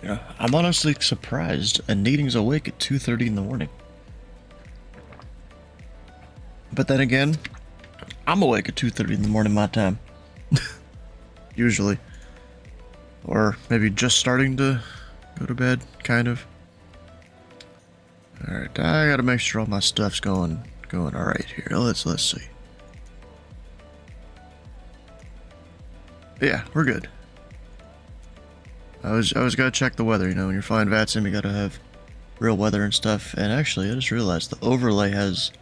Yeah, I'm honestly surprised Anita's awake at 2:30 in the morning. But then again, I'm awake at 2:30 in the morning my time. Usually. Or maybe just starting to go to bed, kind of. Alright, I gotta make sure all my stuff's going alright here. Let's see. Yeah, we're good. I always gotta check the weather, you know, when you're flying VATSIM, you gotta have real weather and stuff. And actually, I just realized the overlay has...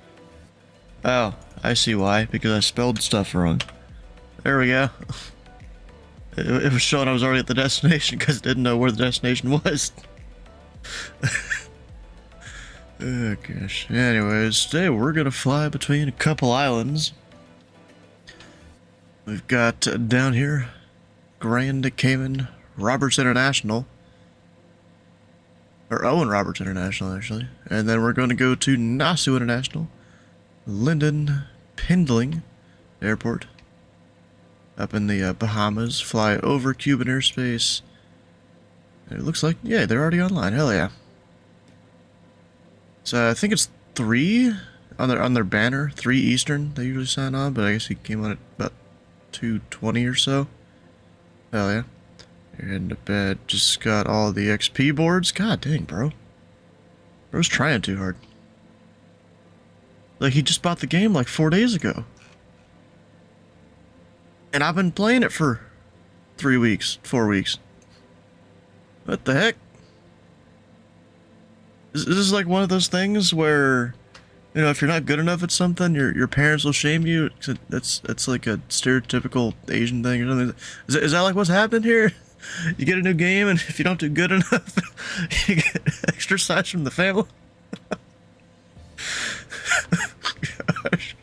Oh, I see why, because I spelled stuff wrong. There we go. It was showing I was already at the destination because it didn't know where the destination was. Oh gosh. Anyways, today we're gonna fly between a couple islands. We've got down here Grand Cayman Roberts International. Or Owen Roberts International, actually. And then we're going to go to Nassau International, Linden Pendling Airport, up in the Bahamas, fly over Cuban airspace. And it looks like, yeah, they're already online. Hell yeah. So I think it's 3 on their banner, 3 Eastern. They usually sign on, but I guess he came on at about 2:20 or so. Hell yeah. And I bet just got all the XP boards. God dang, bro. Bro's trying too hard. Like, he just bought the game like 4 days ago. And I've been playing it for 3 weeks, 4 weeks. What the heck? Is this like one of those things where, you know, if you're not good enough at something, your parents will shame you? It's like a stereotypical Asian thing or something. Is that like what's happening here? You get a new game, and if you don't do good enough, you get exercise from the family. Gosh.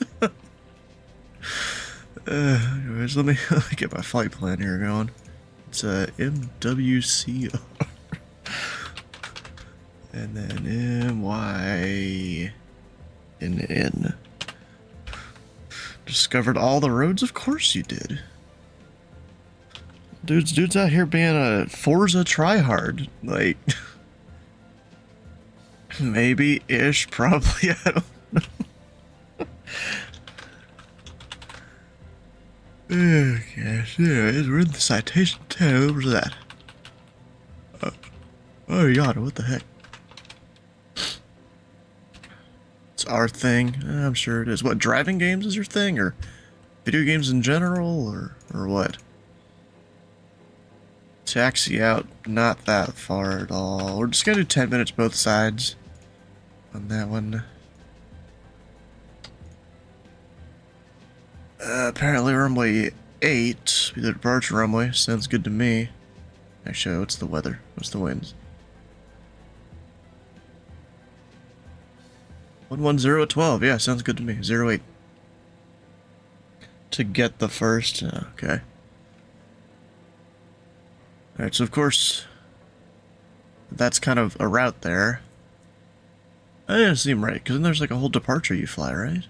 Anyways, let me get my flight plan here going. It's MWCR. And then MYNN. Discovered all the roads? Of course you did. Dude's out here being a Forza tryhard. Like, maybe-ish, probably, I don't know. Oh, gosh, anyways, we're in the citation town. Where's that? Oh, yada, what the heck? It's our thing. I'm sure it is. What, driving games is your thing? Or video games in general? Or what? Taxi out, not that far at all. We're just gonna do 10 minutes both sides on that one. Apparently runway 8, be the departure runway. Sounds good to me. Actually, what's the weather? What's the winds? 110 at 12, yeah, sounds good to me. 08. To get the first, okay. Alright, so of course, that's kind of a route there. That doesn't seem right, because then there's like a whole departure you fly, right?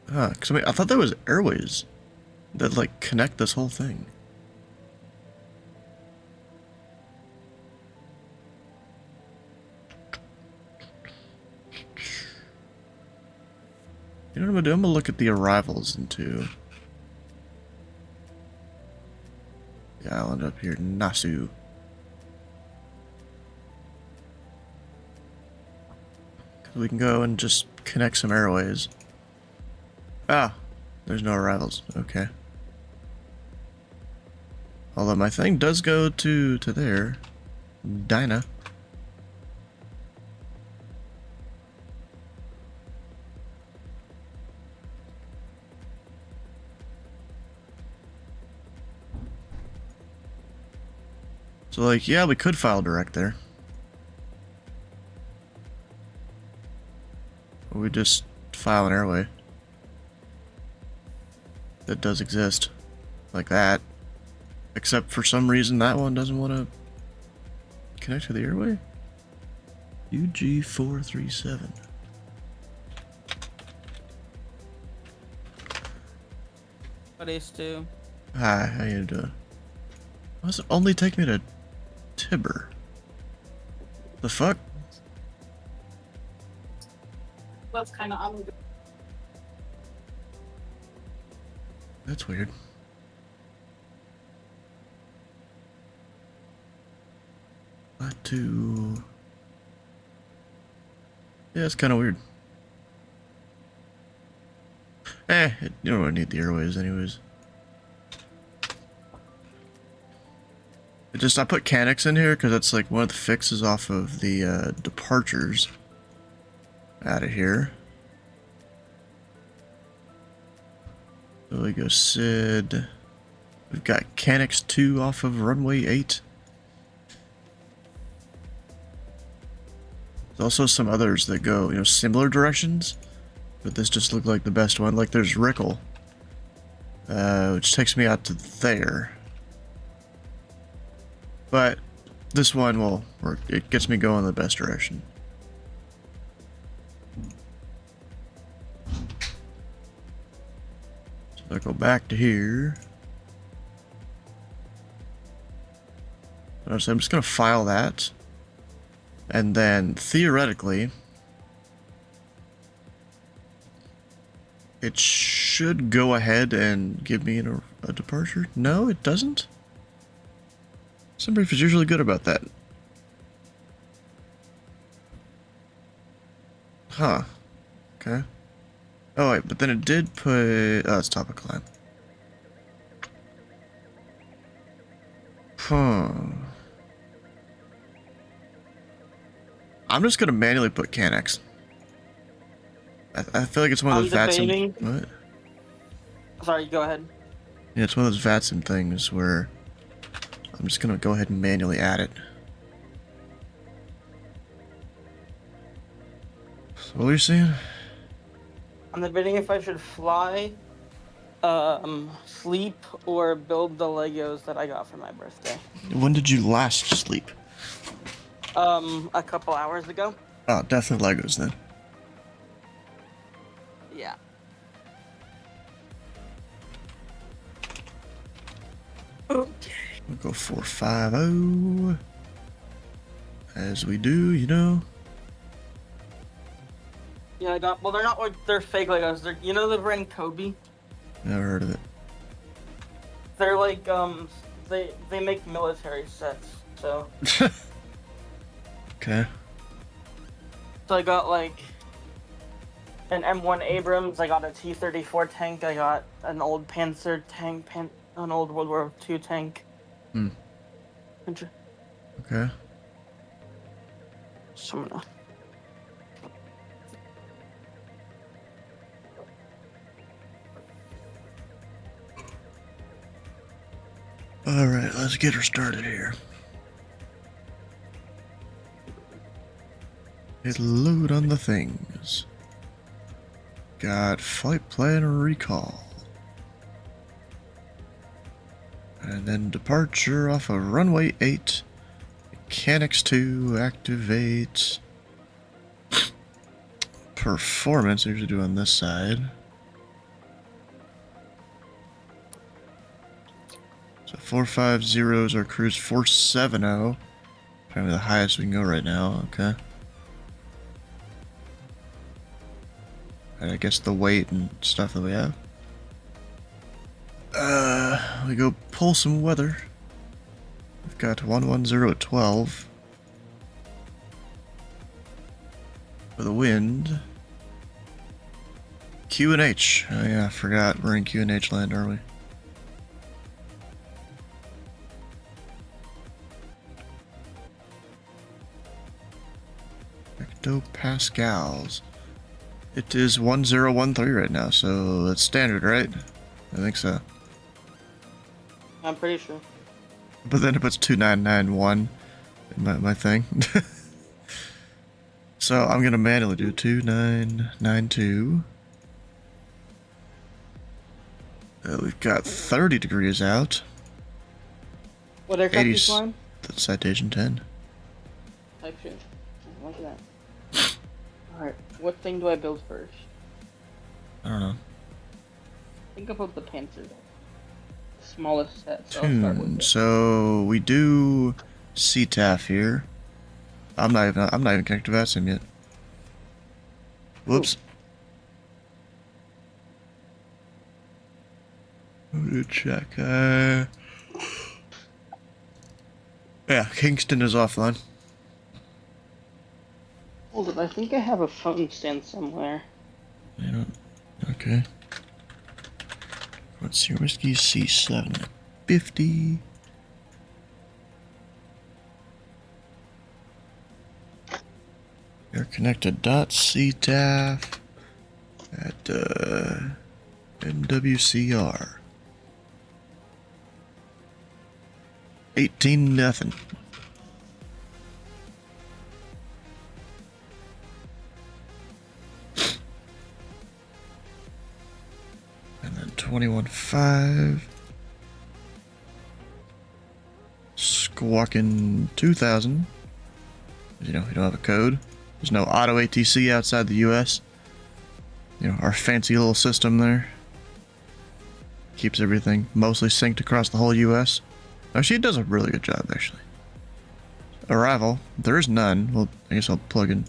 Because I thought that was airways that like connect this whole thing. You know what I'm gonna do? I'm gonna look at the arrivals into the island up here, Nassau. We can go and just connect some airways. Ah, there's no arrivals. Okay. Although my thing does go to there. Dinah. So, like, yeah, we could file direct there. Or we just file an airway. That does exist. Like that. Except for some reason that one doesn't want to connect to the airway. UG437. What Ace 2? Hi, how you doing? Why does it only take me to Tibber? The fuck? That's kind of That's weird. To... Yeah, it's kind of weird. You don't really need the airways anyways. I put Canix in here because that's like one of the fixes off of the departures out of here. So we go Sid. We've got Canix 2 off of runway 8. There's also some others that go, similar directions, but this just looked like the best one. Like there's Rickle, which takes me out to there. But this one will work. It gets me going in the best direction. So I go back to here. So I'm just going to file that. And then, theoretically, it should go ahead and give me a departure. No, it doesn't? Sunbrief is usually good about that. Huh. Okay. Oh, wait, but then it did put... Oh, it's top of climb. Huh. I'm just gonna manually put Canex. I feel like it's one of those VATSIM... What? Sorry, go ahead. Yeah, it's one of those VATSIM things where I'm just gonna go ahead and manually add it. So what were you saying? I'm debating if I should fly, sleep, or build the Legos that I got for my birthday. When did you last sleep? A couple hours ago. Oh, definitely Legos then. Yeah. Okay. We'll go 450. As we do, Yeah, I got. Well, they're not like they're fake Legos. They're the brand Tobu. Never heard of it. They're like they make military sets. So. Okay. So I got like an M1 Abrams. I got a T-34 tank. I got an old Panzer tank. An old World War II tank. Hmm. Okay. So Alright, let's get her started here. Hit load on the things. Got flight plan recall. And then departure off of runway 8. Mechanics 2, activate. Performance, I usually do on this side. So 450 is our cruise, 470. Probably the highest we can go right now, okay. And I guess the weight and stuff that we have. We go pull some weather. We've got 110 at 12. For the wind. Q and H. Oh yeah, I forgot. We're in Q and H land, are we? Hectopascals. It is 1013 right now, so that's standard, right? I think so. I'm pretty sure. But then it puts 2991 in my thing. So I'm gonna manually do 2992. We've got 30 degrees out. What aircraft you flying? That's Citation 10. Type shit. Look at that. Alright, what thing do I build first? I don't know. Think about the Panzer. smallest set, so I'll start with Tune. it. So we do CTAF here. I'm not even connected to VATSIM yet. Whoops. Let me check. Yeah, Kingston is offline. Hold it, I think I have a phone stand somewhere. You know, okay. Let's see, whiskey C750. You're connected. .ctaf at MWCR. 18-0. And then 21.5. Squawking 2000. You know, we don't have a code. There's no auto ATC outside the US. You know, our fancy little system there. Keeps everything mostly synced across the whole US. Actually, it does a really good job, actually. Arrival. There is none. Well, I guess I'll plug in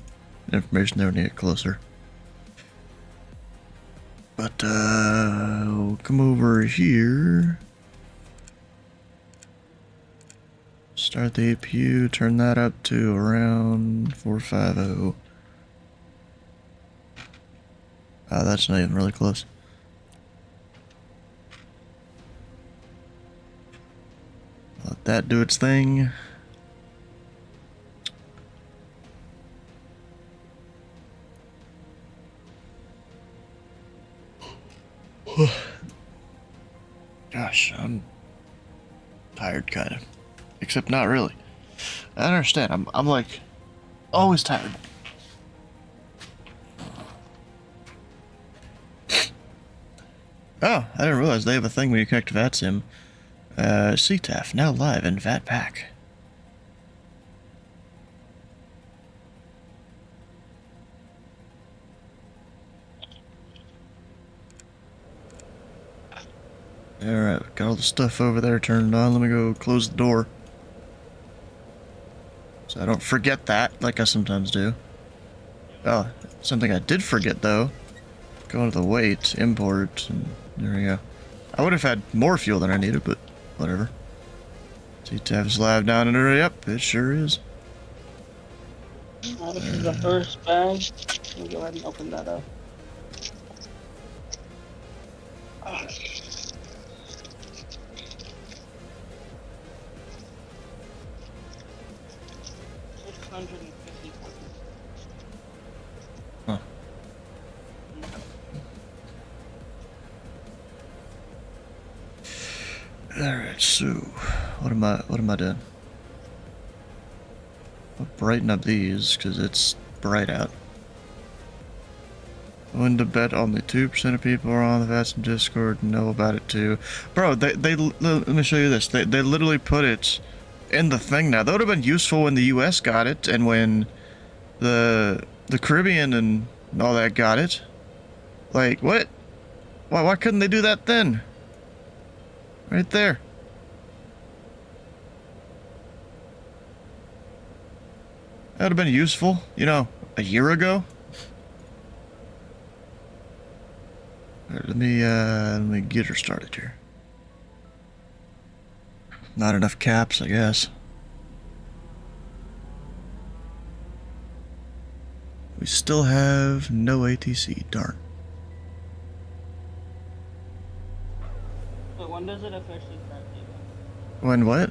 information there when you get closer. But, we'll come over here. Start the APU, turn that up to around 450. Oh, that's not even really close. Let that do its thing. Gosh, I'm tired, kind of. Except not really. I don't understand. I'm like always tired. Oh, I didn't realize they have a thing when you connect to VATSIM. CTAF now live in VATPack. Alright, got all the stuff over there turned on. Let me go close the door. So I don't forget that, like I sometimes do. Oh, something I did forget though. Go to the weight, import, and there we go. I would have had more fuel than I needed, but whatever. CTAF is live down under. Yep, it sure is. This is the first bag. Let me go ahead and open that up. Oh. 650. Huh. Alright, so what am I doing? I'll brighten up these because it's bright out. When to bet only 2% of people are on the VATSIM Discord know about it too. Bro, they let me show you this. They literally put it in the thing now. That would have been useful when the US got it and when the Caribbean and all that got it. Like, what? Why couldn't they do that then? Right there. That would have been useful, you know, a year ago. Right, let me get her started here. Not enough caps, I guess. We still have no ATC, darn. But when does it officially start? When what?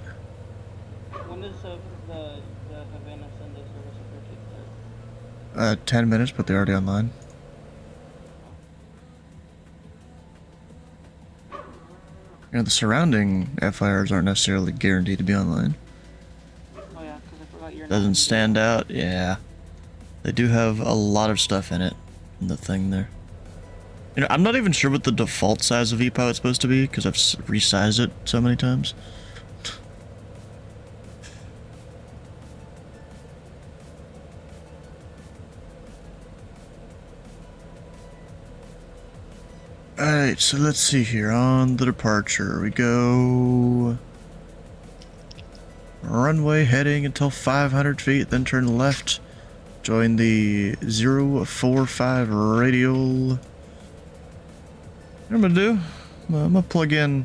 When does the Havana Sunday service officially start? 10 minutes, but they're already online. You know, the surrounding FIRs aren't necessarily guaranteed to be online. Oh yeah, because I forgot your Doesn't stand out, yeah. They do have a lot of stuff in it, in the thing there. You know, I'm not even sure what the default size of EPOW is supposed to be, because I've resized it so many times. Alright, so let's see here. On the departure, we go runway heading until 500 feet, then turn left. Join the 045 radial. What I'm gonna do? I'm gonna plug in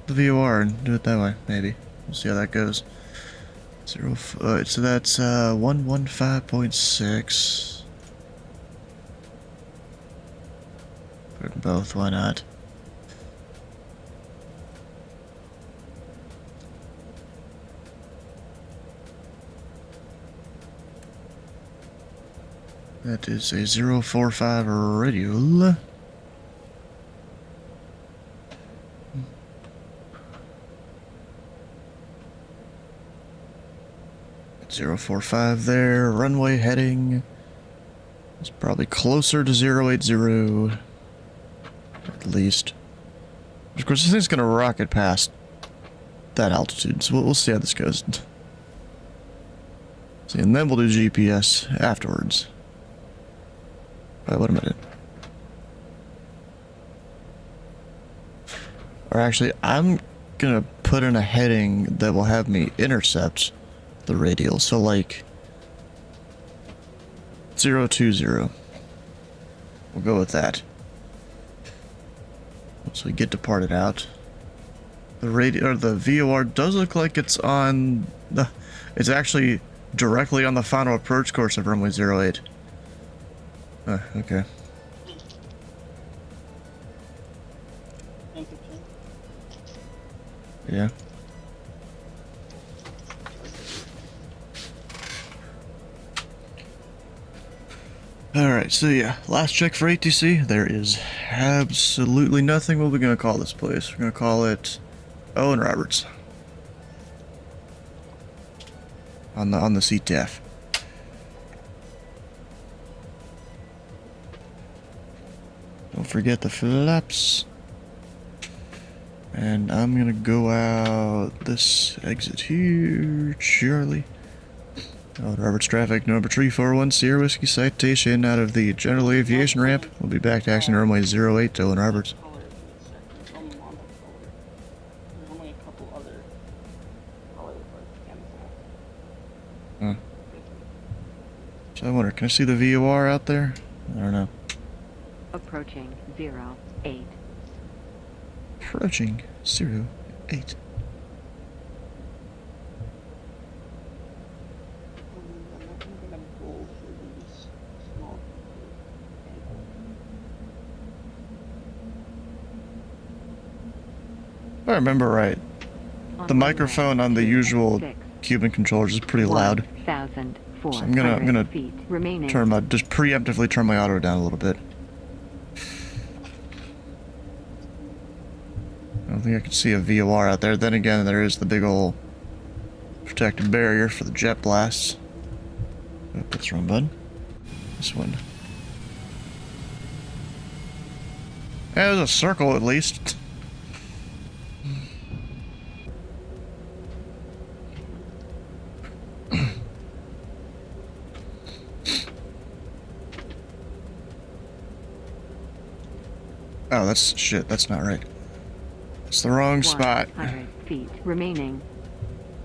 the VOR and do it that way, maybe. We'll see how that goes. Alright, so that's 115.6. Put in both, why not? That is a 045 radial. 045 there, runway heading. It's probably closer to 080. At least. Of course, this thing's gonna rocket past that altitude, so we'll see how this goes. See, and then we'll do GPS afterwards. Wait a minute. Or actually, I'm gonna put in a heading that will have me intercept the radial, so like 020. We'll go with that. Once we get departed out. The radio or the VOR does look like it's on the it's actually directly on the final approach course of runway 08. Okay. Yeah. Alright, so yeah, last check for ATC. There is absolutely nothing. What are we gonna call this place? We're gonna call it Owen Roberts. On the CTF. Don't forget the flaps. And I'm gonna go out this exit here, Charlie. Owen Roberts traffic number 341 Sierra Whiskey citation out of the general aviation ramp. We'll be back to action runway 08 to Owen Roberts. Huh. So I wonder, can I see the VOR out there? I don't know. Approaching 08. Approaching 08. If I remember right, the microphone on the usual Cuban controllers is pretty loud. So I'm gonna turn my just preemptively turn my auto down a little bit. I don't think I can see a VOR out there. Then again, there is the big old protective barrier for the jet blasts. Oh, that's the wrong button. This one. Yeah, there's a circle at least. Oh, that's shit. That's not right. It's the wrong spot. 100 feet remaining.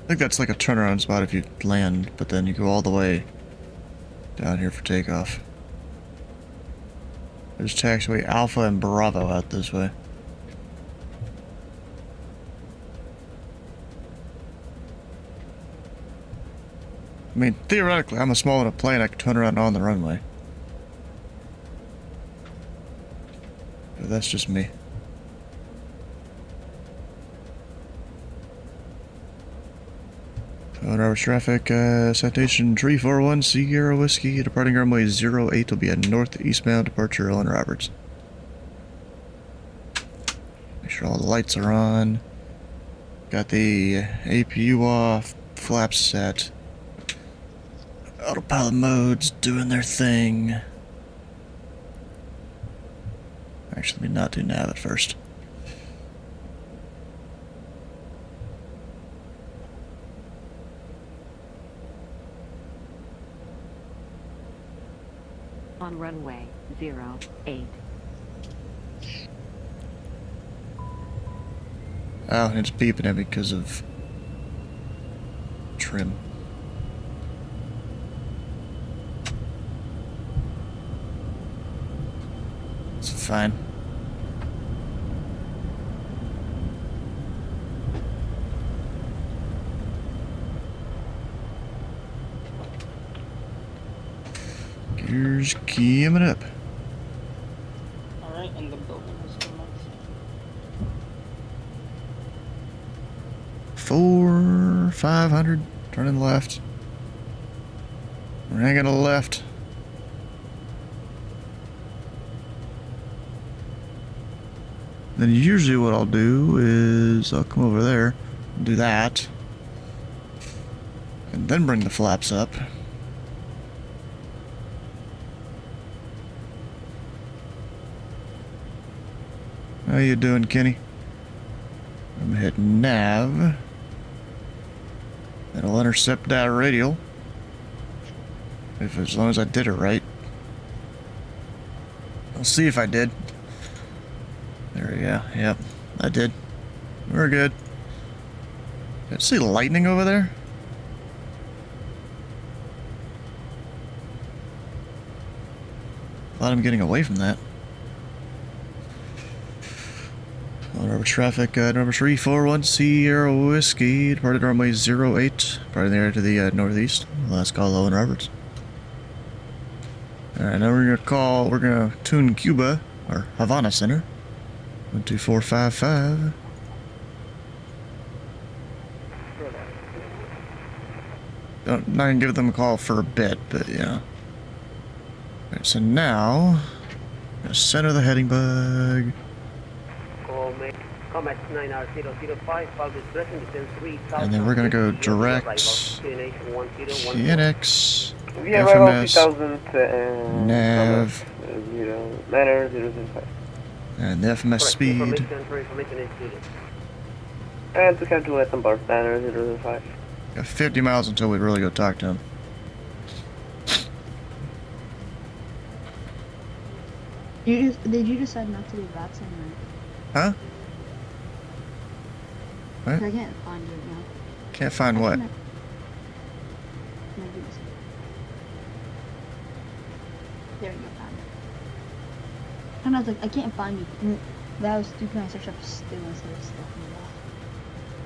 I think that's like a turnaround spot if you land, but then you go all the way down here for takeoff. There's taxiway Alpha and Bravo out this way. I mean, theoretically, I'm a small enough plane I can turn around on the runway. But that's just me. Owen Roberts traffic, citation 341 Sierra Whiskey, departing runway 08 will be a northeastbound departure, Owen Roberts. Make sure all the lights are on. Got the APU off, flaps set. Autopilot modes doing their thing. Actually, let me not do nav at first. On runway 08. Oh, and it's beeping at me because of trim. It's fine. Gears coming up. Alright, and the building is so much. 500. Turning left. We're hanging to the left. Then usually what I'll do is I'll come over there and do that. And then bring the flaps up. How you doing, Kenny? I'm gonna hit nav. That'll intercept that radial. As long as I did it right. I'll see if I did. There we go. Yep, I did. We're good. Did I see lightning over there? Thought I'm getting away from that. Rubber traffic, number 341 Sierra Whiskey, departed runway 08, departing there to the northeast. Last call, Owen Roberts. Alright, now we're gonna tune Cuba, or Havana Center. 12455. Not gonna give them a call for a bit, but yeah. Alright, so now, I'm gonna center the heading bug. And then we're gonna go direct TNX, FMS, nav, and the FMS speed. And to cancel at some bar banner 005. Got 50 miles until we really go talk to him. Did you decide not to do VATS anymore? Huh? What? I can't find it now. Can't find what? There we go, found it. I don't know, it's like, I can't find you. That was stupid. I searched up still instead of stuff in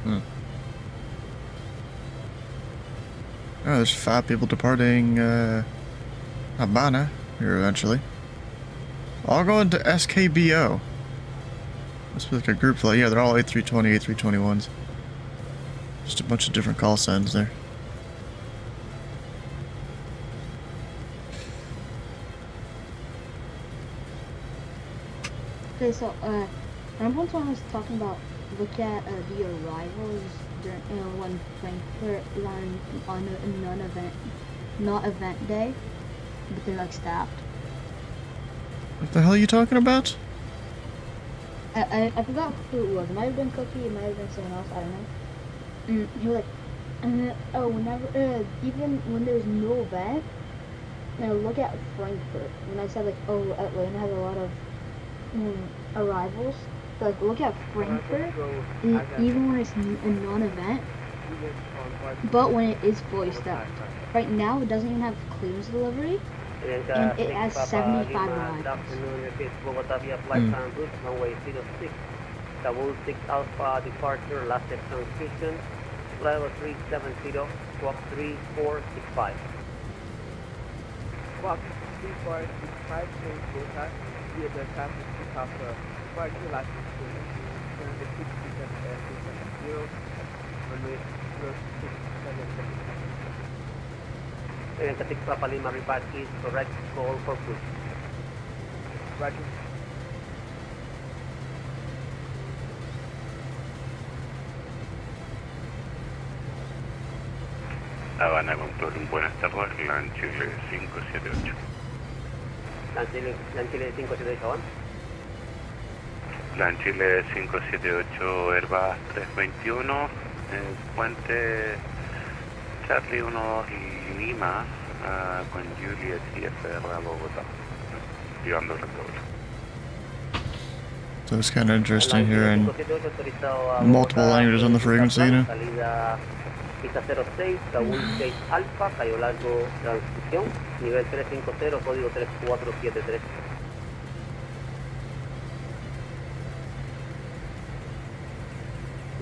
the wall. Oh, there's 5 people departing Habana here eventually. All going to SKBO. Must be like a group flight. Yeah, they're all A320, A321s. Just a bunch of different call signs there. Okay, so, remember when I was talking about look at the arrivals during when Frankfurt on a non-event, not event day, but they're like staffed. What the hell are you talking about? I forgot who it was. It might have been Cookie. It might have been someone else. I don't know. He was like, whenever even when there's no event, now look at Frankfurt. When I said like, oh, Atlanta has a lot of arrivals. So, like, look at Frankfurt, even when it's a non-event, but when it is fully staffed. Right now, it doesn't even have clearance delivery, and it has 75 arrivals. Double 6 Alpha departure, last transmission, level 370, squawk 3465. Squawk 3465, change contact via the traffic pickup, departure, last transmission, 76 0, runway 0677. And the 6 Papa Lima report is correct, call for push. Roger. Habana Control, buenas tardes, LAN Chile 578. LAN Chile 578 on. LAN Chile 578, Airbus 321, puente Charlie 1 Lima con Juliet y FR a Bogotá, llevando el recobro. So it's kind of interesting Airline hearing 578 autorizado a multiple borda languages on the frequency, you know? salida pista 06, Kabul 6 Alfa, Cayo Largo, transición, nivel 350, código 3473.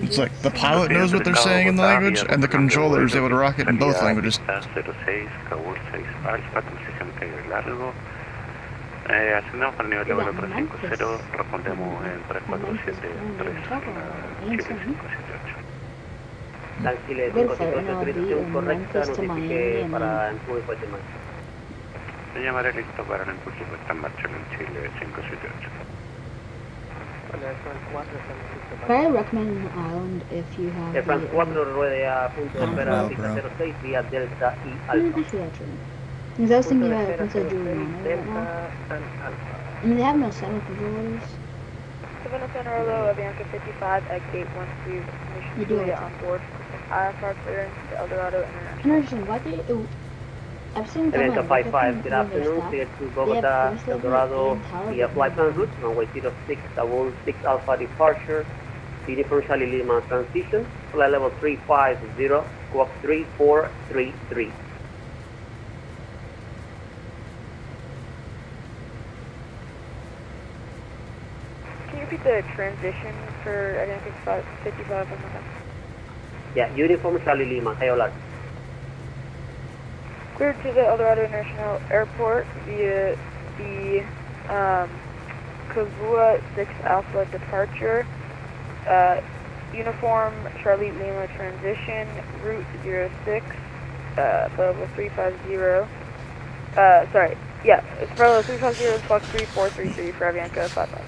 It's like the pilot knows what they're saying in the language, and the controller is able to rock it in both languages. Pista 06, Kabul 6 Alfa, transición Cayo Largo. Ascendemos para el nivel de vuelo 350, respondemos en 3473 Chile 578. San Chile Verify 578, NLD autorización in correcta, Memphis to notifique Miami and para then empuje fuerte en marcha. Le llamaré listo para el empuje puesta en marcha en Chile 578. I recommend an island if you have Air France the, 4, ruede a punto de espera, Oh, pista bro. 06, vía Delta y Actually, Alfa. that's true. Because I was thinking about Princess Juliana right now. I mean, they have no center controllers. Savannah Center, hello, Avianca 55 at gate 13, You Mission do Julia it. on board. IFR clearance to El Dorado I International. don't understand why they. I've seen them Avianca at American 55, good when they afternoon, stop. clear to They Bogota, have first El level Dorado, and tower, via but flight no plan route, runway 06, Kabul 6 Alpha departure, Uniform Charlie Lima transition, flight level 350, squawk 3433. Can you repeat the transition for Avianca 55 one more time? Yeah, Uniform Charlie Lima, Cayo Largo. Cleared to the El Dorado International Airport via the Kavua 6 Alpha departure. Uniform Charlie Lima transition, route 06, level 350. It's for level 350, squawk 3433 for Avianca 55.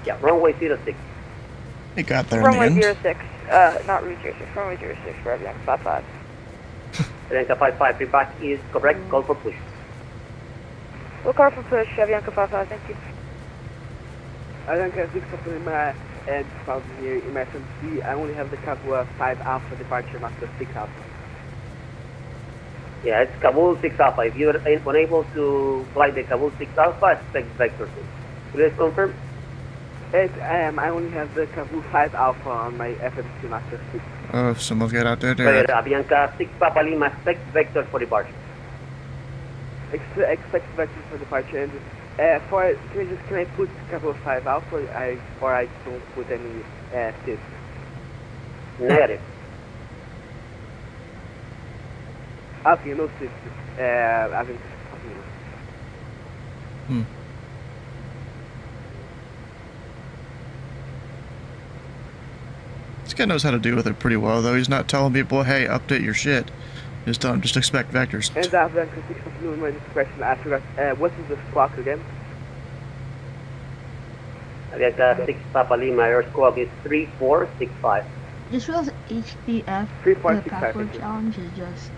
Yeah, runway 06. It got there in Runway the end. 06, not route 06, runway 06 for Avianca 55. Avianca 55, feedback is correct, call for push. We'll call for push, Avianca 55, thank you. Avianca 6 Lima and found here in my FMC. I only have the Kabul 5 Alpha departure, not the 6 Alpha. Yeah, it's Kabul 6 Alpha. If you're unable to fly the Kabul 6 Alpha, expect vector 2. Please confirm. I only have the Kabul 5 Alpha on my FMC, not the 6. Oh, if someone's got out there, Roger, there. Avianca 6 Papa Lima, expect vector for departure. Expect vector for departure. And can I put Kabul 5 Alpha or I don't put any tips? Negative. Okay, no tips. Avianca. This guy knows how to deal with it pretty well, though. He's not telling people, hey, update your shit. Just tell them, just expect vectors. And Avianca 6 Lima, this question I forgot. What is the squawk again? Avianca 6 Papa Lima, air squawk is 3465. Just realized HDF, 3.65, the password thank you. challenge is just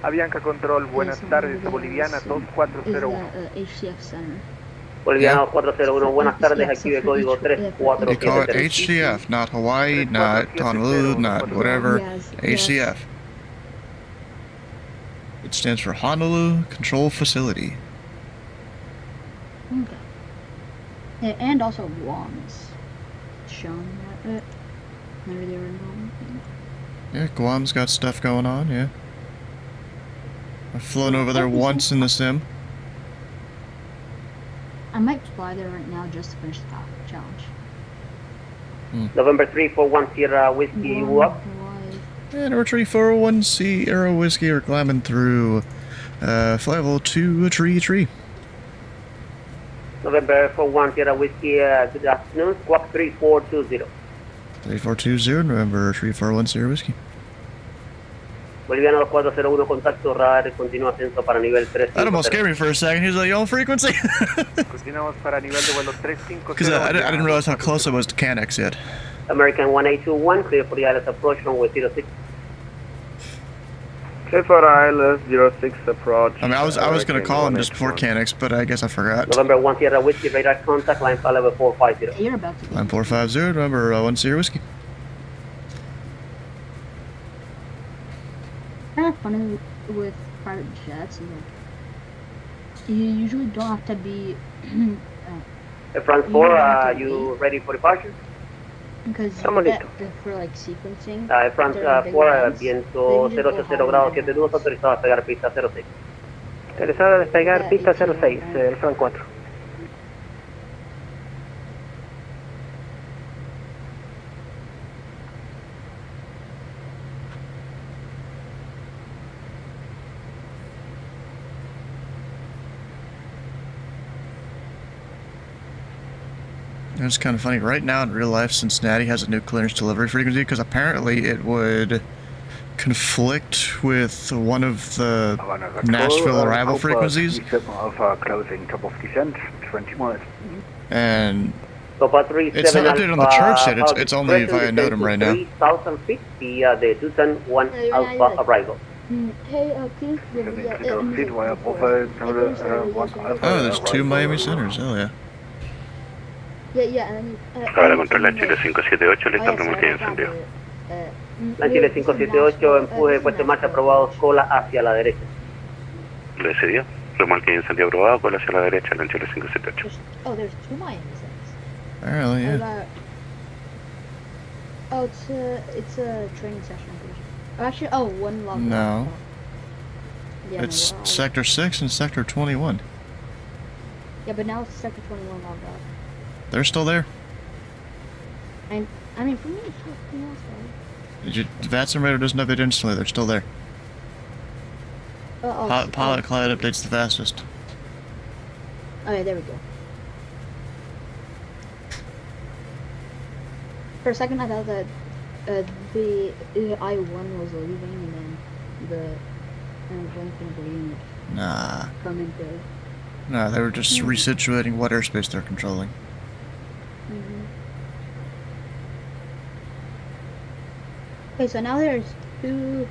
Avianca Control, buenas yes, tardes, one of Boliviana those, is 2401. the HDF center. Boliviano 401, buenas tardes, active código They call it 3473. HCF, not Hawaii, not Honolulu, not whatever. Yes, HCF. It stands for Honolulu Control Facility. Okay. Yeah, and also Guam is shown that whenever they were involved. Yeah, Guam's got stuff going on, yeah. I've flown over there once in the sim. I might fly there right now just to finish the challenge. November 341 Sierra Whiskey, you up? Hawaii. And Archery 401C Arrow Whiskey are climbing through flight level 233. November 41 Sierra Whiskey, good afternoon, squawk 3420. 3420, November 341C Whiskey. Boliviano 401, contacto radar, continúa ascenso para nivel 3. That almost scared me for a second. He was like, yo, frequency? Continuamos para nivel de vuelo 350. Because I didn't realize how close I was to Canex yet. American 1821, clear for the ILS approach, runway 06. Clear for ILS 06 approach. I mean, I was going to call him just before Canex, but I guess I forgot. November 1 Sierra Whiskey, radar contact, line file level 450. You're about to. Line 450, November 1 Sierra Whiskey. Kind of funny with private jets. Is like, you usually don't have to be France 4, you ready for departure? Because Estamos you get listos. for like sequencing. France during bigger 4, events, viento they usually go 080 higher grados than 72, everyone else. autorizado a despegar pista 06. Interesado en despegar That pista ETA, 06, right? el Fran 4. It's kind of funny. Right now in real life, Cincinnati has a new clearance delivery frequency because apparently it would conflict with one of the Nashville arrival frequencies. Closing top of descent, 20 miles. And Copa 3, it's 7 not updated on the church yet. Alpha, It's only via descend NOTAM to right now. 3,000 feet via the 201 Alpha arrival. Hey, please, Oh, there's 2 Miami Centers. Hell yeah. Yeah, and then Ahora contra la Chile 578, listo, remolque encendido. La Chile 578, empuje, puesto en marcha aprobado, cola hacia la derecha. Decidió. Remolque incendio aprobado, cola hacia la derecha, la Chile 578. Oh, there's 2 Miami Centers. Apparently, yeah. Oh, it's a training session, I'm pretty sure. Actually, oh, one log. No. Yeah, It's no, Sector 6 and Sector 21. Yeah, but now it's Sector 21 logged off. They're still there. And I mean, for me, it's something else, right? The VATS radar doesn't update instantly. They're still there. Pilot Cloud updates the fastest. Oh, yeah, there we go. For a second, I thought that the I-1 was leaving, and then the Lincoln Green Nah. coming through. Nah, they were just resituating what airspace they're controlling. Okay, so now there's 2...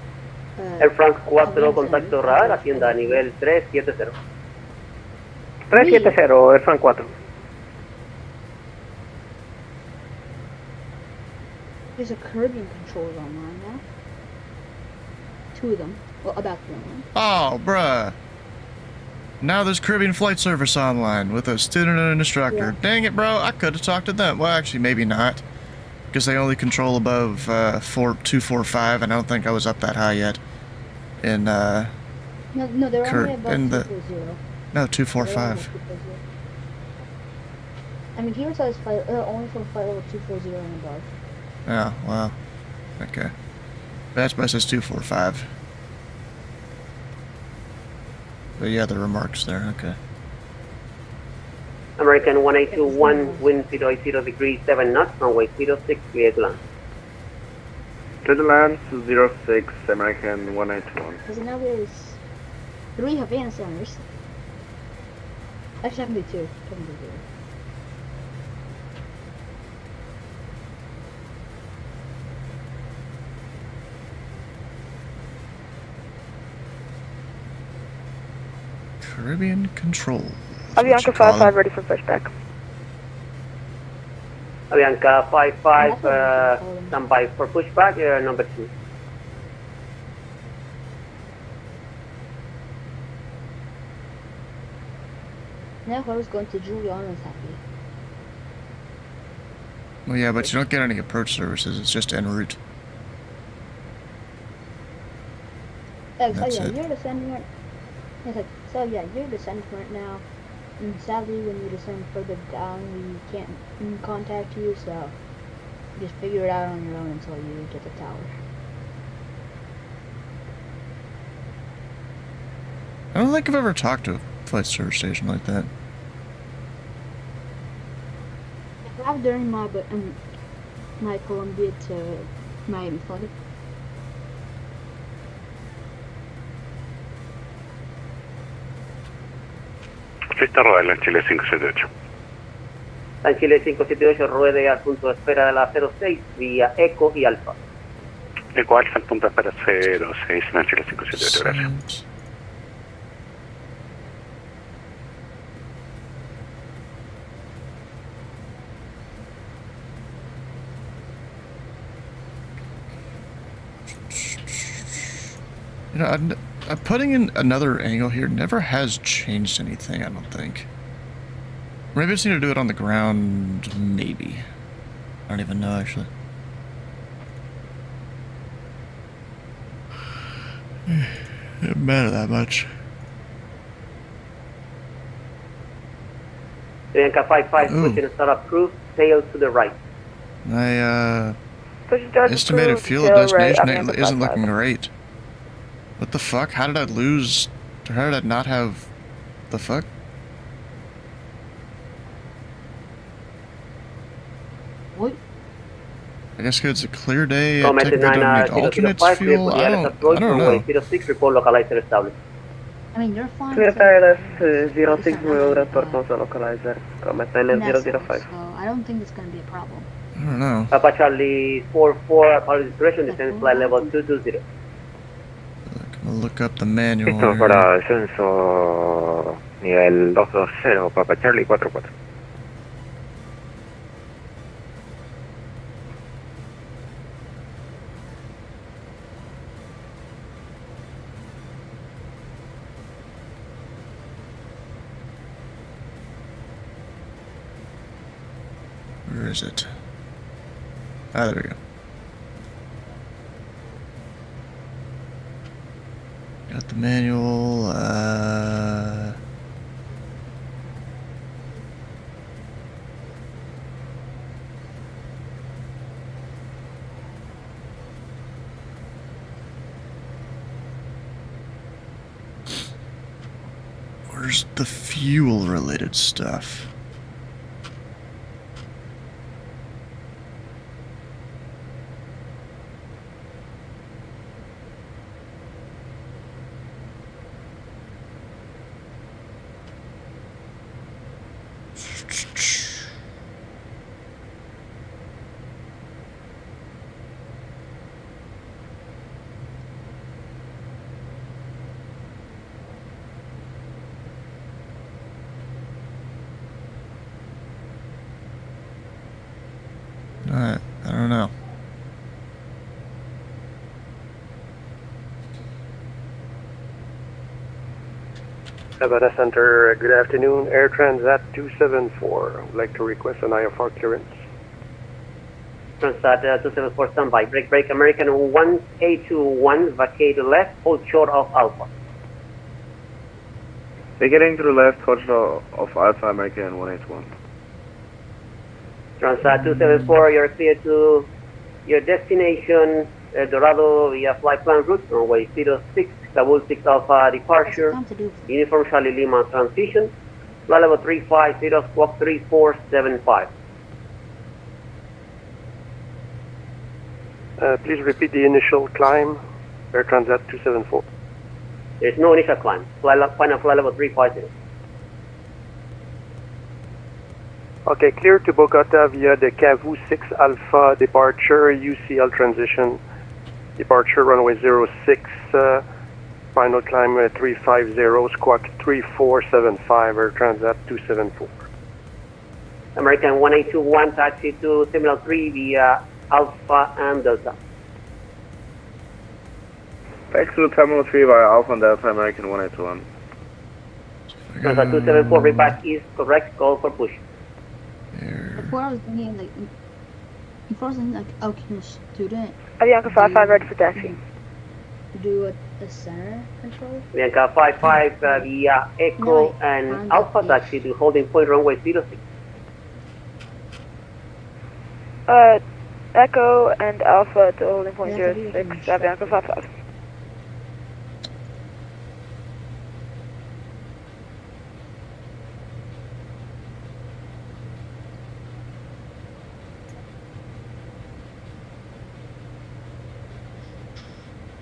Air France 4, contacto radar, atienda a nivel 370. 370, el Fran 4. There's a Caribbean controller online now. 2 of them. Well, about 3 of them. Oh, bruh. Now there's Caribbean Flight Service online with a student and an instructor. Yeah. Dang it, bro. I could have talked to them. Well, actually, maybe not. Because they only control above 245, and I don't think I was up that high yet. In, No, they're only above in the 240. No, 245. I mean, here it says flight, only from flight level 240 and above. Oh, wow. Okay. That's why it says 245. But yeah, the remarks there, okay. American 1821, wind 080 degrees 7 knots, runway 06, clear to land. Clear to land, 06, American 181. Because now there's 3 Havana centers. Actually, technically 2. Technically 2. Caribbean Control. Avianca 55 ready for pushback. Avianca 55, stand by for pushback, number 2. Now whoever's going to Juliana's happy. Well, yeah, but you don't get any approach services. It's just en route. That's it. you're descending right. It's like, so yeah, you're descending right now. And sadly, when you descend further down, we can't contact you. So just figure it out on your own until you get the tower. I don't think I've ever talked to a flight service station like that. I have during my my Columbia to Miami flight. Lista rodar la Chile 578. La Chile 578 ruede al punto de espera de la 06 vía Eco y Alfa. Eco Alfa, el punto para 06, la Chile 578, gracias. You know, putting in another angle here never has changed anything, I don't think. Maybe I just need to do it on the ground, maybe. I don't even know, actually. Didn't matter that much. Bianca 55, pushing startup crew, tail to the right. My, Push start estimated crew, fuel tail right, destination Avianca isn't 55. looking great. What the fuck? How did I lose? How did I not have... The fuck? What? I guess 'cause it's a clear day, Comet technically don't need alternates 9005, clear fuel? for I the don't approach, runway know. 06, report localizer established. I mean, you're fine. Clear to- wireless it's 06 not will really, report also localizer. Comet Nessa, 9005. so I don't think it's gonna be a problem. I don't know. Papa Charlie 44, pilot discretion, descend flight level 220. I'm gonna look up the manual Listo here. para descenso nivel 220, Papa Charlie 44. Where is it? Ah, there we go. Got the manual, where's the fuel-related stuff? I don't know. Nevada Center, good afternoon. Air Transat 274. I would like to request an IFR clearance. Transat 274 standby. Break, American 1821, vacate left, hold short of Alpha. Vacating to the left, hold short of Alpha American 181. Transat 274, you're clear to your destination, El Dorado via flight plan route, runway 06, Double 6 Alpha departure, Uniform Charlie Lima transition, flight level 350, squawk 3475. Please repeat the initial climb. Air Transat 274. There's no initial climb, final flight level 350. Okay, clear to Bogota via the Cavu 6 Alpha departure, UCL transition, departure runway 06, final climb 350, squawk 3475, Air Transat 274. American 1821, taxi to Terminal 3 via Alpha and Delta. Taxi to Terminal 3 via Alpha and Delta American 181. Transat 274, repack is correct, call for push. Before I was thinking like okay, student. Avianca 55 ready for taxi. Do a center control. Bianca 55 via Echo and Alpha taxi to holding point runway 06. Echo and Alpha to holding point 06, Avianca 55.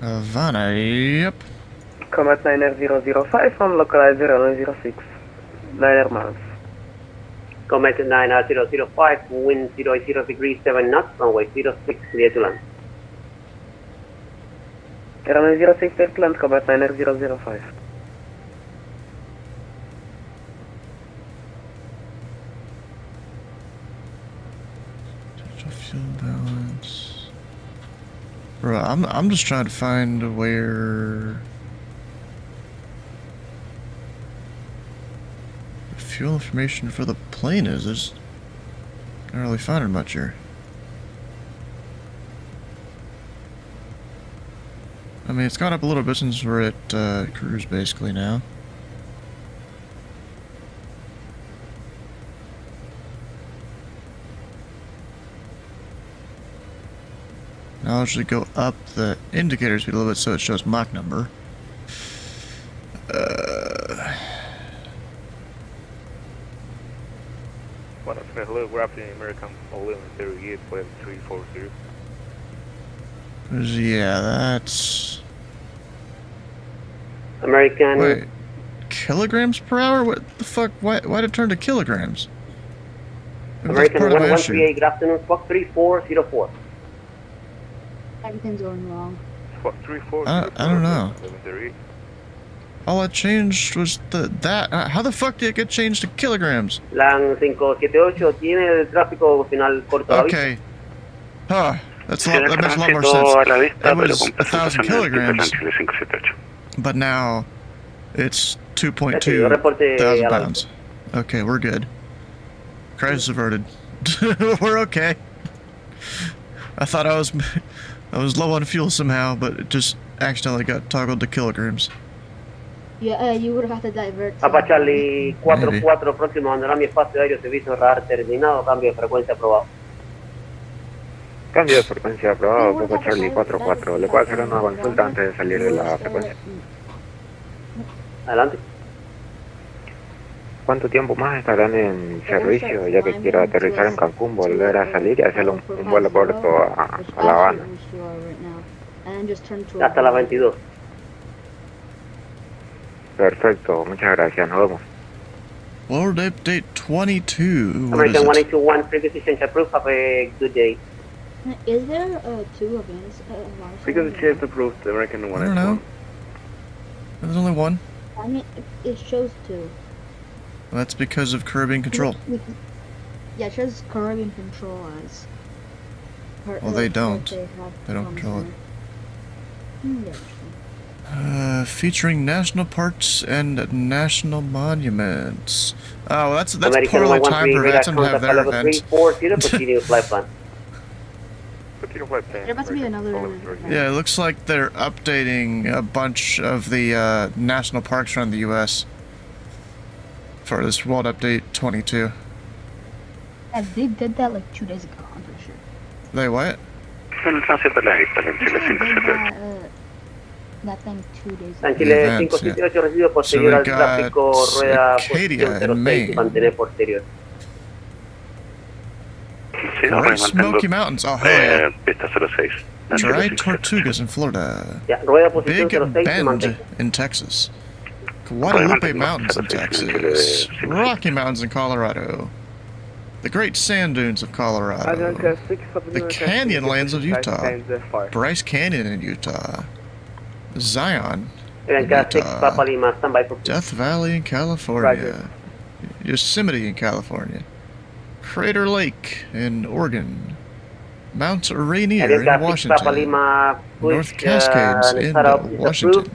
Havana, yep. Comet 9005 on localizer 06. 9 miles. Comet 9005, wind 0 degrees 7 knots, runway 06, clear to land. Air 06 clear to land, Comet 9005. Fuel balance. Bro, I'm just trying to find where fuel information for the plane is. There's not really finding much here. I mean, it's gone up a little bit since we're at cruise basically now. Now I'll actually go up the indicator speed a little bit so it shows Mach number. Hello, we're after the American 1138, 340. Yeah, that's... American. Wait, kilograms per hour? What the fuck? Why'd it turn to kilograms? Maybe that's American part of my issue. 1138, good afternoon, Squawk 3404. Everything's going wrong. Squawk 34. I don't know. 1138. All it changed was that. How the fuck did it get changed to kilograms? LAN 578 tiene el tráfico final corto. Okay. Huh. That makes a lot more sense. It was 1,000 kilograms, but now it's 2.2 thousand pounds. Okay, we're good. Crisis averted. We're okay. I thought I was low on fuel somehow, but it just accidentally got toggled to kilograms. Yeah, you would have to divert. Apa Charlie 44, próximo andar mi espacio aéreo, servicio radar terminado, cambio de frecuencia aprobado. Cambio de frecuencia aprobado, Papa Charlie 44. ¿Le puedo hacer una consulta antes de salir de la frecuencia? Adelante. ¿Cuánto tiempo más estarán en servicio, ya que quiero aterrizar en Cancún, volver a salir y hacer un vuelo corto a La Habana? Hasta las 22. Perfecto, muchas gracias, nos vemos. World Update 22. What is American it? 181, frequency change approved, have a good day. Is there two events? Frequency change approved, American I 181. don't know. There's only one. I mean, it shows two. Well, that's because of curbing control. Yeah, it shows curbing control as. Well, they don't. They don't control it. Featuring national parks and national monuments. Oh, that's poorly timed for vets and have their event. 340, continue flight plan. There must be another. Yeah, it looks like they're updating a bunch of the national parks around the U.S. for this World Update 22. Yeah, they did that like 2 days ago, I'm pretty sure. They what? That thing 2 days ago. San Chile 578 recibido posterior al tráfico, rueda posición 06, mantener posterior. Great Smoky Mountains, oh hell yeah. Dried Tortugas in Florida. Big Bend in Texas. Guadalupe Mountains in Texas. Rocky Mountains in Colorado. The Great Sand Dunes of Colorado. The Canyonlands of Utah. Bryce Canyon in Utah. Zion in Utah. Death Valley in California. Yosemite in California. Crater Lake in Oregon. Mount Rainier in Washington. North Cascades in Washington.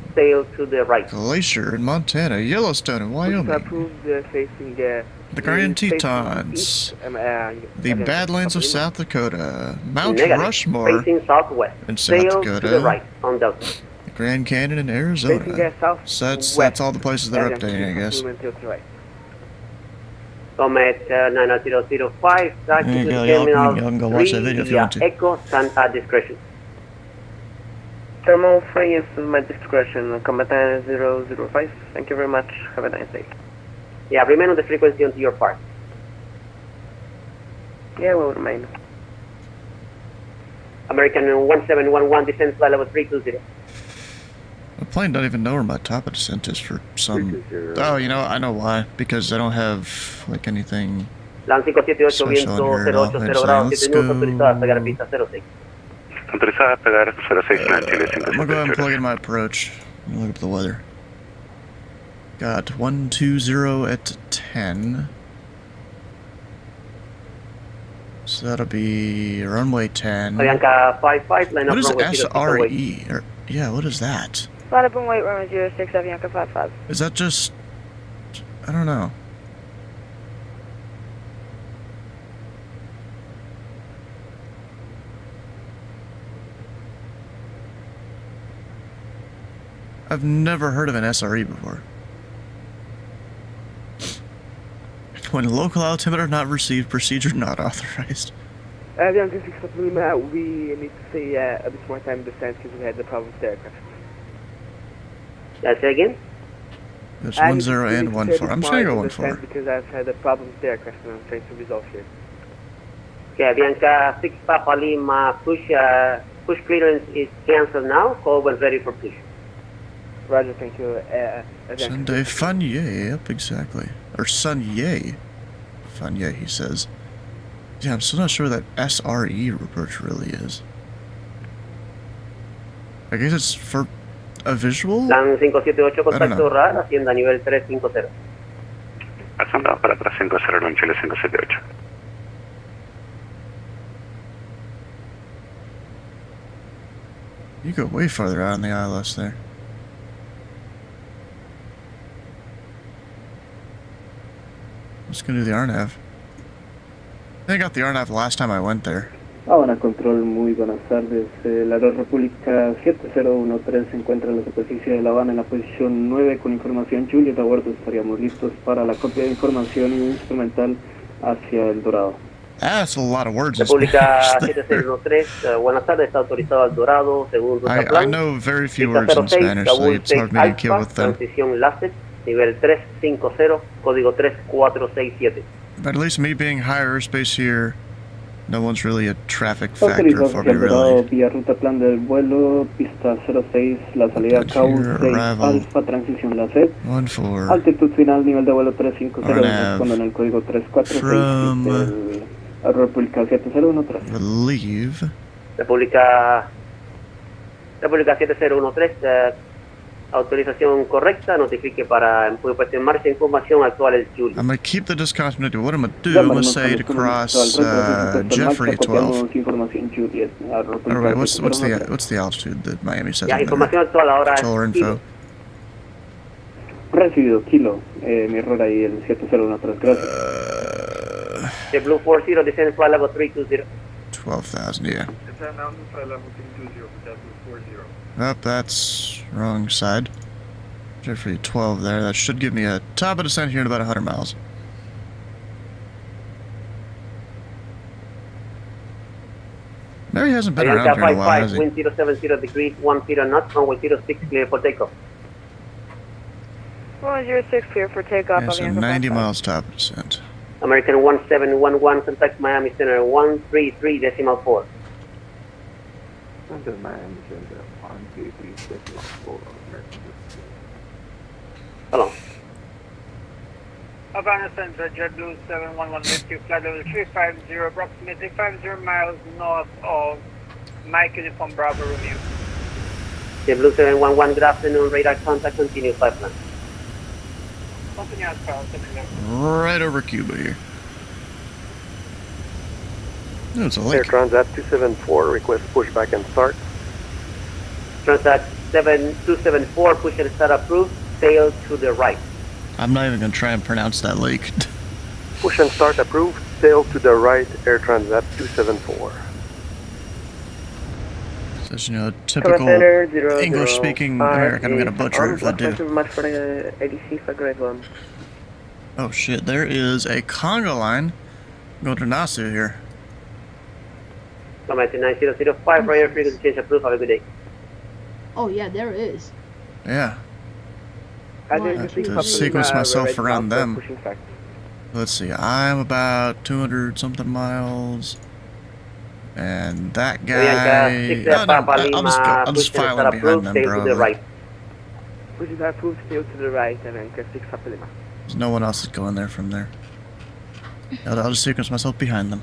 Glacier in Montana. Yellowstone in Wyoming. The Grand Tetons. The Badlands of South Dakota. Mount Rushmore in South Dakota. The Grand Canyon in Arizona. So that's all the places they're updating, I guess. Comet 90005, taxi to Terminal 3 via Echo Santa discretion. Terminal 3 is my discretion, Comet 9005. Thank you very much. Have a nice day. Yeah, remain on the frequency until your park. Yeah, we'll remain. American 1711, descent flight level 320. The plane don't even know where my top of descent is for some... Oh, you know, I know why. Because I don't have, like, anything LAN 578, special viento in here at all. 080 Actually, grados, let's 7 go... minutos, autorizada a pegar pista 06. Autorizada a pegar 06 I'm gonna go ahead and plug in my approach. Let me look up the weather. Got 120 at 10. So that'll be runway 10. Avianca 55, line up What is runway 06 away. SRE? Or, yeah, what is that? Flat up and wait, runway 06, Avianca 55. Is that just... I don't know. I've never heard of an SRE before. When local altimeter not received, procedure not authorized. Bianca 6 Papa Lima, we need to say a bit more time descent because we had the problem with the aircraft. Say again? There's 10 and 14. I'm just gonna go 14. Because I've had a problem with the aircraft and I'm trying to resolve here. Okay, Bianca 6 Papa Lima, push clearance is cancelled now. Call when ready for push. Roger, thank you. Sunday Funyay, yep, exactly. Or Sunyay. Funyay, he says. Yeah, I'm still not sure what that SRE approach really is. I guess it's for a visual? Plan 578, contacto RAR, hacienda nivel 350. Hacienda para 350, en Chile 578. You go way farther out on the ILS there. I'm just gonna do the RNAV. I think I got the RNAV last time I went there. Ahora control, muy buenas tardes. La Red República 7013 se encuentra en la superficie de La Habana en la posición 9 con información Juliet a bordo. Estaríamos listos para la copia de información instrumental hacia El Dorado. That's a lot of words. República 7013, buenas tardes, está autorizado al Dorado, según ruta plan. I know very few words in Spanish, so it's hard for me to keep with them. Transición láser, nivel 350, código 3467. But at least me being higher airspace here, no one's really a traffic factor for me, really. Vía ruta plan del vuelo, pista 06, la salida KU6 Alfa, transición láser. 14. Altitud final, nivel de vuelo 350, respondo en el código 3466 del República 7013. Relieve. República 7013, autorización correcta, notifique para puesta en marcha, información actual el Julie. I'm gonna keep the discontinuity. What I'm gonna do, I'm gonna say to cross Jeffrey at 12. Alright, what's the altitude that Miami says? Ya, información actual ahora es info. Recibido, kilo. Mi error ahí, el 7013, gracias. The Blue 40, descend flight level 320. 12,000, yeah. Descend mountain flight level 320, Blue 40. Oh, that's wrong side. Jeffrey 12 there. That should give me a top of descent here in about 100 miles. Mary hasn't been around here in a while, has he? Wind 070 degrees, 10 knots, runway 06, clear for takeoff. 106, clear for takeoff. Yeah, so 90 miles top of descent. American 1711, contact Miami Center 133.4. Contact Miami Center 133.4. Hello. Havana Center, JetBlue 711 with you, flight level 350, approximately 50 miles north of Mike Uniform Bravo Romeo. JetBlue 711, good afternoon, radar contact, continue flight plan. Continue as far as right over Cuba here. No, it's a lake. Air Transat 274, request pushback and start. Transat 274, push and start approved, sail to the right. I'm not even going to try and pronounce that lake. Push and start approved, sail to the right, Air Transat 274. Says, you know, typical English-speaking American, I'm going to butcher if I do. Thank you very much for the ADC for grade 1. Oh shit, there is a conga line going to Nassau here. Command 9005, radar frequency change approved, have a good day. Oh yeah, there is. Yeah. I have to sequence myself around them. Let's see, I'm about 200 something miles. And that guy... I'll just file in behind them, probably. Push it approved, sail to the right, and then 6 Papa Lima. There's no one else is going there from there. I'll just sequence myself behind them.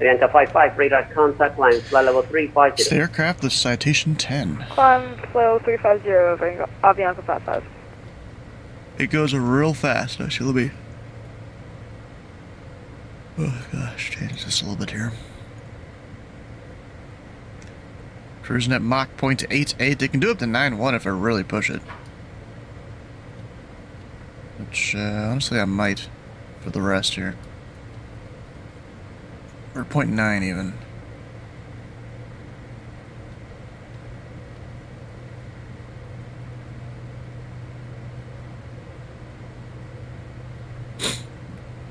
Avianca 55, radar contact line, flight level 350. It's the aircraft, the Citation 10. Climb flow 350, Avianca 55. It goes real fast, actually. Let me... Oh gosh, change this a little bit here. Cruising at Mach 0.88. They can do up to 9.1 if I really push it. Which, honestly, I might for the rest here. Or 0.9 even.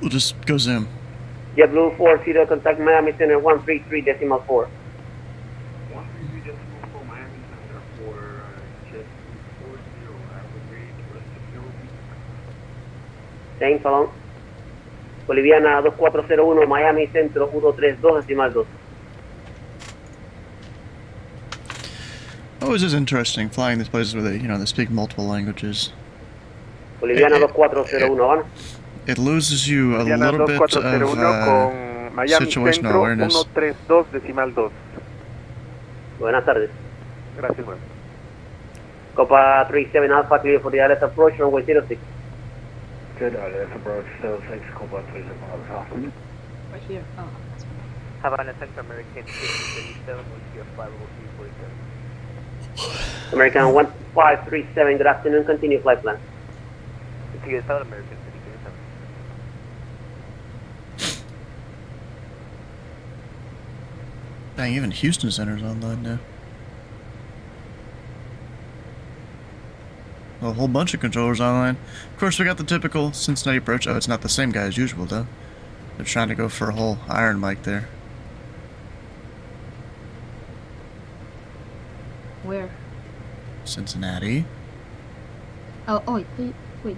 We'll just go zoom. JetBlue 40, contact Miami Center 133.4. 133.4 Miami Center for JetBlue 40, I will read rest of your Same, salón. Boliviana 2401, Miami Centro 132.2. Always is interesting flying these places where they, they speak multiple languages. Boliviana 2401, ¿van? It loses you a Boliviana little bit 2401 of con Miami situational Centro awareness. 132.2. Buenas tardes. Gracias, man. Copa 37 Alpha, clear for the ILS approach, runway 06. Good, let's approach 06, Copa 37 Alpha. Right here. Oh, that's fine. Havana Center American 1537 will be a flight level 347. American 1537, good afternoon, continue flight plan. Continue South American 3037. Dang, even Houston Center's online now. A whole bunch of controllers online. Of course, we got the typical Cincinnati approach. Oh, it's not the same guy as usual, though. They're trying to go for a whole iron mic there. Where? Cincinnati. Oh, wait,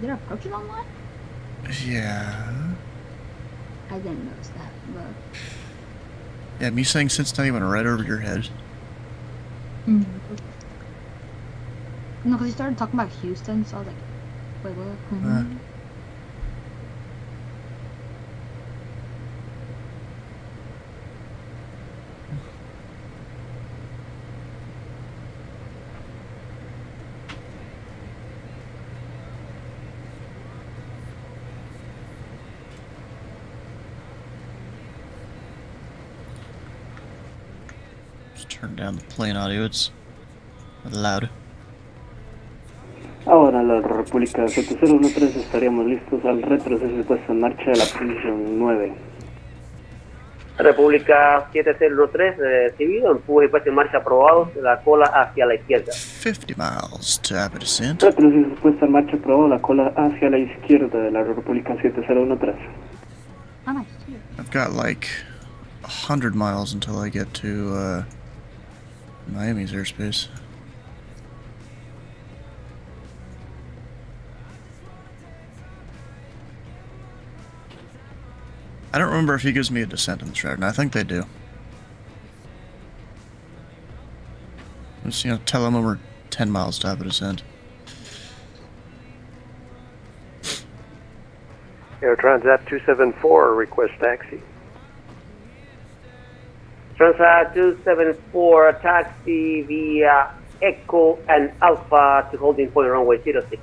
they're approaching online? Yeah. I didn't notice that, but... Yeah, me saying Cincinnati went right over your head. No, because he started talking about Houston, so I was like, wait, what? Just turn down the plane audio, it's loud. Ahora la República 7013 estaríamos listos al retroceso y puesta en marcha de la posición 9. República 7013, recibido, empuje y puesta en marcha aprobados, la cola hacia la izquierda. 50 miles to rapid descent. Retroceso y puesta en marcha aprobado, la cola hacia la izquierda de la República 7013. I've got like 100 miles until I get to Miami's airspace. I don't remember if he gives me a descent in this route, and I think they do. Let's, tell him we're 10 miles to have a descent. Air Transat 274, request taxi. Transat 274, taxi via Echo and Alpha to holding point runway 06.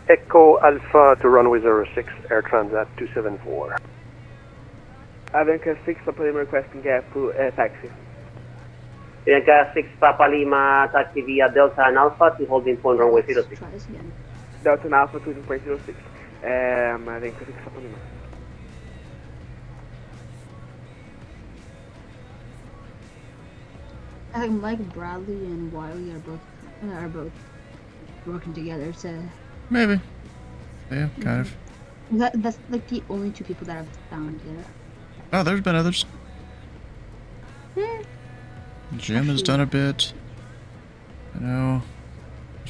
Echo Alpha to runway 06, Air Transat 274. Avianca 6 Papa Lima requesting gap taxi. Avianca 6 Papa Lima, taxi via Delta and Alpha to holding point runway 06. Delta and Alpha to 2.06. Avianca 6 Papa Lima. I think Mike Bradley and Wiley are both working together to... Maybe. Yeah, kind of. That's like the only two people that I've found there. Oh, there's been others. Jim has done a bit. There's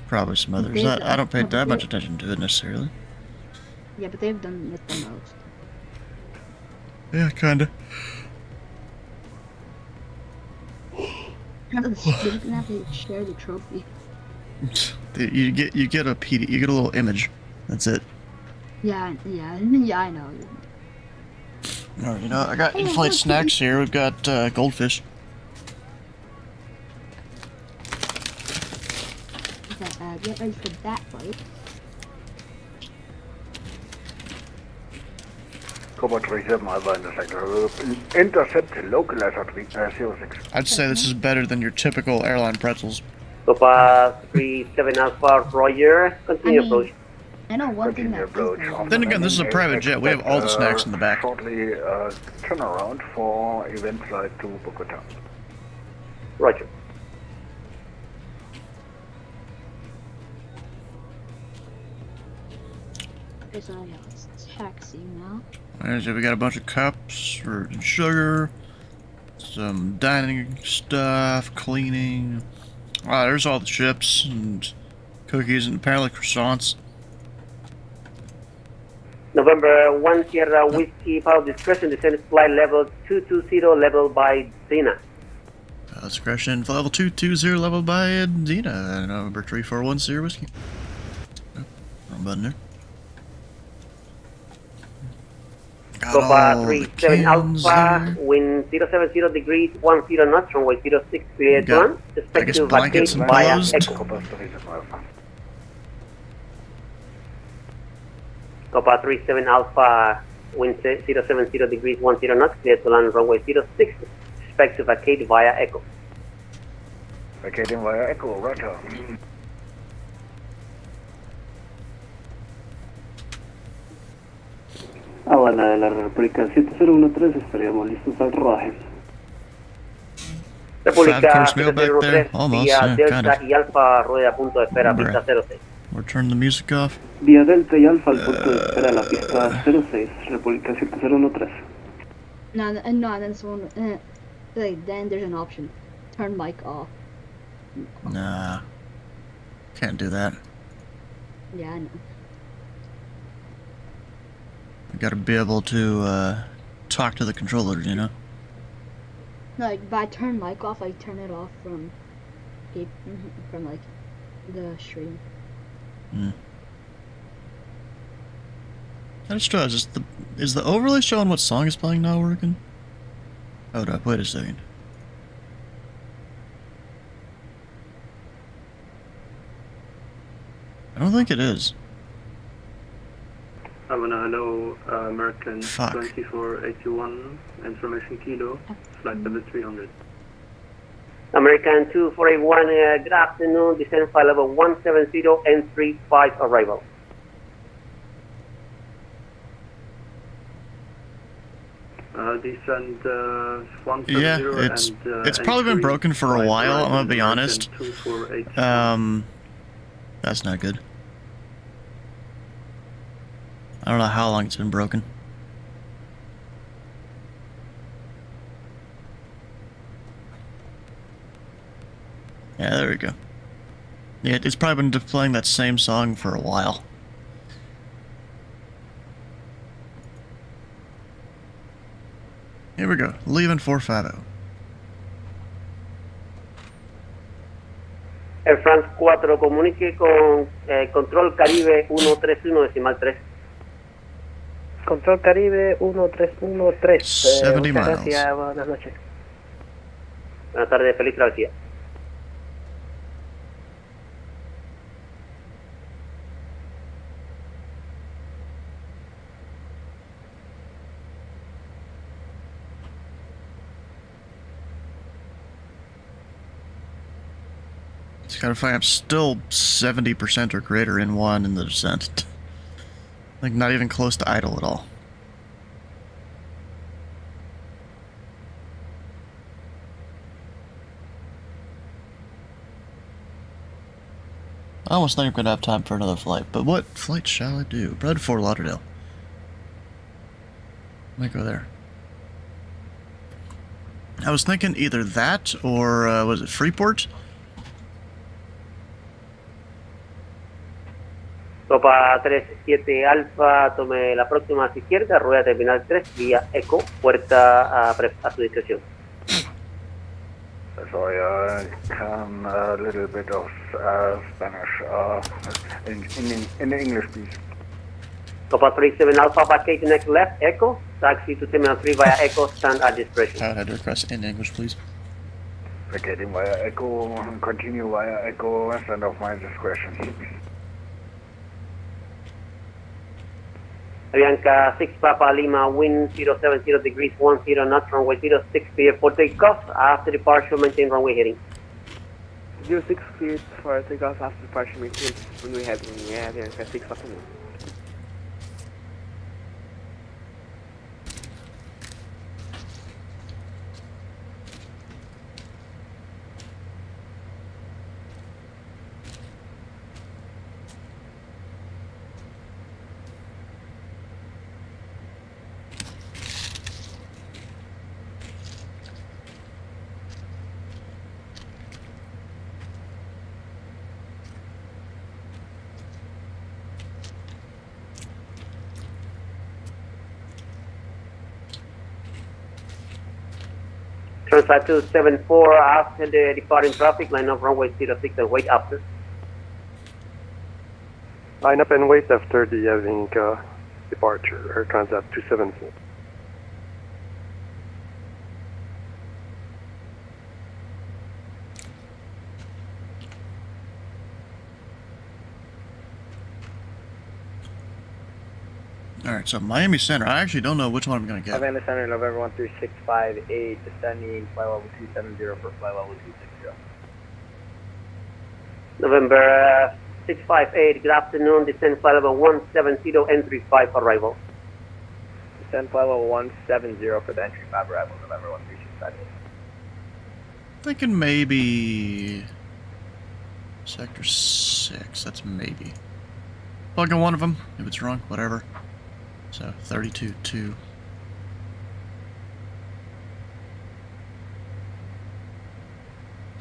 probably some others. I don't pay that much attention to it necessarily. Yeah, but they've done it the most. Yeah, kinda. They're gonna have to share the trophy. You get a PD, you get a little image. That's it. Yeah, I know. Alright, I got in-flight snacks here. We've got goldfish. Get ready for that flight. Copa 37 Alpha intersect. Intercept localizer 06. I'd say this is better than your typical airline pretzels. Copa 37 Alpha, Roger, continue approach. I know one thing that Then again, this is a private jet. We have all the snacks in the back. Shortly turn around for event flight to Bogota. Roger. It's not, yeah, it's taxiing now. Alright, so we got a bunch of cups for sugar, some dining stuff, cleaning. Ah, there's all the chips and cookies and apparently croissants. November 1 Sierra Whiskey, pilot discretion, descend flight level 220, level by Dina. Discretion, level 220, level by Dina. November 341 Sierra Whiskey. Oh, wrong button there. Got Copa all the 37 cans Alpha, there. wind 070 degrees, 10 knots, runway 06, clear to land. Expect to blankets vacate and via pillows. Echo. Copa 37 Alpha, wind 070 degrees, 10 knots, clear to land, runway 06. Expect to vacate via Echo. Vacating via Echo, roger. Habana de la República 7013, estaríamos listos al rodaje. República Fat back there. 703, Almost, vía yeah, Delta kind of. y Alfa, rueda a punto de espera, Hombre. pista 06. We're turning the music off. Vía Delta y Alfa al punto de espera de la pista 06, República 7013. No, then someone, like, then there's an option. Turn mic off. Nah. Can't do that. Yeah, I know. We gotta be able to, talk to the controller, you know? No, like, if I turn mic off, I turn it off from like, the stream. I just realized, is the overlay showing what song is playing now working? Hold up, wait a second. I don't think it is. Hello, American Fuck. 2481, information kilo, flight level 300. American 2481, good afternoon, descend flight level 170 and 35 arrival. Descend 170 Yeah, and it's probably been broken for a while, I'm gonna be honest. 2481. That's not good. I don't know how long it's been broken. Yeah, there we go. Yeah, it's probably been playing that same song for a while. Here we go, leaving 450. Air France 4, comunique con Control Caribe 131.3. Control Caribe 1313. 70 muchas miles. gracias, buenas noches. Buenas tardes, feliz travesía. It's kind of funny, I'm still 70% or greater in one in the descent. Like, not even close to idle at all. I almost think I'm gonna have time for another flight, but what flight shall I do? Probably to Fort Lauderdale. Might go there. I was thinking either that or, was it Freeport? Copa 37 Alfa, tome la próxima a su izquierda, rueda terminal 3, vía Eco, puerta a su discreción. Sorry, I can a little bit of Spanish. In English, please. Copa 37 Alpha, vacate next left, Echo, taxi to Terminal 3 via Echo, stand at discretion. I had to request in English, please. Vacating via Echo, continue via Echo, stand off my discretion. Avianca 6 Papa Lima, wind 070 degrees, 10 knots, runway 06, clear for takeoff. After departure, maintain runway heading. 06 cleared for takeoff after departure, maintain runway heading. Yeah, Avianca 6 Papa Lima. Transat 274 after the departing traffic, line up runway 06 and wait after. Line up and wait after the having departure, Air Transat 274. Alright, so Miami Center. I actually don't know which one I'm going to get. Havana Center, November 13658, descending flight level 270 for flight level 260. November 658, good afternoon, descend flight level 170, entry 5 arrival. Descend flight level 170 for the entry 5 arrival, November 13658. Thinking maybe Sector 6, that's maybe. Plug in one of them, if it's wrong, whatever. So, 32-2.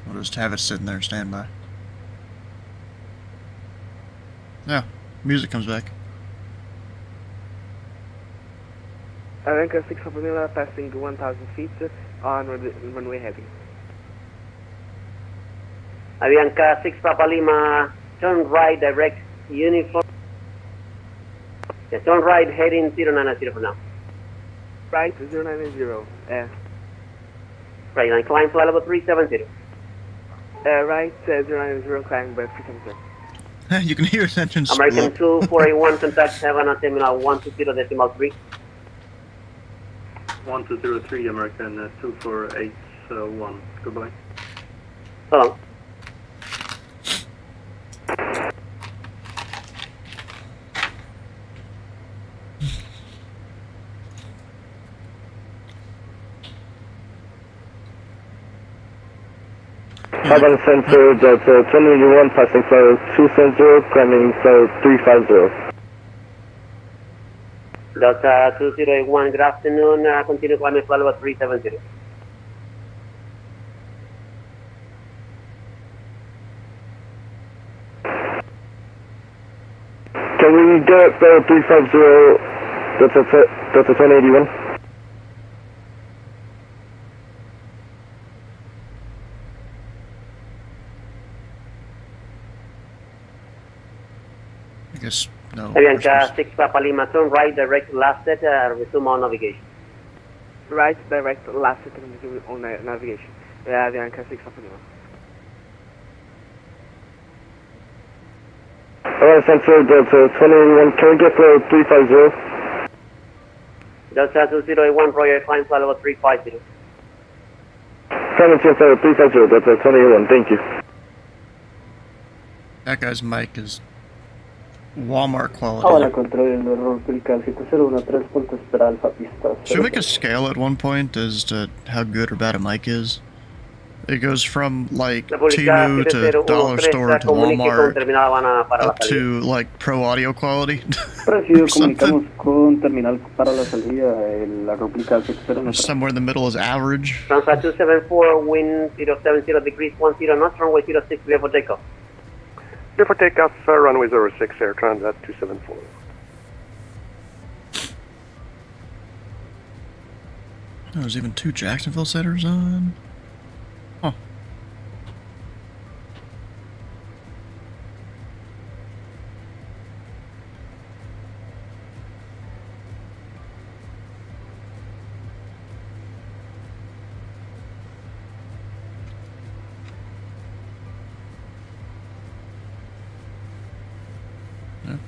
We'll just have it sitting there, standby. Yeah, music comes back. Avianca 6 Papa Manila passing 1,000 feet on runway heavy. Avianca 6 Papa Lima, turn right, direct, uniform. Yeah, turn right, heading 090 for now. Right, 090, Right, line climb flight level 370. Right, 090, climb by 370. You can hear his engine American 2481, contact Havana Terminal 120.3. 1203, American 2481. Goodbye. So long. Havana Center, that's 21, passing flight 270, climbing flight 350. Delta 2081, good afternoon, continue climbing flight level 370. Can we get 350, that's a 1081? I guess, no. Avianca 6 Papa Lima, turn right, direct, last set, resume on navigation. Right, direct, last set, resume on navigation. Avianca 6 Papa Lima. Havana Center, Delta 21, can we get 350? Delta 2081, Roger, climb flight level 350. Climbing 350, that's a 21, thank you. That guy's mic is Walmart quality. Ahora control de República 7013, punto espera alfa pista. Should we make a scale at one point as to how good or bad a mic is? It goes from like Temu to Dollar Store to Walmart up to like pro audio quality. Comunicamos con terminal para la salida, la República 7013. Somewhere in the middle is average. Transat 274, wind 070 degrees 10 knots, runway 06, clear for takeoff. Clear for takeoff, runway 06, Air Transat 274. There's even 2 Jacksonville setters on. Huh.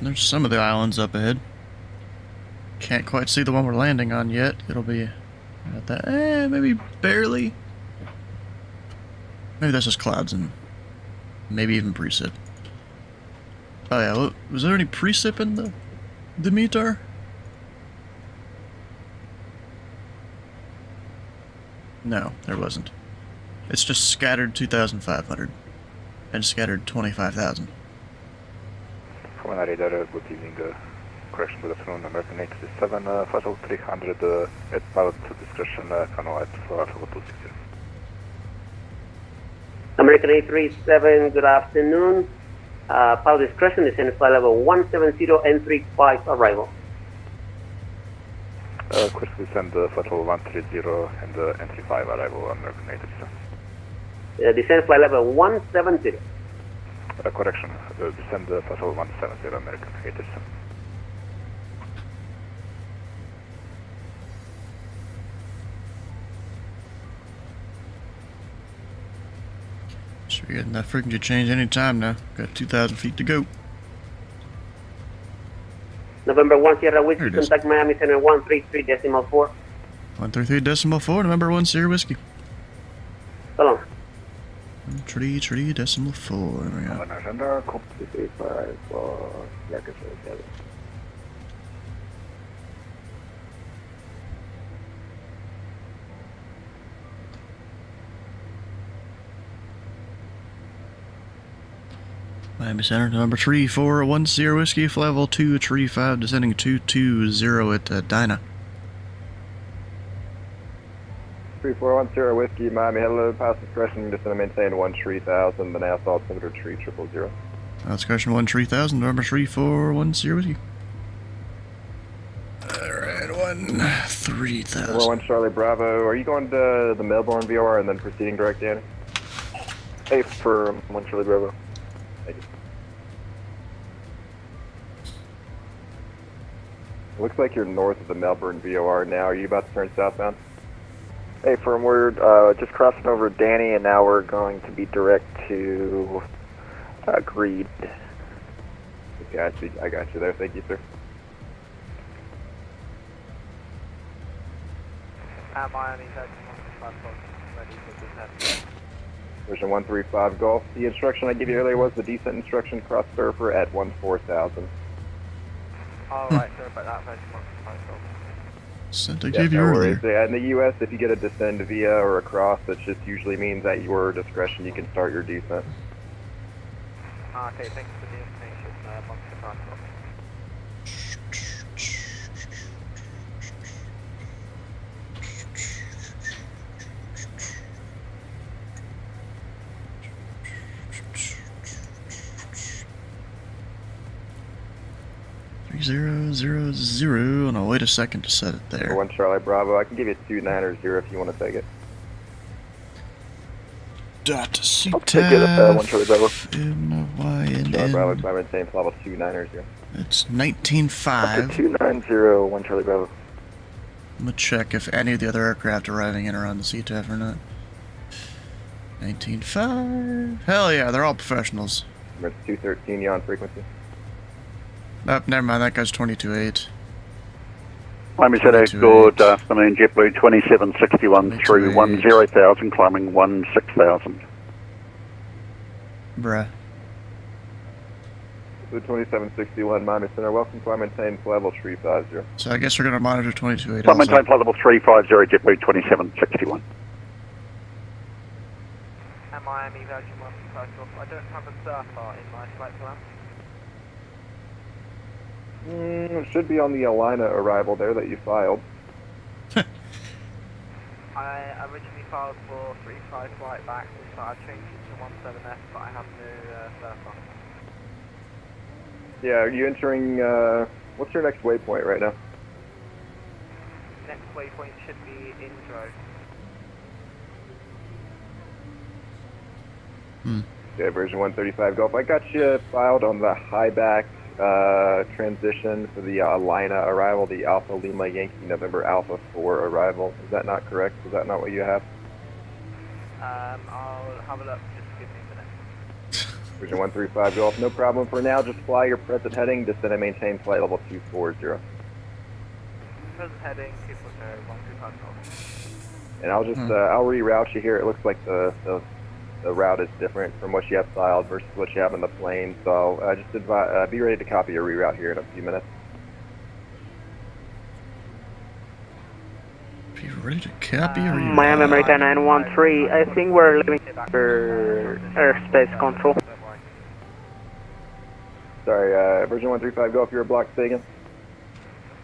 There's some of the islands up ahead. Can't quite see the one we're landing on yet. It'll be at that. Maybe barely. Maybe that's just clouds and maybe even precip. Oh yeah, was there any precip in the Dimitar? No, there wasn't. It's just scattered 2,500 and scattered 25,000. Command radar, good evening. Correction, good afternoon. American 87, flight level 300 at pilot discretion, canal at flight level 260. American 837, good afternoon. Pilot discretion, descend flight level 170, N35 arrival. Quickly send the Shuttle 130 and the entry 5 arrival on American 80, sir. Descend flight level 170. Correction, descend the Shuttle 170 American 80, sir. So you're getting that frequency change any time now. Got 2,000 feet to go. November 1 Sierra Whiskey, contact Miami Center 133.4. 133.4, November 1 Sierra Whiskey. So long. 133.4, there we go. Miami Center, number 3410 Sierra Whiskey, level 2, Tree 5, descending 220 at Dinah. 3410 Sierra Whiskey, Miami, hello, pass discretion, descend and maintain 13000, the Nassau altimeter 3000. Discretion 13000, number 3410 Sierra Whiskey. Alright, 13000. Number 1 Charlie Bravo, are you going to the Melbourne VOR and then proceeding direct, Danny? Hey, for 1 Charlie Bravo. Thank you. It looks like you're north of the Melbourne VOR now. Are you about to turn southbound? Hey, firm, we're just crossing over Danny, and now we're going to be direct to Greed. Okay, I got you there. Thank you, sir. Miami, ready for descent. Version 135 Golf. The instruction I gave you earlier was the descent instruction cross surfer at 14,000. Alright, sir, but that version 135 Golf. Sent I gave you earlier. Yeah, in the U.S., if you get a descend via or a cross, that just usually means at your discretion you can start your descent. Okay, thanks for the information. 135 Golf. 3000, and I'll wait a second to set it there. 1 Charlie Bravo, I can give you 290 if you want to take it. Dot C I'll take it, 1 Charlie Bravo. N-Y-N-N. Bravo, climb and maintain level 290. It's 19.5. 290, 1 Charlie Bravo. I'm gonna check if any of the other aircraft arriving in are on the CTAF or not. 19.5. Hell yeah, they're all professionals. It's 213, you on frequency? Nope, never mind, that guy's 22.8. Miami Center, good afternoon, JetBlue 2761 through 10,000, climbing 16,000. Bruh. Blue 2761, Miami Center, welcome, climb maintain level 350. So I guess we're gonna monitor 22.8 Climb also. maintain flight level 350, JetBlue 2761. And Miami version 135 Golf. I don't have a surfer in my flight plan. It should be on the Alina arrival there that you filed. I originally filed for 35 flight back, so I changed it to 17F, but I have no surfer. Yeah, are you entering, what's your next waypoint right now? Next waypoint should be intro. Okay, version 135 Golf. I got you filed on the high back transition for the Alina arrival, the Alpha Lima Yankee November Alpha 4 arrival. Is that not correct? Is that not what you have? I'll have a look, just give me a minute. Version 135 Golf, no problem for now. Just fly your present heading, descend and maintain flight level 240. Present heading, 240, 135 Golf. And I'll just, I'll reroute you here. It looks like the route is different from what you have filed versus what you have in the plane. So just be ready to copy your reroute here in a few minutes. Be ready to copy or reroute. Miami America 913, I think we're leaving for airspace control. Sorry, version 135 Golf, you're a block again.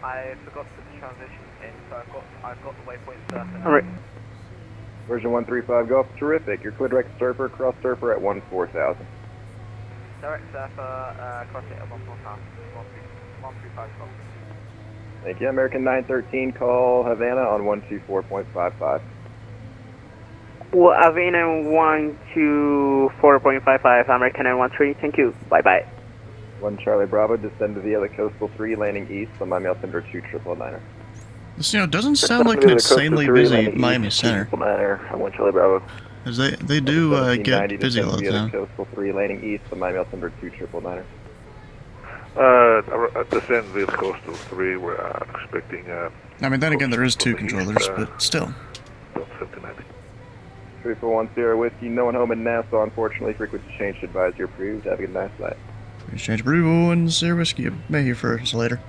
I forgot to put the transition in, so I've got the waypoint surfer. Alright. Version 135 Golf, terrific. You're clear direct surfer, cross surfer at 14,000. Direct surfer, cross it at 135 Golf. Thank you. American 913, call Havana on 124.55. Well, Avena 124.55, American 913, thank you. Bye bye. 1 Charlie Bravo, descend via the Coastal 3, landing east on Miami Altimeter 2999. This, doesn't sound like an insanely busy Miami Center. 1 Charlie Bravo. Because they do get busy all the via time. the Coastal 3, landing east on Miami Altimeter 2999. Descend via the Coastal 3, we're expecting... I mean, then again, there is 2 controllers, but still. 3410 Whiskey, no one home in Nassau, unfortunately. Frequency change to advisory approved. Have a good night flight. Exchange Brew and Sierra Whiskey. May hear first later.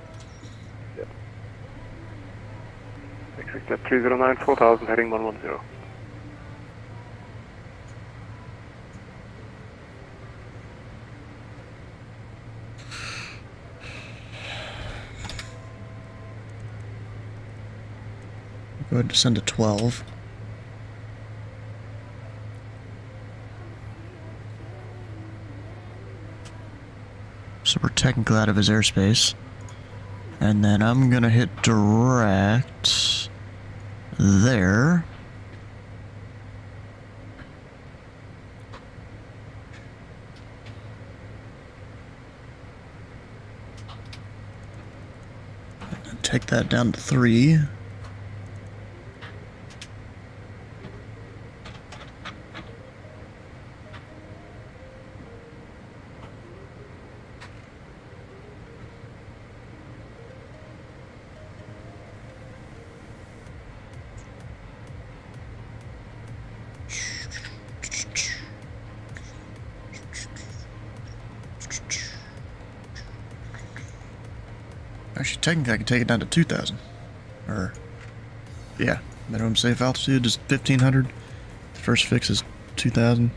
Yep. Expect 309, 4000, heading 110. Go ahead and send to 12. So we're technically out of his airspace. And then I'm gonna hit direct there. And take that down to 3. Actually, technically I can take it down to 2,000. Or, yeah, minimum safe altitude is 1,500. First fix is 2,000.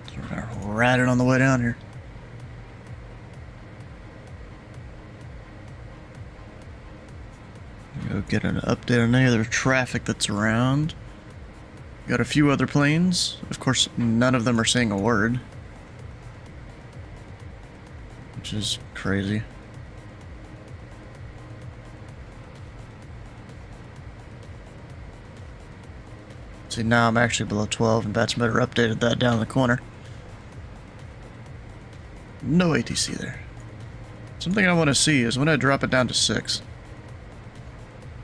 So we're gonna ride it on the way down here. Go get an update on any other traffic that's around. Got a few other planes. Of course, none of them are saying a word. Which is crazy. See, now I'm actually below 12, and Bats better updated that down in the corner. No ATC there. Something I want to see is when I drop it down to 6.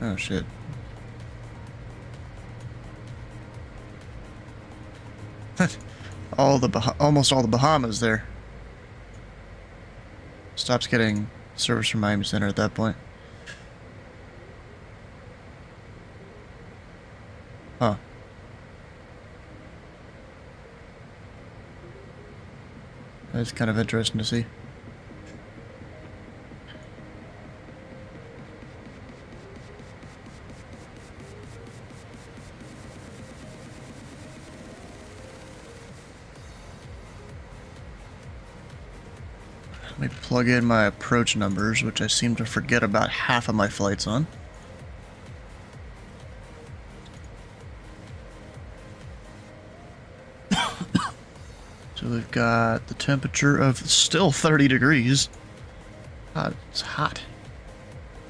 Oh, shit. Almost all the Bahamas there. Stops getting service from Miami Center at that point. Huh. That's kind of interesting to see. Let me plug in my approach numbers, which I seem to forget about half of my flights on. So we've got the temperature of still 30 degrees. God, it's hot.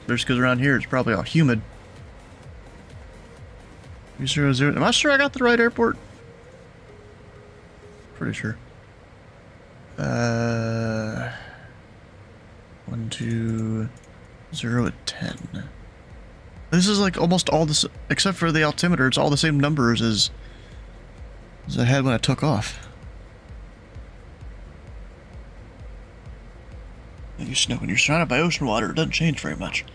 Just because around here it's probably all humid. 300. Am I sure I got the right airport? Pretty sure. 120 at 10. This is like almost all this, except for the altimeter. It's all the same numbers as I had when I took off. You know, when you're surrounded by ocean water, it doesn't change very much.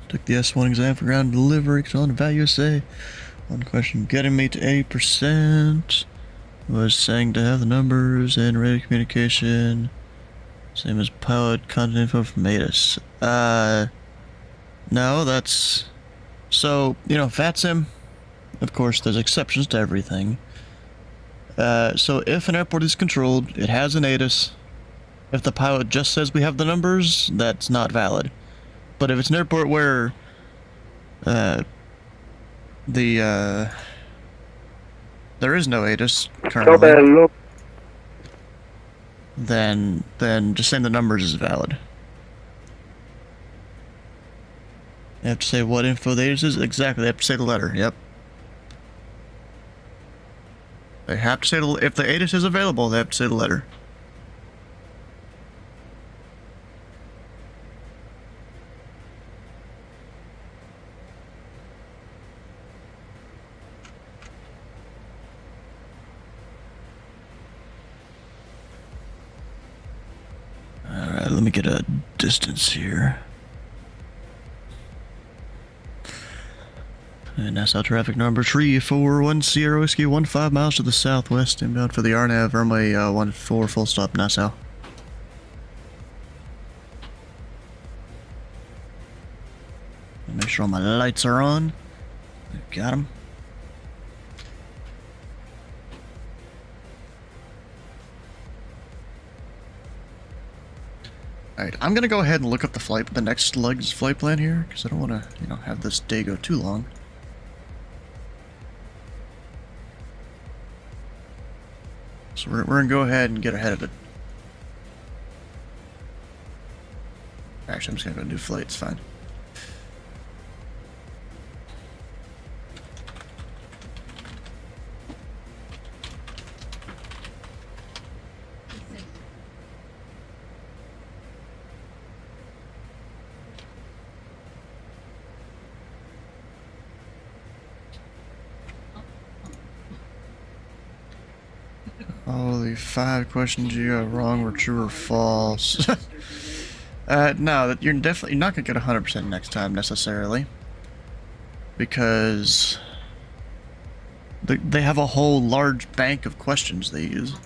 Took the S1 exam for ground delivery, on value USA. One question getting me to 80%. Was saying to have the numbers and radio communication. Same as pilot content info from ATIS. No, that's... So, you know, FATSIM, of course, there's exceptions to everything. So if an airport is controlled, it has an ATIS. If the pilot just says we have the numbers, that's not valid. But if it's an airport where The, there is no ATIS currently. Then just saying the numbers is valid. They have to say what info the ATIS is? Exactly, they have to say the letter, yep. They have to say if the ATIS is available, they have to say the letter. Alright, let me get a distance here. And Nassau traffic number 3410 Sierra Whiskey 15 miles to the southwest, inbound for the RNAV, runway 14 full stop Nassau. Make sure all my lights are on. Got them. Alright, I'm gonna go ahead and look up the next leg's flight plan here, because I don't want to, have this day go too long. So we're gonna go ahead and get ahead of it. Actually, I'm just gonna go do flight, it's fine. All the 5 questions you got wrong were true or false. No, you're not gonna get 100% next time necessarily, because they have a whole large bank of questions they use.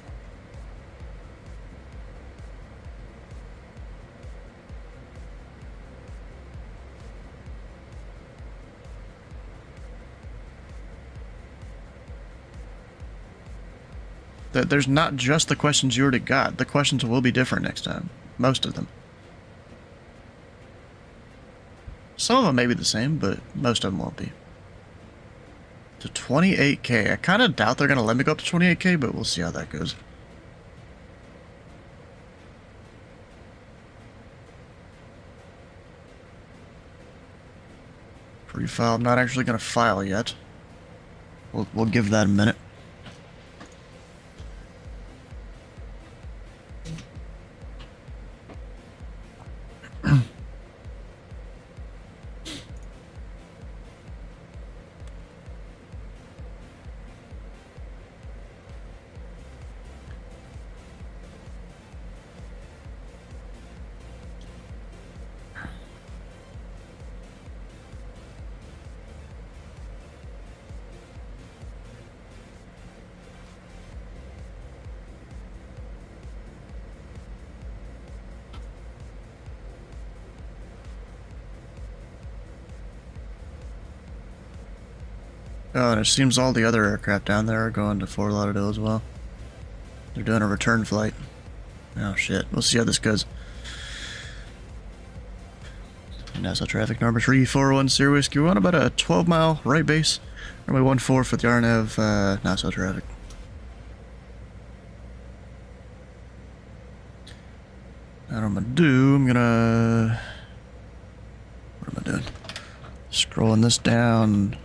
There's not just the questions you already got. The questions will be different next time. Most of them. Some of them may be the same, but most of them won't be. To 28K. I kind of doubt they're going to let me go up to 28K, but we'll see how that goes. Pre-file. I'm not actually going to file yet. We'll give that a minute. Oh, and it seems all the other aircraft down there are going to Fort Lauderdale as well. They're doing a return flight. Oh shit, we'll see how this goes. Nassau traffic number 341 Sierra Whiskey. We're on about a 12-mile right base. Runway 14 for the RNAV Nassau traffic. What I'm gonna do, what am I doing? Scrolling this down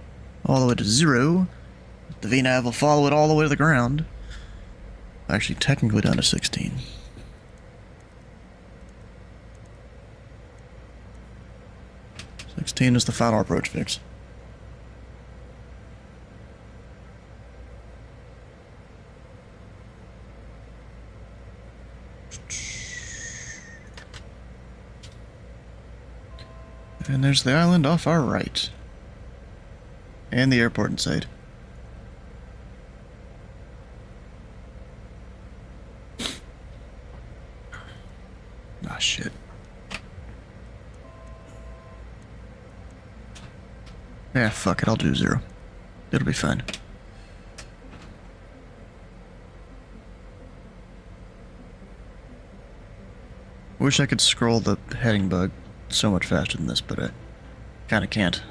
all the way to 0. The VNAV will follow it all the way to the ground. Actually, technically down to 16. Sixteen is the final approach fix. And there's the island off our right. And the airport inside. Ah, shit. Yeah, fuck it, I'll do 0. It'll be fine. Wish I could scroll the heading bug so much faster than this, but I kinda can't.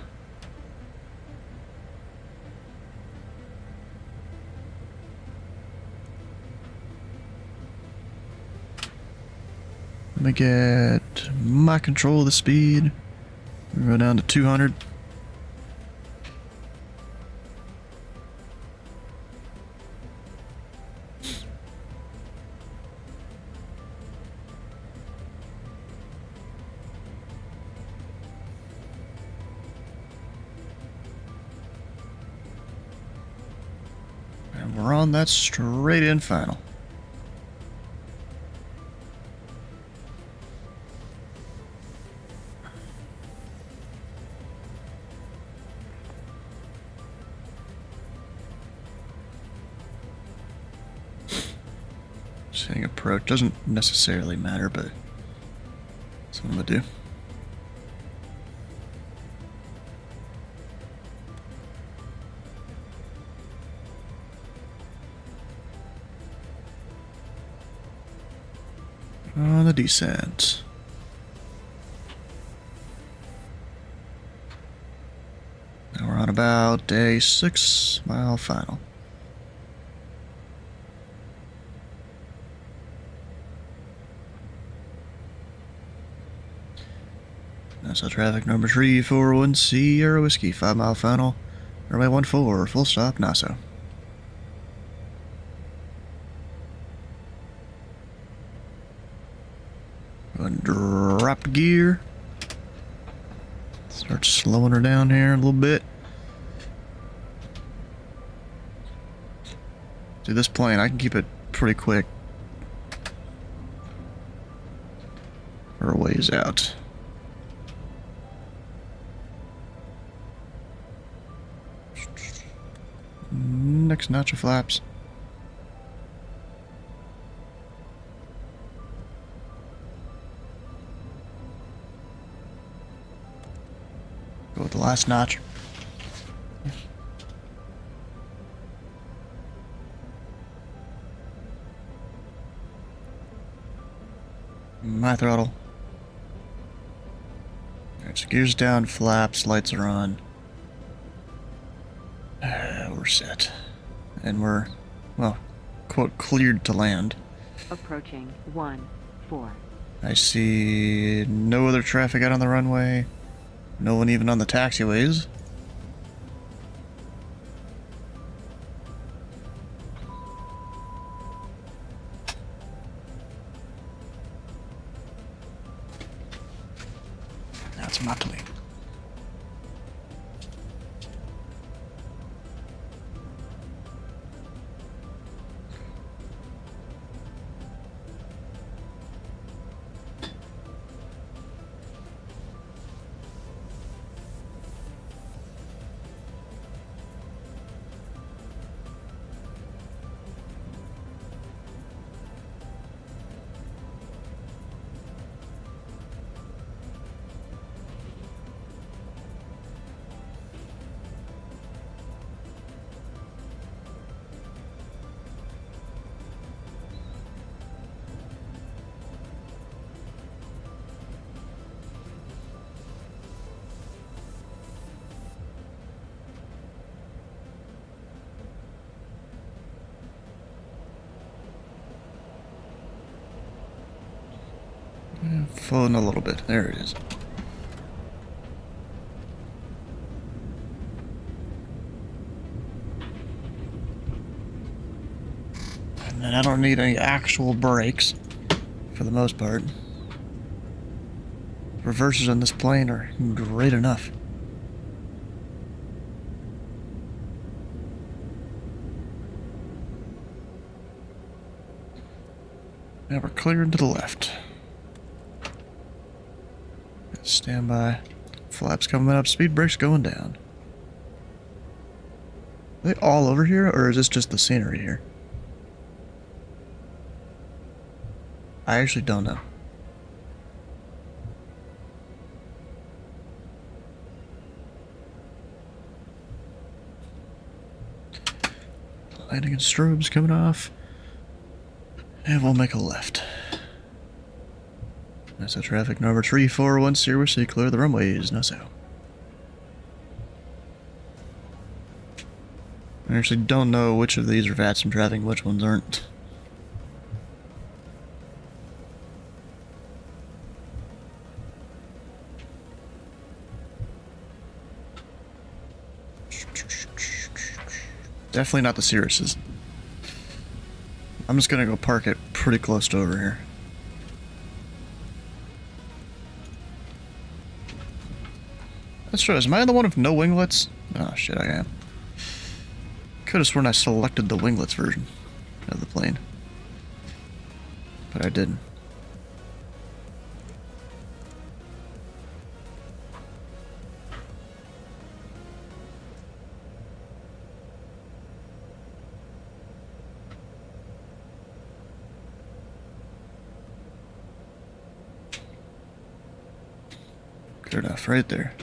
me get my control of the speed. We'll go down to 200. And we're on that straight in final. Saying approach doesn't necessarily matter, but that's what I'm gonna do. On the descent. Now we're on about a 6-mile final. NASA traffic number 341 Sierra Whiskey, 5-mile final. Runway 14, full stop, NASA. Go ahead and drop gear. Start slowing her down here a little bit. See, this plane, I can keep it pretty quick. Or a ways out. Next notch of flaps. Go with the last notch. My throttle. Alright, so gears down, flaps, lights are on. We're set. And we're, well, quote, cleared to land. Approaching 14. I see no other traffic out on the runway. No one even on the taxiways. Now it's not to leave. Floating a little bit. There it is. And then I don't need any actual brakes, for the most part. Reverses on this plane are great enough. Now we're cleared to the left. Stand by. Flaps coming up, speed brakes going down. Are they all over here, or is this just the scenery here? I actually don't know. Landing and strobes coming off. And we'll make a left. NASA traffic number 341 Sierra Whiskey, clear the runways, NASA. I actually don't know which of these are VATS traffic, which ones aren't. Definitely not the Cirruses. I'm just gonna go park it pretty close to over here. That's true. Am I the one with no winglets? Oh shit, I am. Could have sworn I selected the winglets version of the plane. But I didn't. Good enough, right there.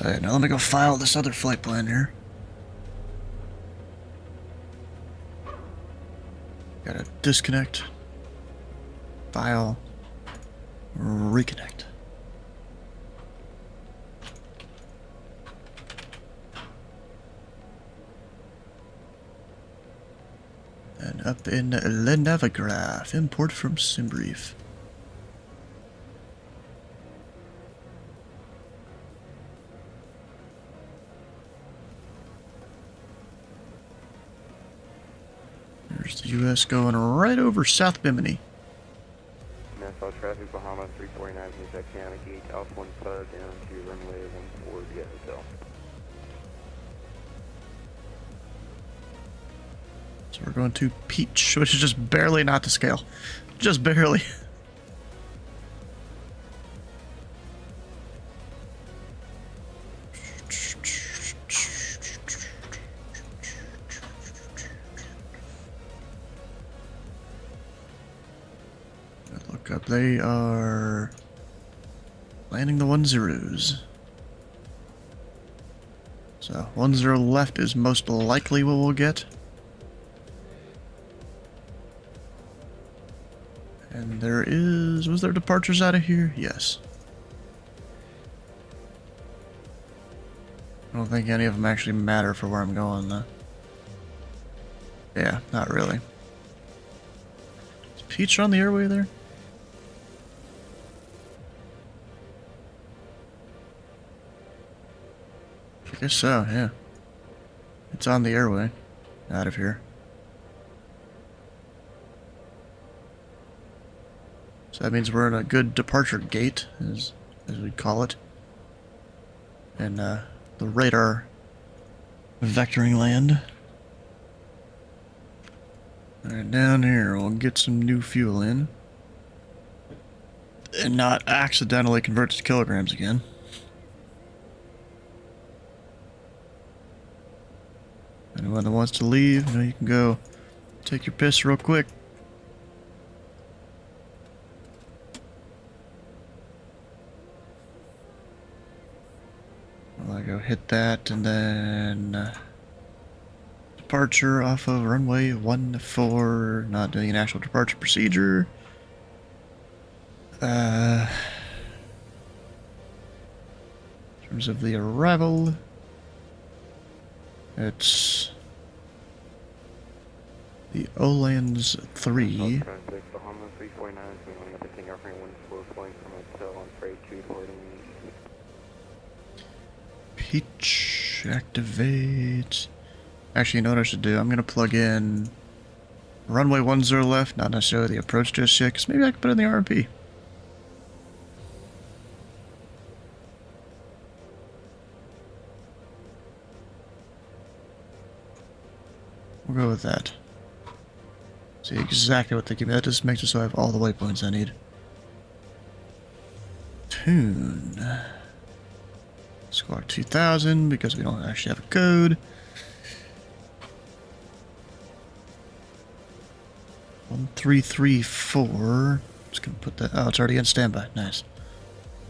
Alright, now let me go file this other flight plan here. Gotta disconnect, file, reconnect. And up in Le Navigraph, import from Simbrief. There's the US going right over South Bimini. Nassau traffic, Bahama 349, County Gate, Alpha 1 down to runway 14 via hotel. So we're going to Peach, which is just barely not to scale. Just barely. Look up, they are landing the 10s. So 10 left is most likely what we'll get. And there is... was there departures out of here? Yes. I don't think any of them actually matter for where I'm going, though. Yeah, not really. Is Peach on the airway there? I guess so, yeah. It's on the airway. Out of here. So that means we're in a good departure gate, as we call it. And the radar vectoring land. Alright, down here, we'll get some new fuel in. And not accidentally convert to kilograms again. Anyone that wants to leave, you know, you can go take your piss real quick. I'll go hit that, and then departure off of runway 14, not doing an actual departure procedure. In terms of the arrival, it's the Olands 3. Bahama 349, we want to get the airplane 14 flying from hotel on freight 2 boarding. Peach, activate. Actually, you know what I should do? I'm going to plug in runway 10 left, not necessarily the approach just yet, because maybe I can put in the RMP. We'll go with that. See exactly what they give me. That just makes it so I have all the waypoints I need. Tune. Squawk 2000, because we don't actually have a code. 1334. Just gonna put that. Oh, it's already in standby. Nice.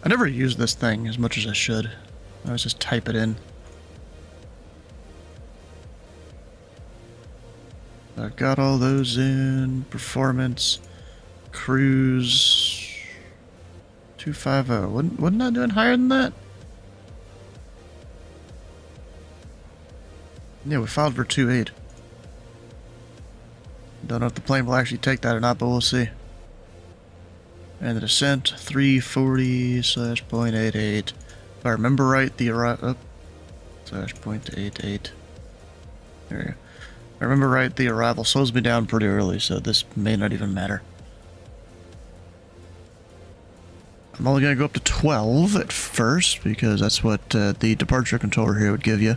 I never use this thing as much as I should. I always just type it in. I got all those in. Performance. Cruise. 250. Wasn't I doing higher than that? Yeah, we filed for 2-8. Don't know if the plane will actually take that or not, but we'll see. And the descent, 340/.88. If I remember right, the arrival... slash .88. There you go. If I remember right, the arrival slows me down pretty early, so this may not even matter. I'm only going to go up to 12 at first, because that's what the departure controller here would give you.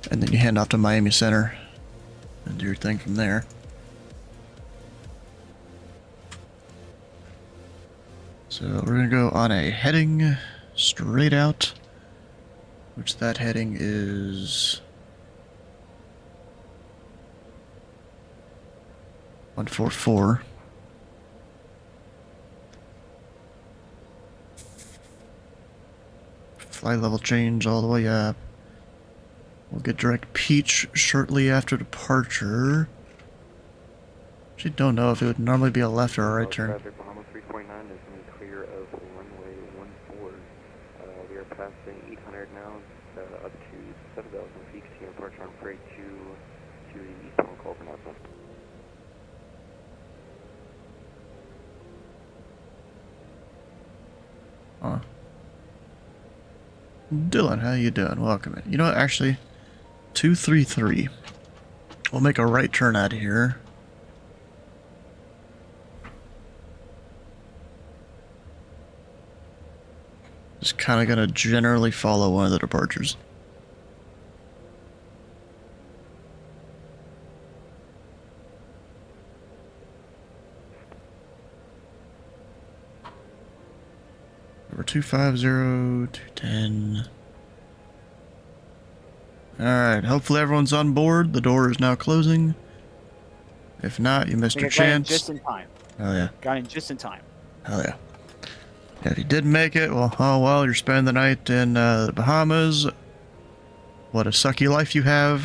And then you hand off to Miami Center and do your thing from there. So we're going to go on a heading straight out, which that heading is 144. Flight level change all the way up. We'll get direct Peach shortly after departure. Actually, don't know if it would normally be a left or a right turn. Traffic Bahama 349 is in the clear of runway 14. We are passing 800 now, up to 7,000 feet to departure on freight to the eastbound Colbert. Huh. Dylan, how you doing? Welcome in. You know what, actually, 233. We'll make a right turn out of here. Just kind of gonna generally follow one of the departures. Number 250, 210. Alright, hopefully everyone's on board. The door is now closing. If not, you missed your chance. Just in time. Oh yeah. Got in just in time. Hell yeah. Yeah, if you did make it, well, oh well, you're spending the night in the Bahamas. What a sucky life you have.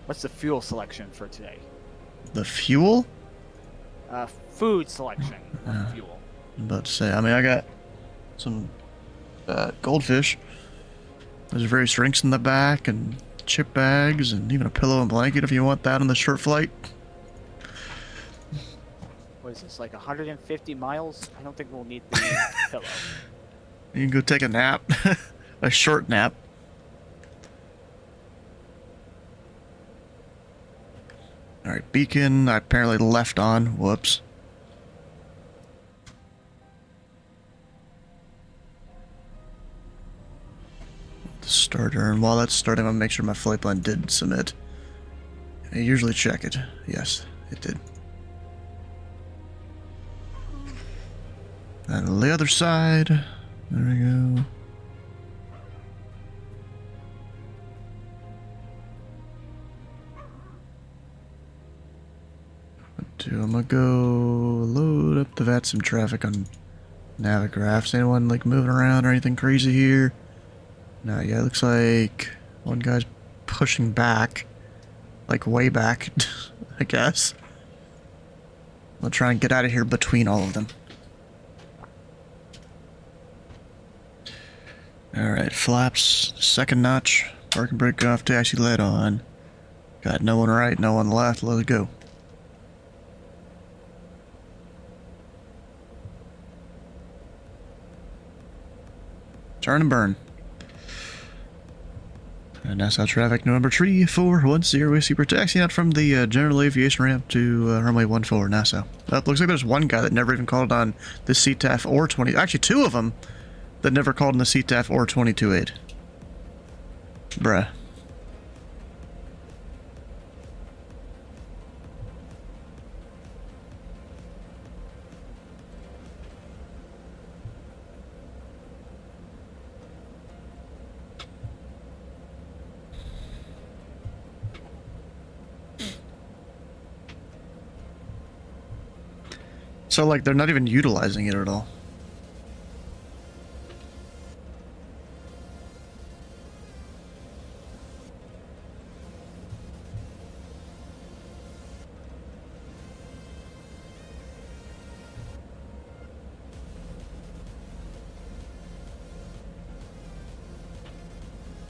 What's the fuel selection for today? The fuel? Food selection, not fuel. I'm about to say, I mean, I got some goldfish. There's various drinks in the back and chip bags and even a pillow and blanket if you want that on the short flight. What is this, like 150 miles? I don't think we'll need the pillow. You can go take a nap. A short nap. Alright, beacon, I apparently left on. Whoops. The starter, and while that's starting, I'm gonna make sure my flight plan did submit. I usually check it. Yes, it did. And on the other side, there we go. I'm gonna go load up the VATSIM traffic on Navigraphs. Anyone like moving around or anything crazy here? No, yeah, it looks like one guy's pushing back. Like way back, I guess. I'll try and get out of here between all of them. Alright, flaps, second notch, parking brake off, taxi light on. Got no one right, no one left, let's go. Turn and burn. Nassau traffic, November 3410, we super taxi out from the general aviation ramp to runway 14, Nassau. Looks like there's one guy that never even called on the CTAF or 20, actually two of them that never called on the CTAF or 22.8. Bruh. So, like, they're not even utilizing it at all.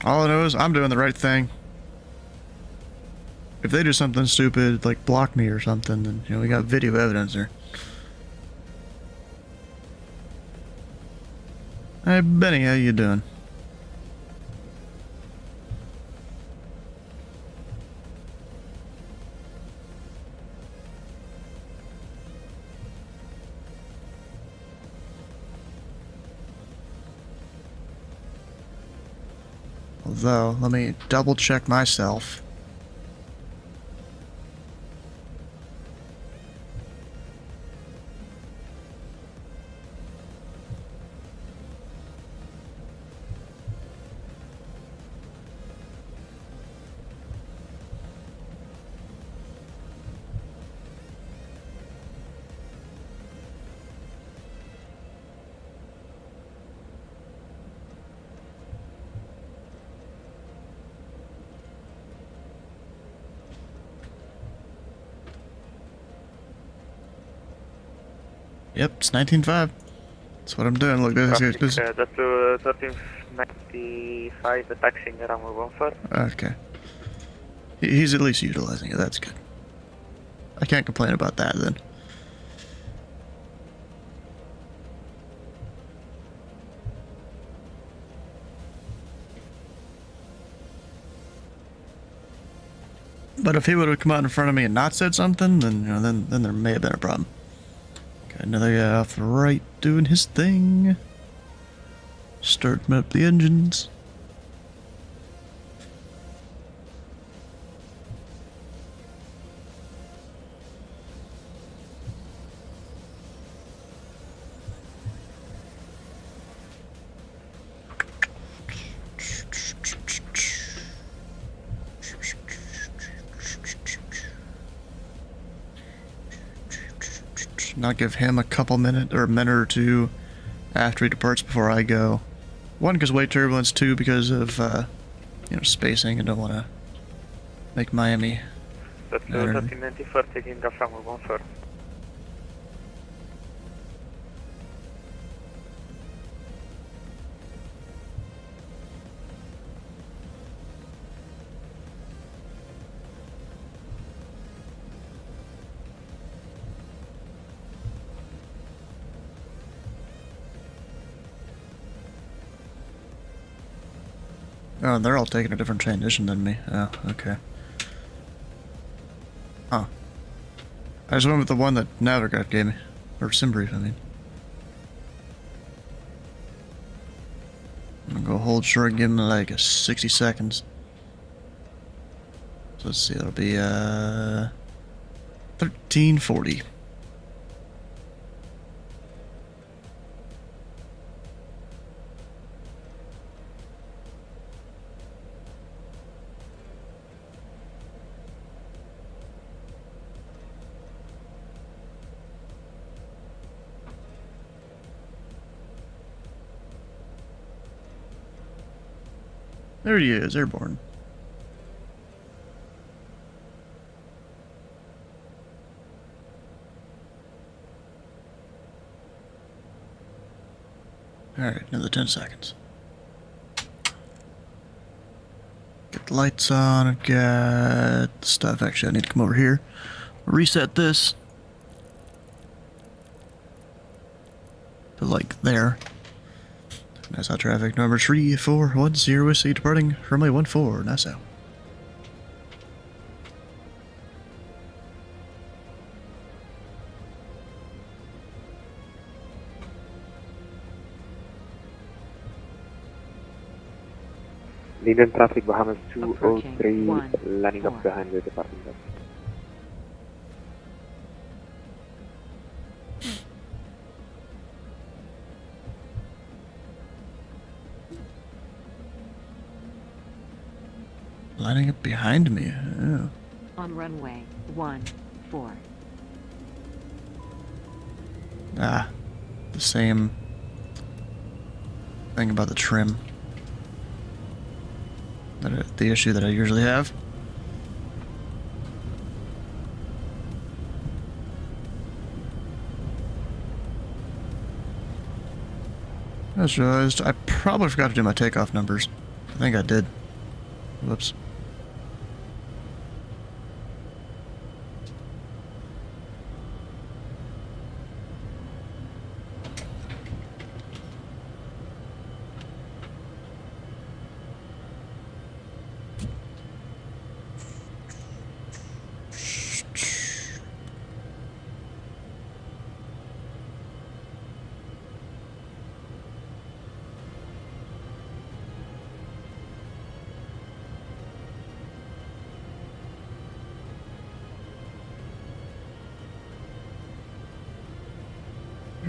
All I know is I'm doing the right thing. If they do something stupid, like block me or something, then, you know, we got video evidence there. Hey, Benny, how you doing? Although, let me double check myself. Yep, it's 19.5. That's what I'm doing. Look, this is... That's 1395, taxiing runway 14. Okay. He's at least utilizing it. That's good. I can't complain about that, then. But if he would have come out in front of me and not said something, then, you know, then there may have been a problem. Got another guy off the right doing his thing. Starting up the engines. Not give him a couple minutes or a minute or two after he departs before I go. One, because weight turbulence. Two, because of you know, spacing. I don't want to make Miami. That's 1394, taking off runway 14. Oh, they're all taking a different transition than me. Oh, okay. Huh. I just went with the one that Navigraph gave me. Or Simbrief, I mean. I'm gonna go hold short, give him like 60 seconds. So let's see, that'll be 1340. There he is, airborne. Alright, another 10 seconds. Get the lights on, I've got stuff. Actually, I need to come over here. Reset this. To like there. Nassau traffic number 3410 is departing runway 14, Nassau. Leading traffic Bahamas 203, landing up behind the departing desk. Lining up behind me. Oh. On runway 14. Ah, the same thing about the trim. The issue that I usually have. I just realized I probably forgot to do my takeoff numbers. think I did. Whoops.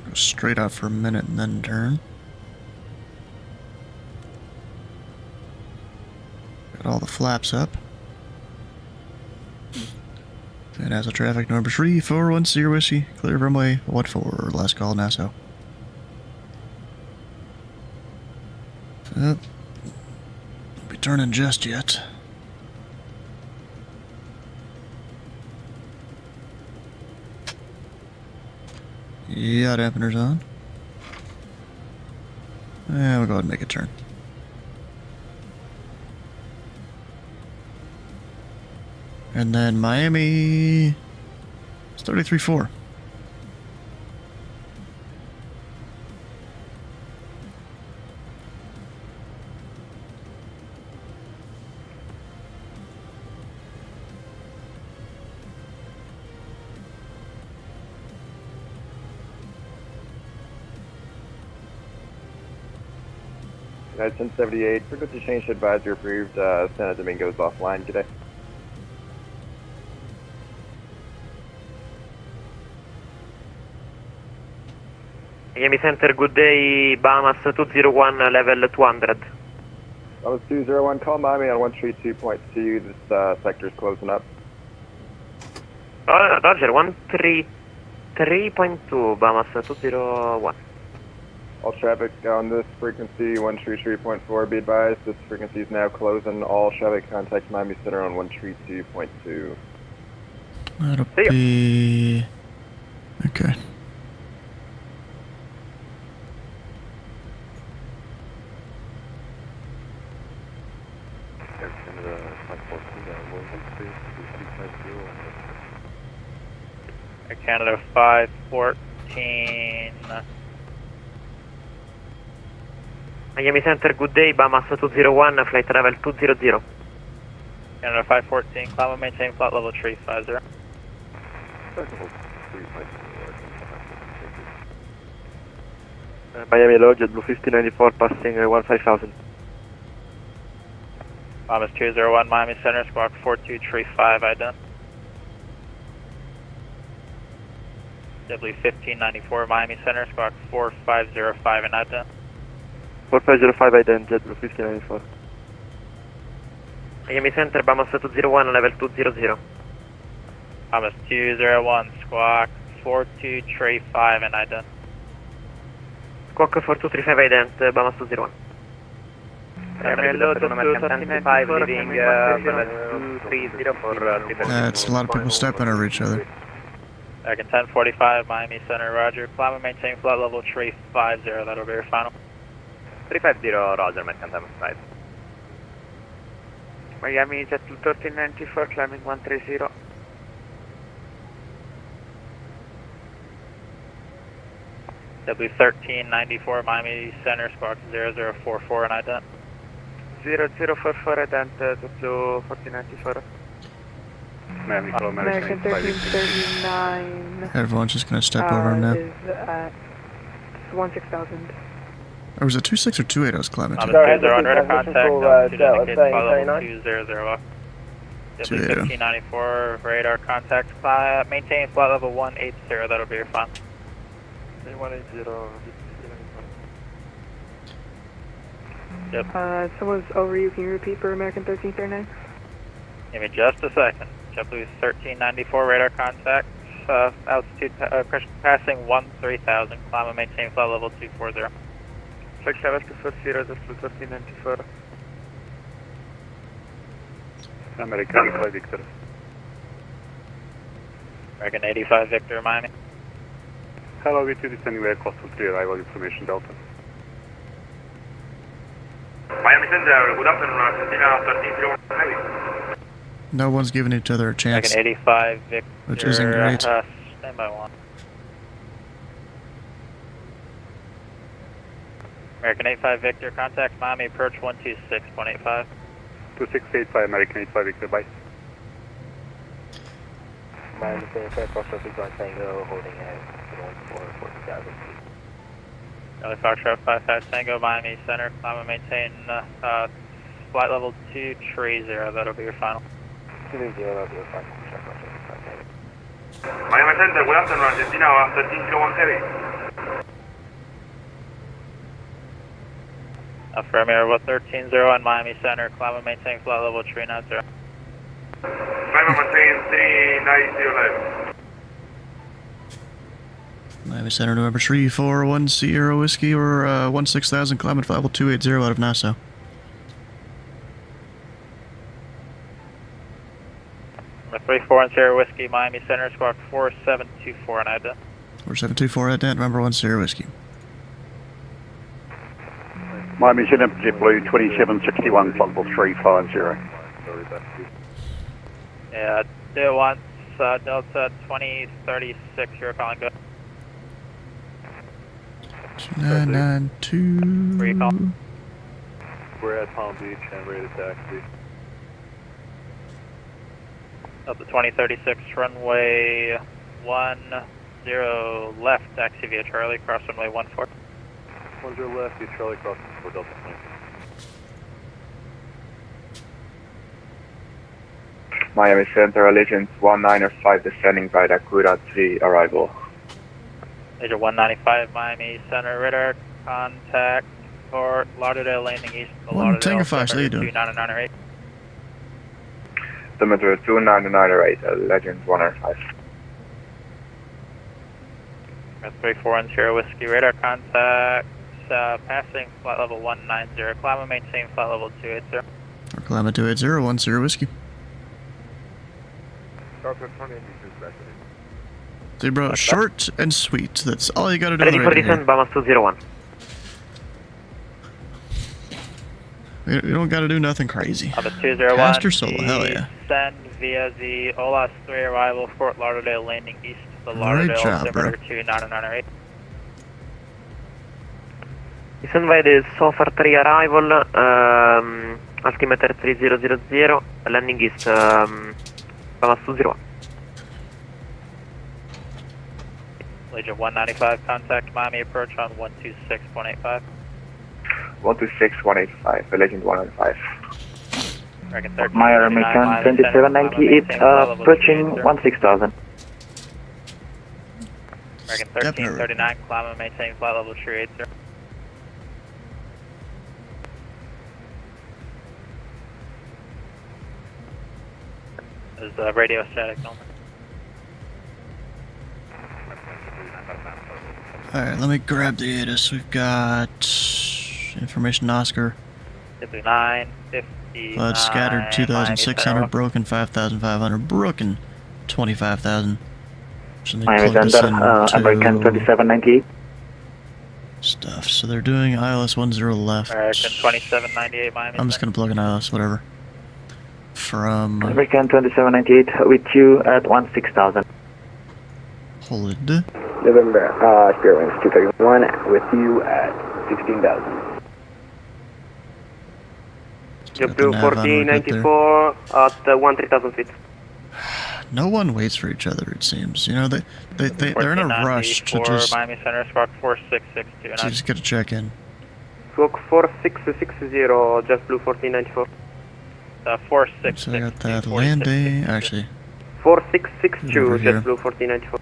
Go straight out for a minute and then turn. Got all the flaps up. And as a traffic number 3410 Whiskey, clear runway 14, last call Nassau. Won't be turning just yet. Yeah, dampener's on. And we'll go ahead and make a turn. And then Miami is 33.4. United 1078, frequency change to advisory approved. Santa Domingo's offline today. Miami Center, good day, Bahamas 201, level 200. Bahamas 201, call Miami on 132.2, this sector's closing up. Roger, 133.2, Bahamas 201. All traffic on this frequency, 133.4, be advised, this frequency is now closing. All traffic contact Miami Center on 132.2. That'll be... Okay. Canada 514. Miami Center, good day, Bahamas 201, flight level 200. Canada 514, climb and maintain flight level 350. Miami Low, JetBlue 5094, passing 15,000. Bahamas 201, Miami Center, squawk 4235, ident. JetBlue 1594, Miami Center, squawk 4505 and ident. 4505 ident, JetBlue 1594. Miami Center, Bahamas 201, level 200. Bahamas 201, squawk 4235 and ident. Squawk 4235 ident, Bahamas 201. Miami Low, JetBlue 1395, leaving level 230 for It's a lot of people stepping over each other. American 1045, Miami Center, roger. Climb and maintain flight level 350, that'll be your final. 350, roger, American 1045. Miami JetBlue 1394, climbing 130. JetBlue 1394, Miami Center, squawk 0044 and ident. 0044 ident, JetBlue 1494. Miami, American 1339. Everyone's just gonna step over him now. Is at 16,000. Or was it 26 or 28 I was climbing to? Sorry, they're on radar contact, altitude indicated flight level 200. JetBlue 1594, radar contact, maintain flight level 180, that'll be your final. 180. Yep. Someone's over you, can you repeat for American 1339? Give me just a second. JetBlue 1394, radar contact, altitude pressure passing 13,000, climb and maintain flight level 240. Flight level 240, JetBlue 1394. American 85 Victor. American 85 Victor, Miami. Hello, V2 descending via coastal 3, arrival information Delta. Miami Center, good afternoon, Argentina 1301 Heavy. No one's giving each other a chance. American 85 Victor. Which isn't great. Stand by 1. American 85 Victor, contact Miami, approach 126.85. 2685, American 85 Victor, bye. Miami Center, cross John Tango, holding at 40,000 feet. TheFatRat 55 Tango, Miami Center, climb and maintain flight level 230, that'll be your final. 230, that'll be your final. Miami Center, good afternoon, Argentina 1301 Heavy. Affirm Air 13-0 on Miami Center, climb and maintain flight level 390. Climb and maintain 390 left. Miami Center, November 341 Sierra Whiskey or 16,000, climbing flight level 280 out of Nassau. Number 34 Sierra Whiskey, Miami Center, squawk 4724 and ident. 4724 ident, November 1 Sierra Whiskey. Miami Center, JetBlue 2761, flight level 350. Yeah, do once, Delta 2036, you're calling go. 992. Where you call? We're at Palm Beach and ready to taxi. Up to 2036, runway 10 left, taxi via Charlie, cross runway 14. 10 left, via Charlie, crossing for Delta 20. Miami Center, Allegiance 195 descending by Dakota 3 arrival. Major 195, Miami Center, radar, contact Fort Lauderdale, landing east of Lauderdale, Fox, how you doing? 2998. Altimeter 2998, Legends 105. 34 Sierra Whiskey, radar contact, passing flight level 190, climb and maintain flight level 280. Or climb at 280, 1 Sierra Whiskey. See, bro, short and sweet. That's all you gotta do. Ready for descent, Bahamas 201. You don't gotta do nothing crazy. On the 201, Cast your solo, hell yeah. Send via the OLAS 3 arrival, Fort Lauderdale, landing east of the Great Lauderdale, job, altimeter bro. 2998. Descend by the SOFAR 3 arrival, altimeter 3000, landing east, Bahamas 201. Legion 195, contact Miami approach on 126.85. 126-185, Legend 105. American 13, Miami 2798, approaching 16,000. American 1339, climb and maintain flight level 380. Is radio static only. Alright, let me grab the ATIS. We've got information Oscar. 59, 50. Flood scattered 2,600, broken 5,500, broken 25,000. So they Miami plug this Center, into American 2798. stuff. So they're doing ILS 10 left. American 2798, Miami. I'm just gonna plug in ILS, whatever. From American 2798 with you at 16,000. hold. November, Spirit Wings 231 with you at 16,000. JetBlue 1494 at 13,000 feet. No one waits for each other, it seems. You know, they're in a rush to just... Miami Center, squawk 4662. So you just gotta check in. Squawk 4660, JetBlue 1494. 4662. So I got that landing, actually. 4662, Over here. JetBlue 1494.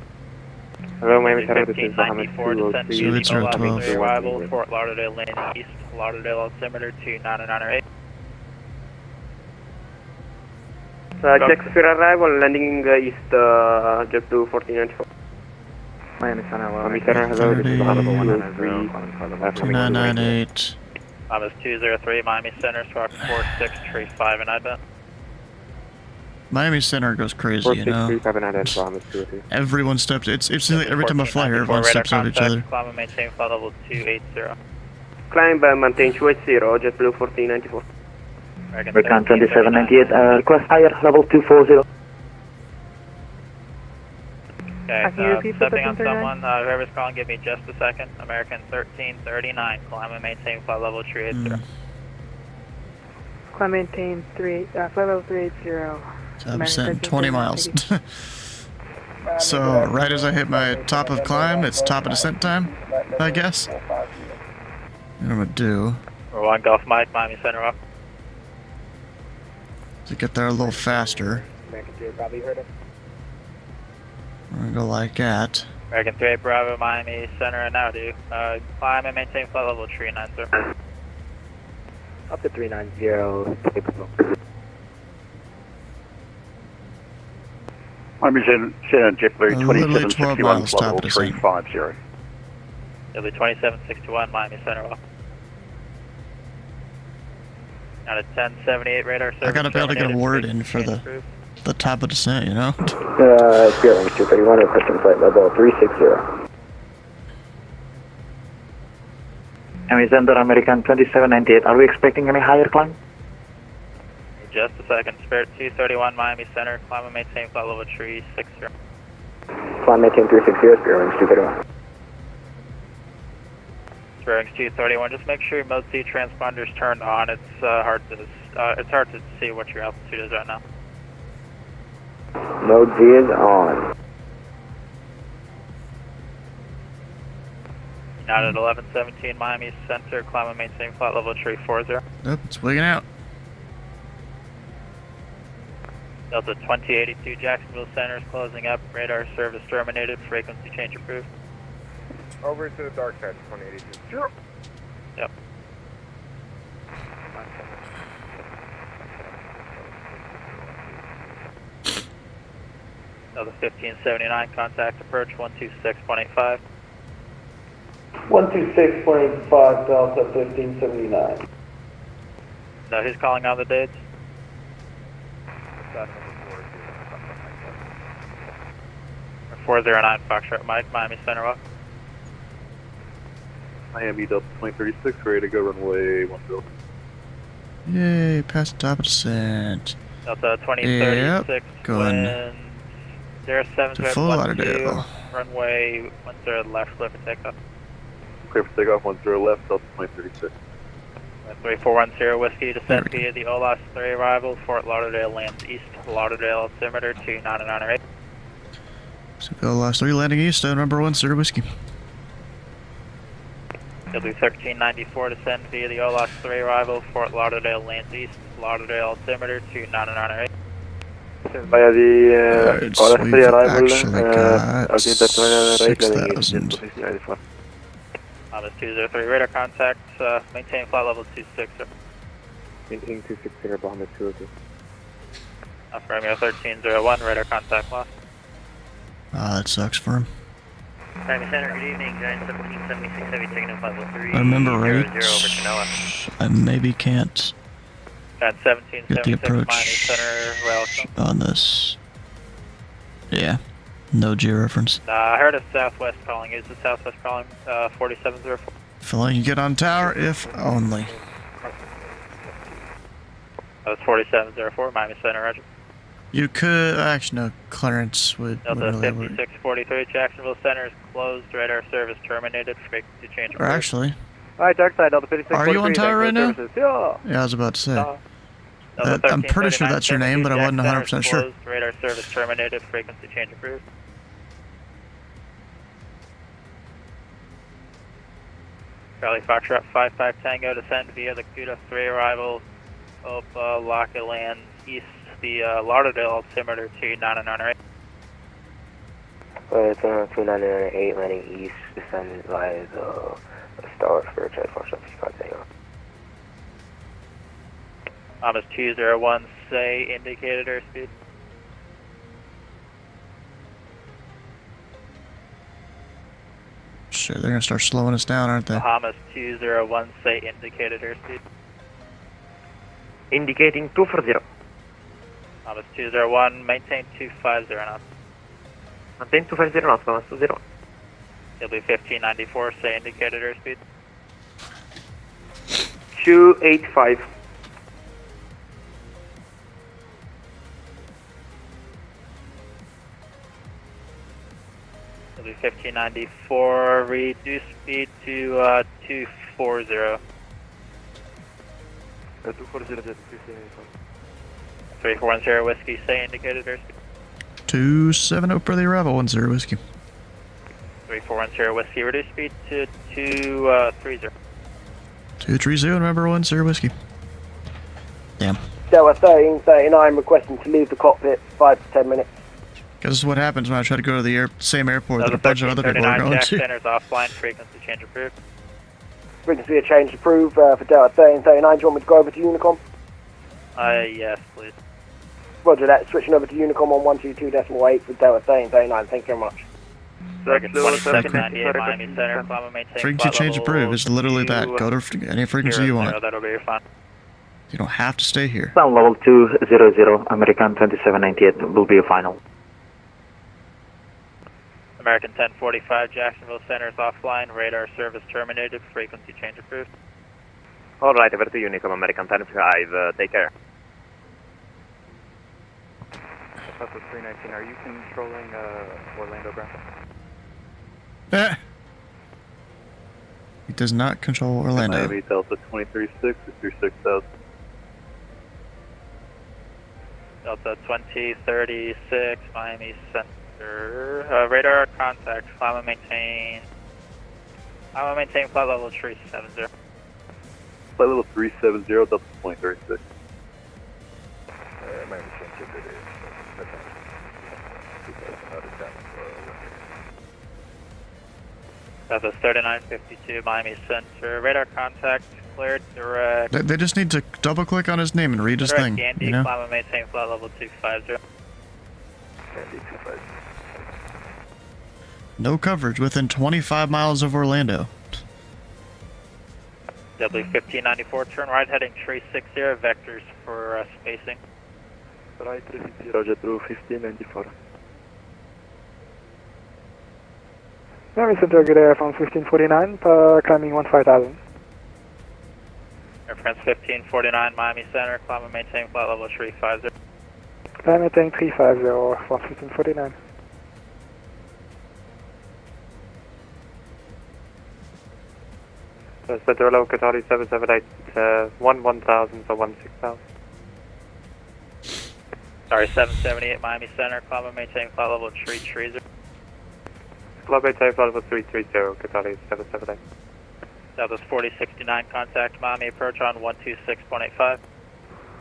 Hello, Miami Center, this is 1394, descend So to it's the our 12. arrival, Fort Lauderdale, landing east, Lauderdale altimeter 2998. Check Spirit arrival, landing east, JetBlue 1494. Miami Center, hello, this is Audible 103. 2998. Bahamas 203, Miami Center, squawk 4635 and ident. Miami Center goes crazy, you know. 4635 Bahamas 203. Everyone steps. It's like every time I fly here, everyone steps out each other. Climb and maintain flight level 280. Climb, maintain 280, JetBlue 1494. American 2798, request higher, level 240. Okay, so stepping on someone, whoever's calling, give me just a second. American 1339, climb and maintain flight level 380. Climb maintain flight level 380. I'm sitting 20 miles. So, right as I hit my top of climb, it's top of descent time, I guess. What I'm gonna do We're 1 Gulf Mike, Miami Center up. to get there a little faster. Probably heard it. We're gonna go like that. American 38 Bravo, Miami Center, and now do. Climb and maintain flight level 390. Up to 390, Miami Center, JetBlue Literally 12 2761, miles flight top level of descent. 350. It'll be 2761, Miami Center up. Out of 1078 radar service. I gotta be able to get a terminated. word in for the top of descent, you know? Spearwings 231, requesting flight level 360. Miami Center, American 2798, are we expecting any higher climb? Just a second. Spirit 231, Miami Center. Climb and maintain flight level 360. Climb maintain 360, Spearwings 231. Spirit 231. Just make sure your mode C transponder's turned on. It's hard to see what your altitude is right now. Mode Z is on. Out at 1117 Miami Center. Climb and maintain flight level 340. Nope, it's wigging out. Delta 2082 Jacksonville Center is closing up. Radar service terminated. Frequency change approved. Over to the dark side, 2082. Sure. Yep. Delta 1579, contact approach 126.85. 126.85 Delta 1579. Now who's calling on the dates? 409 Foxtrot Mike, Miami Center up. Miami Delta 2036, ready to go runway 10. Yay, past the top of descent. Delta 2036, Yep, going wind 07 to Full Lauderdale. runway 10 left, clear for takeoff. Clear for takeoff 10 left, Delta 2036. 3410 Whiskey, descent via the OLAS 3 arrival, Fort Lauderdale lands east, Lauderdale altimeter 2998. So go last 3 landing east, number 1 Sir Whiskey. You'll do 1394, descend via the OLAS 3 arrival, Fort Lauderdale lands east, Lauderdale altimeter 2998. Via the OLAS 3 arrival, altimeter 6,000. Thomas 203, radar contact, maintain flight level 26. Maintain 260, Bahamas 202. Alpha Romeo 1301, radar contact lost. Ah, that sucks for him. Miami Center, good evening, Giant 1776 Heavy, taking in flight level 3. I remember right. over Chinoa. I maybe can't Giant get the 1776 Miami approach Center, rail. on this. Yeah, no G reference. I heard a southwest calling. Is the southwest calling 4704? Feel like you get on tower if only. That was 4704, Miami Center, roger. You could actually no clearance would Delta really work. 5643, Jacksonville Center is closed. Radar service terminated. Frequency change. Or actually, Alright, dark side, Delta 5643. are you on tower right now? Yeah. Yeah, I was about to say. Delta I'm pretty sure that's your name, but I wasn't 100% sure. Closed. Radar service terminated. Frequency change approved. Charlie Foxtrot 55 Tango, descend via the Cuda 3 arrival. Hope Lockett lands east the Lauderdale altimeter 2998. It's 2998 landing east, descend via the start for Charlie Foxtrot 55 Tango. Thomas 201, say indicated airspeed. Shit, they're gonna start slowing us down, aren't they? Bahamas 201, say indicated airspeed. Indicating 240. Bahamas 201, maintain 250 knots. Maintain 250 knots, Bahamas 20. It'll be 1594, say indicated airspeed. 285. It'll be 1594, reduce speed to 240. 3410 whiskey, say indicated airspeed. 270 per the arrival, 10 whiskey. 3410 whiskey, reduce speed to 230. 230, remember 10 whiskey. Damn. Delta 1339 requesting to leave the cockpit 5 to 10 minutes. Because this is what happens when I try to go to the same airport that a bunch of other people are 1339 going Jack to. centers offline, frequency change approved. Frequency change approved for Delta 1339. Do you want me to go over to Unicom? Yes, please. Roger that. Switching over to Unicom on 122.8 for Delta 1339. Thank you very much. Circuit 2798 Miami Center, climb maintain Frequency change approved. It's literally that. Go to any frequency you want. That'll be fine. You don't have to stay here. Sound level 200, American 2798 will be a final. American 1045, Jacksonville Center is offline, radar service terminated, frequency change approved. Alright, over to Unicom, American 10-5, take care. Delta 319, are you controlling Orlando ground? He does not control Orlando. Miami Delta 236 through 6000. Delta 2036, Miami Center. Radar contact, climb and maintain flight level 370. Flight level 370, Delta 2036. Delta 3952, Miami Center. Radar contact, cleared direct. They just need to double click on his name and read his thing. Gandhi, You know? climb and maintain flight level 250. No coverage within 25 miles of Orlando. W1594, turn right heading 360, vectors for spacing. Right 360, Roger, through 1594. Miami Center, good air from 1549, climbing 15,000. Air France 1549, Miami Center, climb and maintain flight level 350. Climb maintain 350 from 1549. Center level Qatari 778, 1000 to 16000. Sorry, 778 Miami Center, climb and maintain flight level 330. Club maintain flight level 330, Qatari 778. Southwest 4069, contact Miami, approach on 126.85.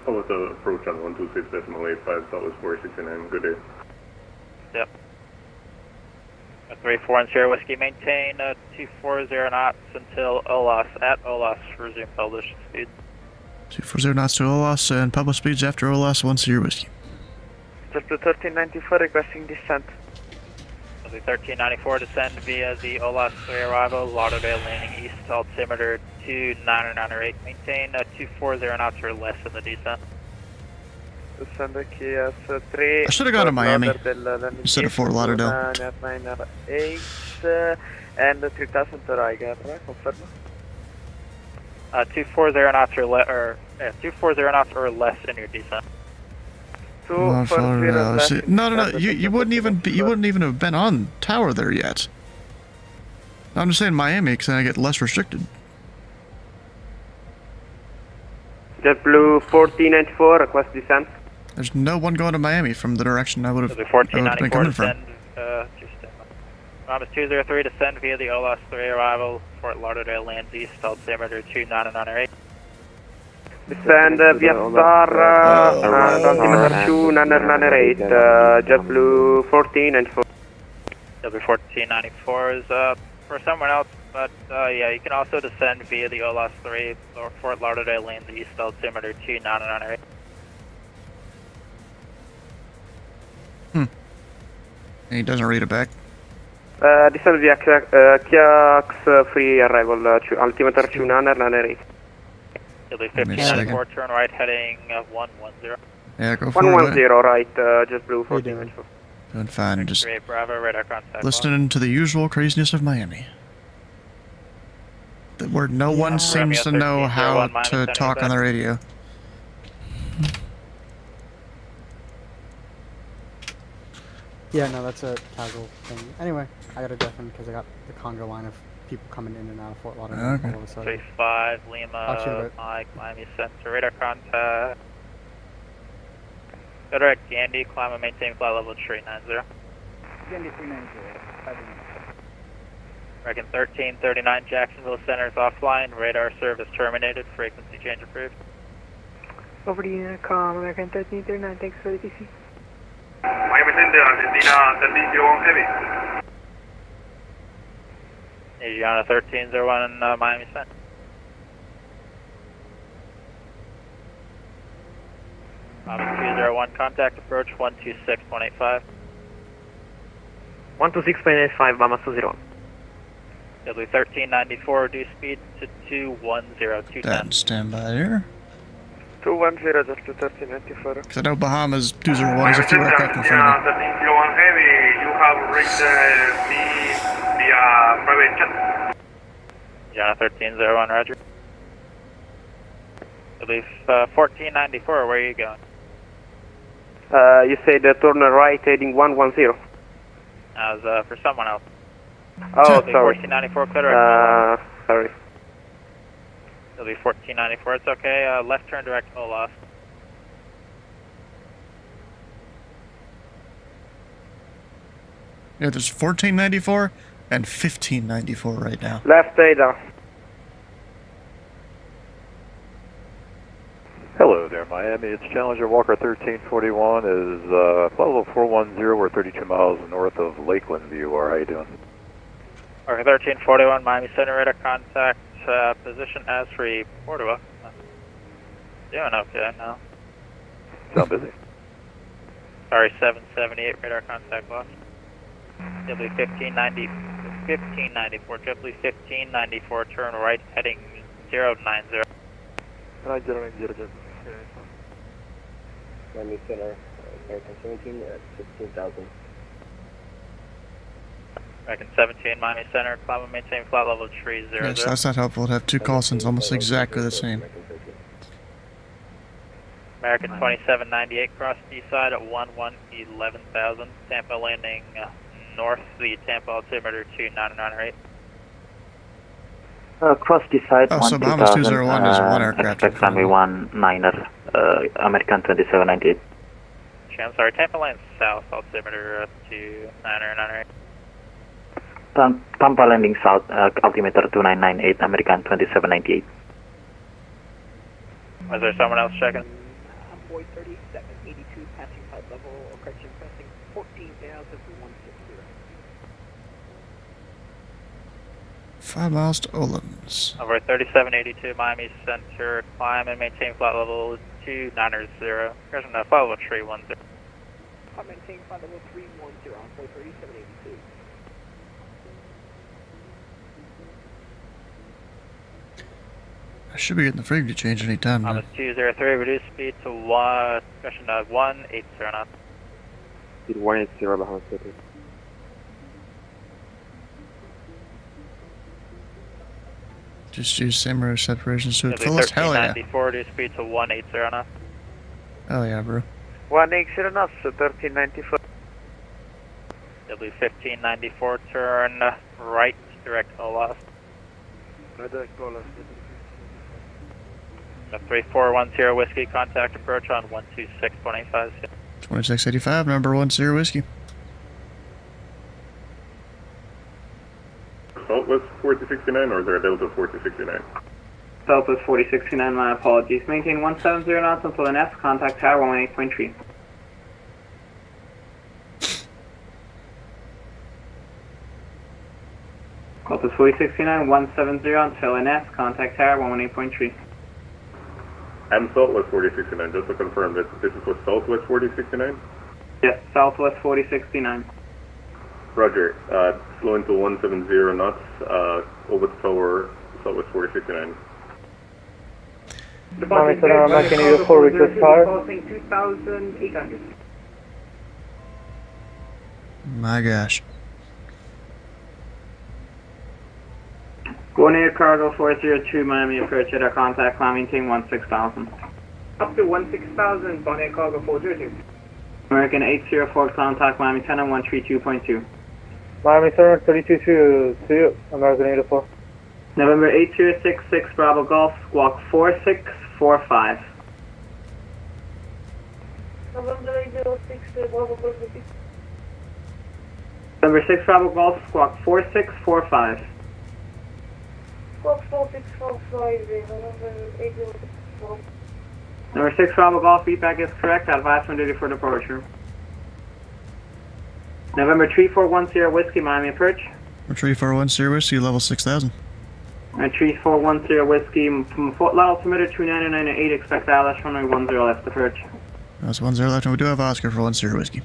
Oh, with the approach on 126.85, Southwest 469, good day. Yep. 3410 Whiskey, maintain 240 knots until OLOS. At OLOS, resume published speed. 240 knots to OLOS and public speeds after OLOS 10 whiskey. Just 1394 requesting descent. 1394, descend via the OLOS 3 arrival, Lauderdale landing east, altimeter 2998. Maintain 240 knots or less in the descent. Descend KS 3. I should have gone to Miami instead of Fort Lauderdale. 998 and 3000 to Riga, confirm. 240 knots or 240 knots or less in your descent. No, you wouldn't even have been on tower there yet. I'm just saying Miami because then I get less restricted. JetBlue 1494, request descent. There's no one going to Miami from the direction I would have been 1494, coming from. Thomas 203, descend via the OLOS 3 arrival, Fort Lauderdale lands east, altimeter 2998. Descend via star, altimeter 2998, JetBlue 1494. W1494 is for someone else, but yeah, you can also descend via the OLOS 3 or Fort Lauderdale lands east, altimeter 2998. And he doesn't read it back. Descend via Kiax free arrival, altimeter 2998. W1594, turn right heading 110. Yeah, go for 110, it. right, JetBlue 1494. Doing fine and just Great, Bravo, radar contact. listening to the usual craziness of Miami. where no one seems to know how to talk on the radio. Yeah, no, that's a casual thing. Anyway, I got a deafen because I got the conga line of people coming in and out of Fort Lauderdale all of a sudden. 35 Lima, Mike, Miami Center, radar contact. Go direct Gandhi, climb and maintain flight level 390. Gandhi 390, 5 minutes. American 1339 Jacksonville Center is offline, radar service terminated, frequency change approved. Over to Unicom, American 1339, thanks for the DC. Miami Center, Argentina 1301 Heavy. Asiana 1301 in Miami Center. Miami 201, contact approach 126.85. 126.85, Bahamas 20. W 1394, reduce speed to 210, Then stand by here. 210, just to 1394. Because I know Bahamas 201 is a few aircraft in front of me. 1301 Heavy, you have reached me via private chat. Asiana 1301, roger. I believe 1494, where are you going? You said turn right heading 110. As for someone else. Oh, sorry. 1494, clear direct. Sorry. It'll be 1494, it's okay. Left turn direct Olaf. Yeah, there's 1494 and 1594 right now. Left data. Hello there, Miami. It's Challenger Walker 1341. Is flight level 410. We're 32 miles north of Lakeland View. How are you doing? Walker 1341, Miami Center, radar contact. Position as reported. Doing okay now. Sound busy. Sorry, 778, radar contact lost. JetBlue 1594, JetBlue 1594, turn right heading 090. Right, 090, Miami Center, American 17 at 15,000. American 17, Miami Center, climb and maintain flight level 300. Yes, that's not helpful to have two call signs almost exactly the same. American 2798, cross D side at 11,000. Tampa landing north, the Tampa altimeter 2998. Cross the side, oh, so Bahamas 201 is one aircraft. Expect runway 19er, American 2798. I'm sorry, Tampa lands south, altimeter 2998. Tampa landing south, altimeter 2998, American 2798. Was there someone else checking? Convoy 3782, passing flight level, correction, passing 14,160. 5 miles to Olam's. Over 3782, Miami Center, climb and maintain flight level 290. Correction, flight level 310. Maintain flight level 310, Convoy 3782. I should be getting the frequency change any time now. 203, reduce speed to 180 knots. Speed 180, Bahamas City. Just use same row separations to it. Phyllis, hell yeah. 1394, reduce speed to 180 knots. Hell yeah, bro. 180 knots, 1394. W 1594, turn right, direct Olaf. Direct Olaf. 3410 Whiskey, contact approach on 126.85. 2685, number 10 Whiskey. Southwest 4069, or is there a Delta 4069? Southwest 4069, my apologies. Maintain 170 knots until the next, contact tower 118.3. Southwest 4069, 170 until NS, contact tower 118.3. And Southwest 4069, just to confirm that this is for Southwest 4069? Yes, Southwest 4069. Roger, slowing to 170 knots, over the tower, Southwest 4069. Miami Center, American 84, request tower. 2,800. My gosh. Bonaire Cargo 402 Miami approach at our contact, climb maintain 16,000. Up to 16,000, Bonaire Cargo 402. American 804 contact Miami Center 132.2. Miami Center 32-2, see you, American 804. November 8066 Bravo Golf, squawk 4645. November 806 Bravo Golf. November 6 Bravo Golf, squawk 4645. Squawk 4645, November 806 Bravo. Number 6 Bravo Golf, feedback is correct, advise when ready for departure. November 3410 Whiskey, Miami approach. 3410 Whiskey, level 6000. 3410 Whiskey, from Fort Lauderdale altimeter 299.8, expect ILS runway 10 left approach. That's 10 left, and we do have Oscar for 10 Whiskey.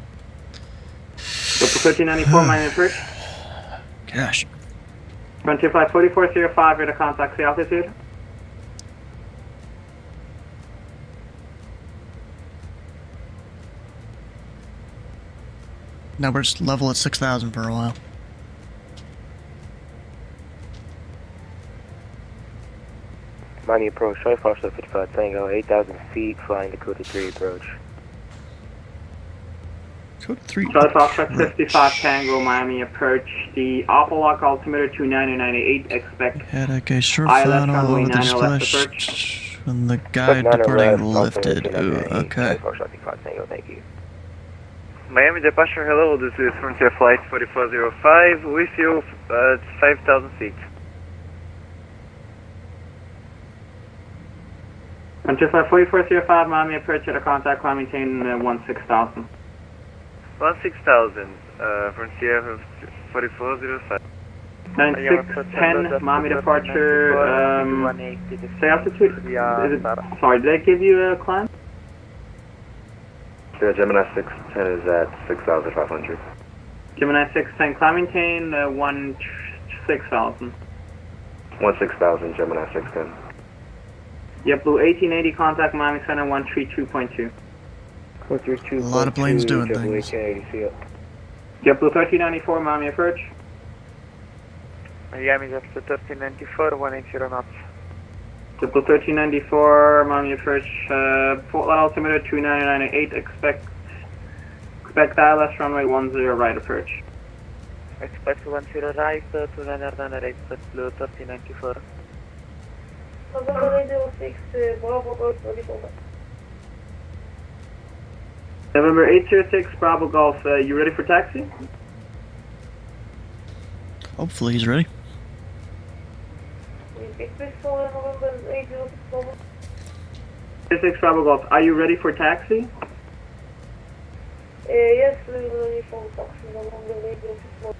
Gopher 1394, Miami approach. Gosh. Frontier flight 4405, radar contact, sea altitude. Now we're just level at 6,000 for a while. Miami approach, Charlie Foxtrot 55 Tango, 8,000 feet, flying Dakota 3 approach. Dakota 3 Charlie Foxtrot 55 Tango, Miami approach. The Alpha Lock altimeter 299.8, expect Had a short ILS final runway over the 90 left splash approach. when the guy departing lifted. Ooh, okay. Thank you. Miami departure, hello, this is Frontier Flight 4405 with you at 5,000 feet. Frontier flight 4405, Miami approach at a contact, climb maintain 16,000. 16,000, Frontier 4405. 9610, Miami departure, say altitude, sorry, did I give you a climb? Gemini 610 is at 6,500. Gemini 610, climb maintain 16,000. 16,000, Gemini 610. JetBlue 1880, contact Miami Center 132.2. A lot of planes doing things. JetBlue 1394, Miami approach. Miami JetBlue 1394, 180 knots. JetBlue 1394, Miami approach, Fort Lauderdale altimeter 299.8, expect ILS runway 10 right approach. Expect 10 right, 299.8, JetBlue 1394. November 806 Bravo Golf 34. November 806 Bravo Golf, you ready for taxi? Hopefully he's ready. Expect for November 806 Bravo. 806 Bravo Golf, are you ready for taxi? Yes, we're ready for taxi November 806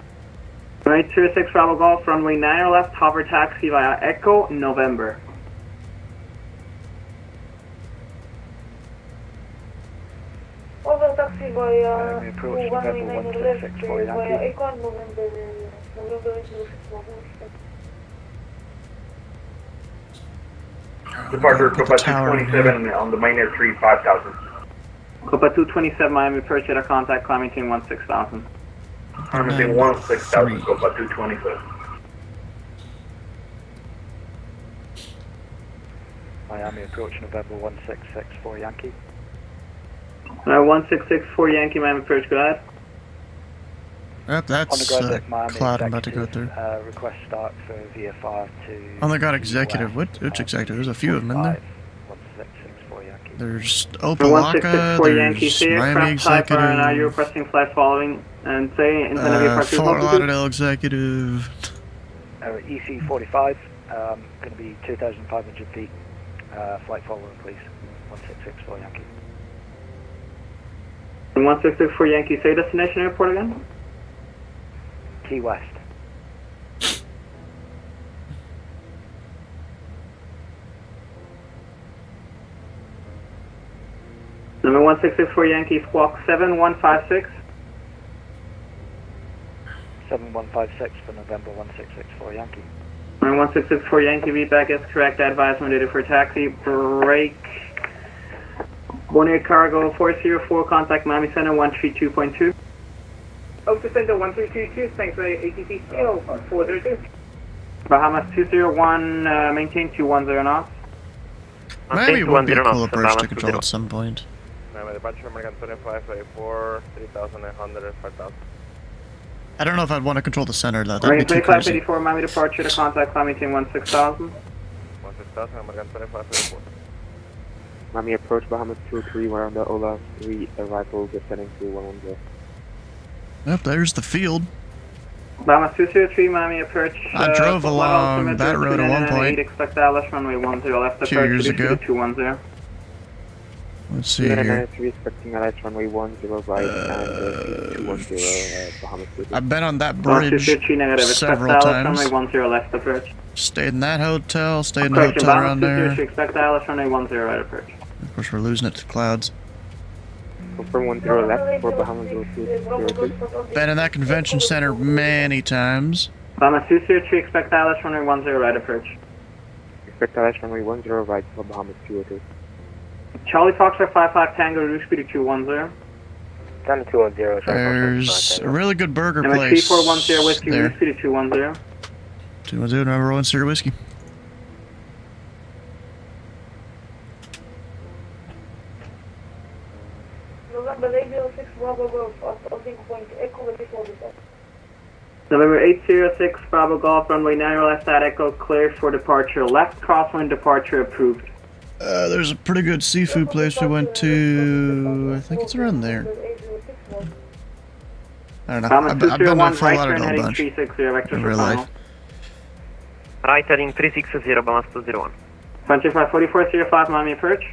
Bravo. 806 Bravo Golf, runway 9 left, hover taxi via Echo, November. Over taxi by approach November 166 for via Yankee. Econ November 806 Bravo. Departure Copa 227 on the main air 5000. Copa 227 Miami approach at a contact, climb maintain 16,000. Climb maintain 16,000, Copa 227. Miami approach November 166 for Yankee. 1664 Yankee, Miami approach, go ahead. Yep, that's cloud I'm about to go through. Request start for VFR to... Oh my god, executive. Which executive? There's a few of them in there. 1664 Yankee. There's Opelaka, 1664 Yankee, there's say Miami aircraft type, and are you executive, requesting flight following, and say intended departure Fort altitude? Lauderdale executive. EC45, going to be 2,500 feet. Flight following, please. 1664 Yankee. And 1664 Yankee, say destination airport again? Key West. Number 1664 Yankee, squawk 7156. 7156 for November 1664 Yankee. Number 1664 Yankee, feedback is correct, advisement needed for taxi, break. Bonaire Cargo 404, contact Miami Center 132.2. Oak to Center 1322, thanks for ATC CO 432. Bahamas 201, maintain 210 knots. Maybe it would be a cool knots, approach to Bahamas control 20. at some point. Miami departure, American 2584, 3,900, 5,000. I don't know if I'd want to control the center though. That'd be American too crazy. 2584, Miami departure to contact, climb maintain 16,000. 16,000, American 2584. Miami approach Bahamas 203, we're on the Olaf 3 arrival, descending to 110. Yep, there's the field. Bahamas 203, Miami approach. I drove along that road at one point. Expect Dallas, runway 10, left 2 approach, years ago. 210. Let's see here. 3 expecting LS runway 10 right and 210 Bahamas 2. I've been on that bridge several times. Runway 10, left approach. Stayed in that hotel, stayed in a hotel around there. Expect Dallas, runway 10, right approach. Of course, we're losing it to the clouds. Confirm 10 left for Bahamas 02. Been in that convention center many times. Bahamas 203, expect Dallas, runway 10, right approach. Expect LS runway 10 right for Bahamas 202. Charlie Foxtrot 55 Tango, reduce speed to 210. Down to 210. There's a really good burger Number place 3410 Whiskey, there. reduce speed to 210. 210, number 1 Sir Whiskey. November 806 Bravo Golf, runway 9 left at Echo, cleared for departure. Left crosswind departure approved. There's a pretty good seafood place we went to. I think it's around there. I don't know. I've been there for a lot of a bunch in real life. Right heading 360, Bahamas 201. Projectify 4405, Miami approach.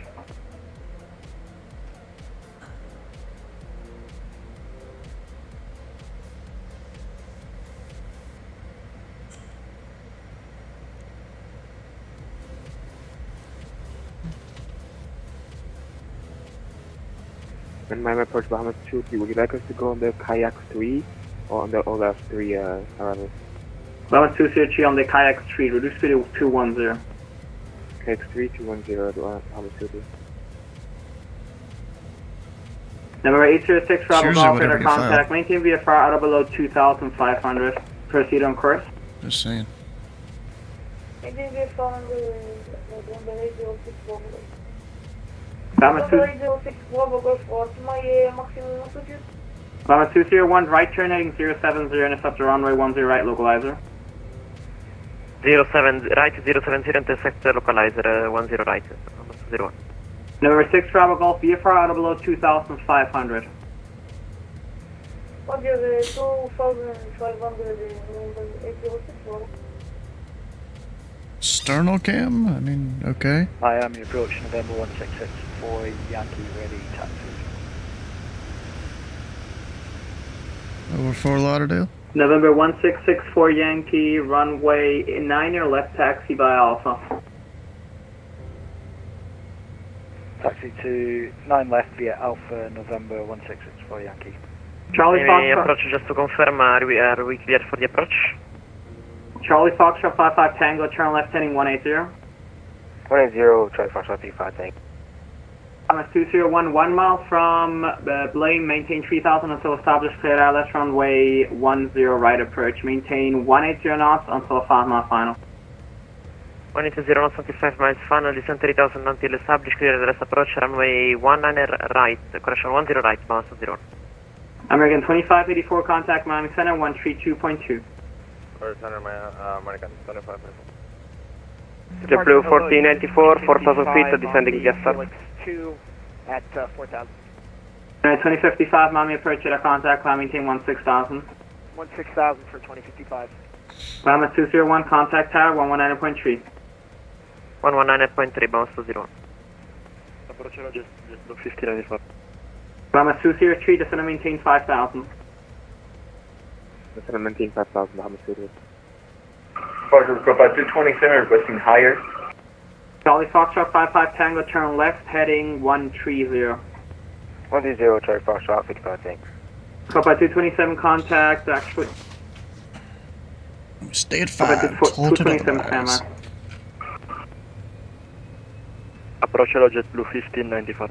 And Miami approach Bahamas 2-3. Would you like us to go on the Kayak 3 or on the Olaf 3 arrival? Bahamas 203 on the Kayak 3, reduce speed to 210. Kayak 3, 210, Bahamas 2-3. Number 806 Bravo Seriously, Golf, whatever radar you file. contact. Maintain VFR out of below 2,500. Proceed on course. Just saying. Bahamas 201, right turn heading 070, intercept the runway 10 right, localizer. 07 right, 070, intersect localizer 10 right, Bahamas 201. Number 6 Bravo Golf, VFR out of below 2,500. Sternal cam? I mean, okay. Miami approach November 1664, Yankee ready, taxi. Over Fort Lauderdale. November 1664 Yankee, runway 9 or left, taxi by Alpha. Taxi to 9 left via Alpha, November 1664 Yankee. Charlie Miami Foxtrot. approach, just to confirm, are we cleared for the approach? Charlie Foxtrot 55 Tango, turn left heading 180. 180, Charlie Foxtrot 35, thank you. Thomas 201, 1 mile from Blaine, maintain 3000 until established cleared ILS runway 10 right approach. Maintain 180 knots until a 5 mile final. 180 knots, 25 miles final, descend 3000 until established cleared ILS approach, runway 19 right, correction 10 right, Bahamas 201. American 2584, contact Miami Center 132.2. Center, American 2584. JetBlue 1494, 4000 feet, descending gas service. 2 at 4,000. 2055, Miami approach at a contact, climb maintain 16,000. 16,000 for 2055. Bahamas 201, contact tower 119.3. 119.3, Bahamas 201. Approach just 1594. Bahamas 203, descend and maintain 5,000. Descend and maintain 5,000, Bahamas 2-3. Foxtrot 227, requesting higher. Charlie Foxtrot 55 Tango, turn left heading 130. 130, Charlie Foxtrot 55, thanks. Papa 227, contact, actually. Stay at Papa 5. 227, standby. Approach JetBlue 1594.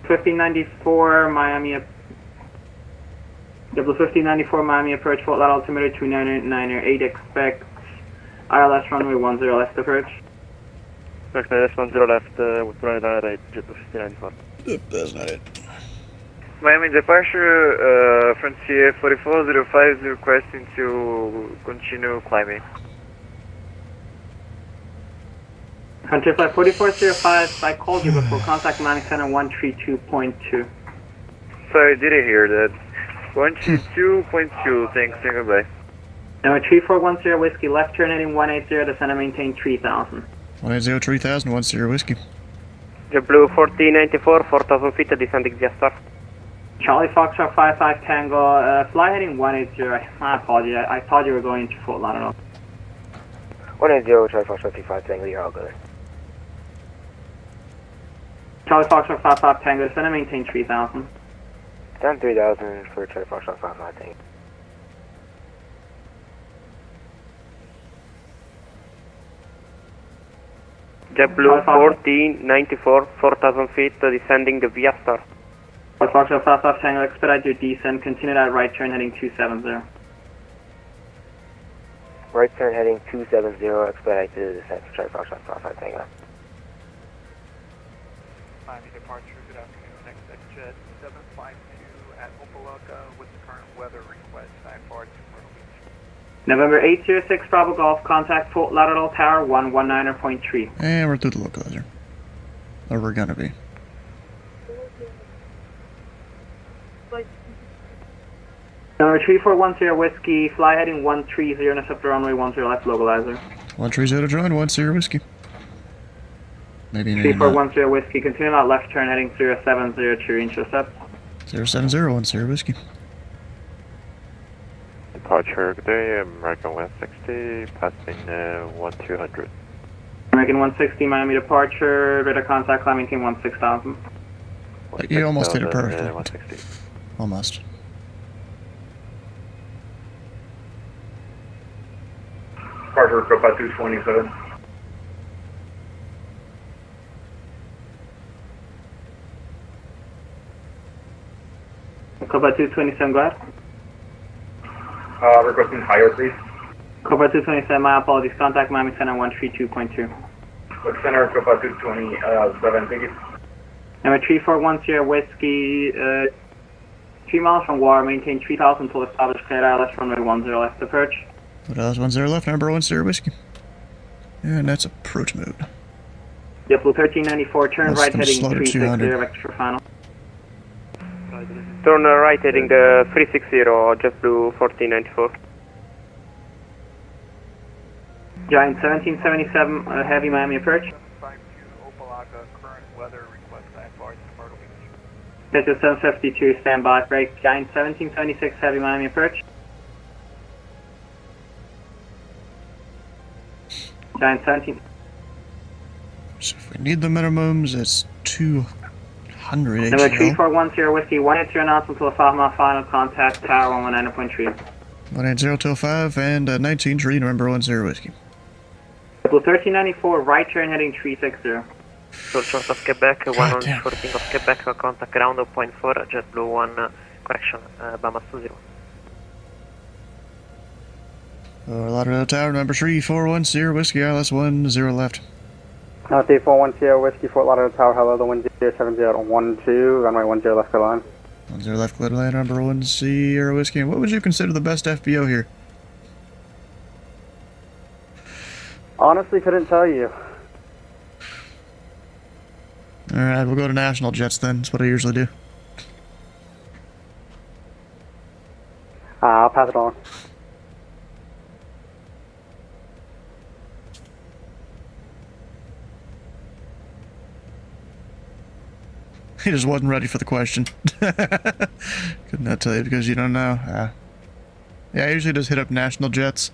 1594, Miami. JetBlue 1594 Miami approach, Fort Lauderdale altimeter 2998, expect ILS runway 10 left approach. Expect ILS 10 left with runway right, JetBlue 1594. That's not it. Miami departure, Frontier 4405 is requesting to continue climbing. Frontier Flight 4405, I called you before, contact Miami Center 132.2. Sorry, didn't hear that. 122.2, thanks, and goodbye. Number 3410 Whiskey, left turn heading 180, descend and maintain 3000. 180 3000, 10 whiskey. JetBlue 1494, 4000 feet, descending via star. Charlie Foxtrot 55 Tango, fly heading 180. My apology, I thought you were going to Fort Lauderdale. 180, Charlie Foxtrot 55 Tango, you're all good. Charlie Foxtrot 55 Tango, descend and maintain 3000. Down 3000 for Charlie Foxtrot 55 Tango. JetBlue 1494, 4000 feet, descending the via star. Charlie Foxtrot 55 Tango, expedite your descent, continue that right turn heading 270. Right turn heading 270, expedite to the descent for Charlie Foxtrot 55 Tango. Miami departure, good afternoon, next jet 752 at Opelika with the current weather request, 94 to Myrtle Beach. November 806 Bravo Golf, contact Fort Lauderdale Tower 119.3. And we're through the localizer. Or we're gonna be. Number 3410 Whiskey, fly heading 130, intercept runway 10 left localizer. 130 to join, 10 whiskey. Maybe 3410 Whiskey, continue that left turn heading 070 to intercept. 070, 10 whiskey. Departure, good day, American 160, passing 1200. American 160, Miami departure, radar contact, climbing team 16000. You almost hit it perfectly. 160. Almost. Departure, Copa 227. Copa 227, go ahead. Requesting higher, please. Copa 227, my apologies, contact Miami Center 132.2. Look center, Copa 227, thank you. Number 3410 Whiskey, 3 miles from water, maintain 3000 until established clear ILS runway 10 left approach. ILS 10 left, number 10 whiskey. And that's approach mode. JetBlue 1394, turn right heading 360, 200. vector for final. Turn right heading the 360, JetBlue 1494. Giant 1777, heavy Miami approach. 752 Opelika, current weather request, 94 to Myrtle Beach. Delta 752, stand by, break. Giant 1776, heavy Miami approach. Giant 17. So if we need the minimums, it's 200 Number HL. 3410 Whiskey, 180 announcement until a 5 mile final, contact tower 119.3. 180 till 5 and 19 tree, November 10 whiskey. JetBlue 1394, right turn heading 360. Short of Quebec, 114 of Quebec, contact ground 0.4, JetBlue 1, correction, Bahamas 20. Lauderdale Tower, number 3410 whiskey, ILS 10 left. 3410 Whiskey, Fort Lauderdale Tower, hello, the wind 07012, runway 10 left, clear line. 10 left, clear line, number 10 whiskey. And what would you consider the best FBO here? Honestly, couldn't tell you. Alright, we'll go to national jets then. That's what I usually do. I'll pass it on. He just wasn't ready for the question. Could not tell you because you don't know. Yeah, I usually just hit up national jets.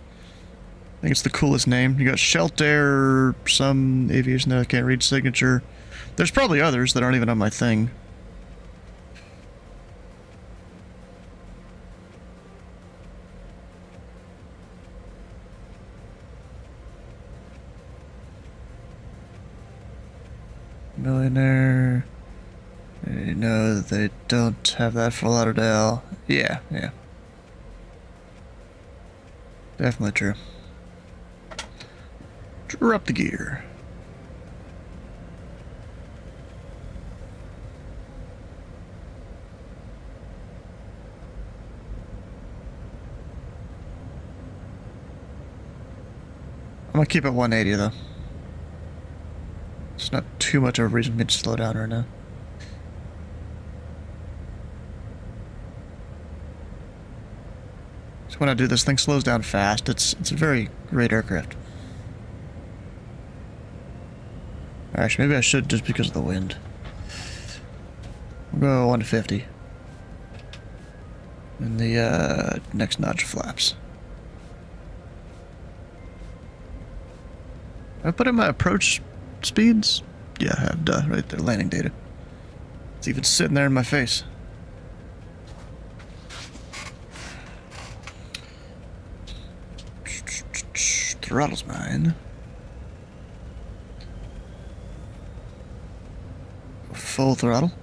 I think it's the coolest name. You got Shelter, some aviation that I can't read signature. There's probably others that aren't even on my thing. Millionaire. No, they don't have that for Lauderdale. Yeah. Definitely true. Drop the gear. I'm gonna keep it 180 though. It's not too much of a reason for me to slow down right now. So when I do this, thing slows down fast. It's a very great aircraft. Actually, maybe I should just because of the wind. We'll go 150. And the next notch flaps. I put in my approach speeds? Yeah, I have, duh, right there, landing data. It's even sitting there in my face. Throttle's mine. Full throttle.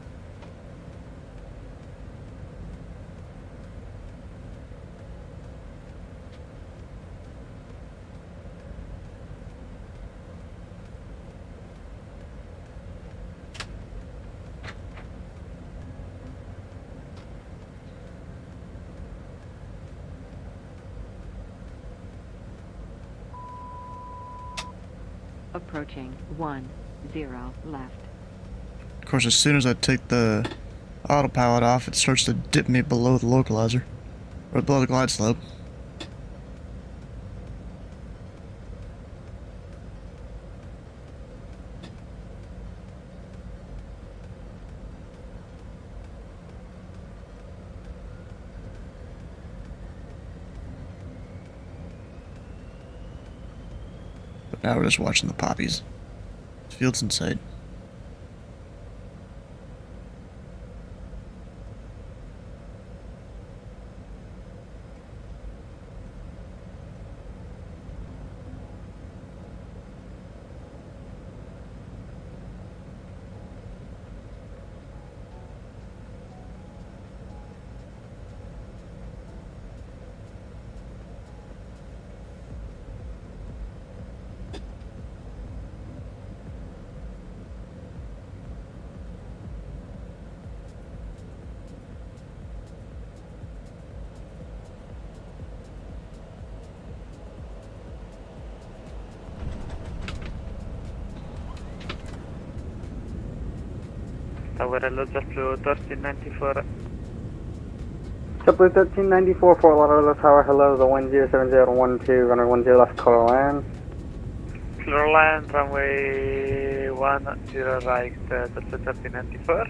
Approaching 10 left. Of course, as soon as I take the autopilot off, it starts to dip me below the localizer. Or below the glide slope. But now we're just watching the poppies. Fields in sight. Tower hello, JetBlue 1394. JetBlue 1394, Fort Lauderdale Tower, hello, the 107012, runway 10 left, clear land. Clear land, runway 10 right, JetBlue 1394.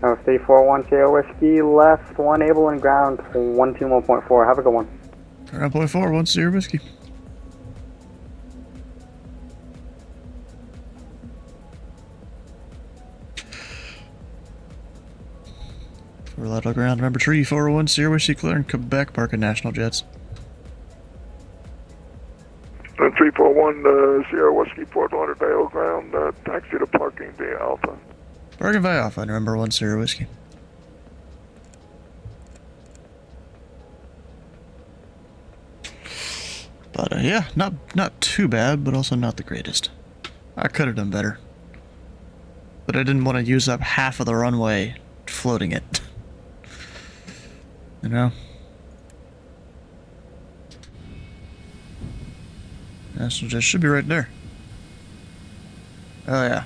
No, stay 410 Whiskey, left, 1 able and ground, 121.4, have a good one. Ground point 4, 10 whiskey. We're allowed to ground number 3, 401 Sierra Whiskey, clearing Quebec Parking National Jets. 341 Sierra Whiskey, Port Lauderdale ground, taxi to parking via Alpha. Parking via Alpha, number 1 Sierra Whiskey. But yeah, not too bad, but also not the greatest. I could have done better. But I didn't want to use up half of the runway floating it. You know? National Jet should be right there. Oh yeah.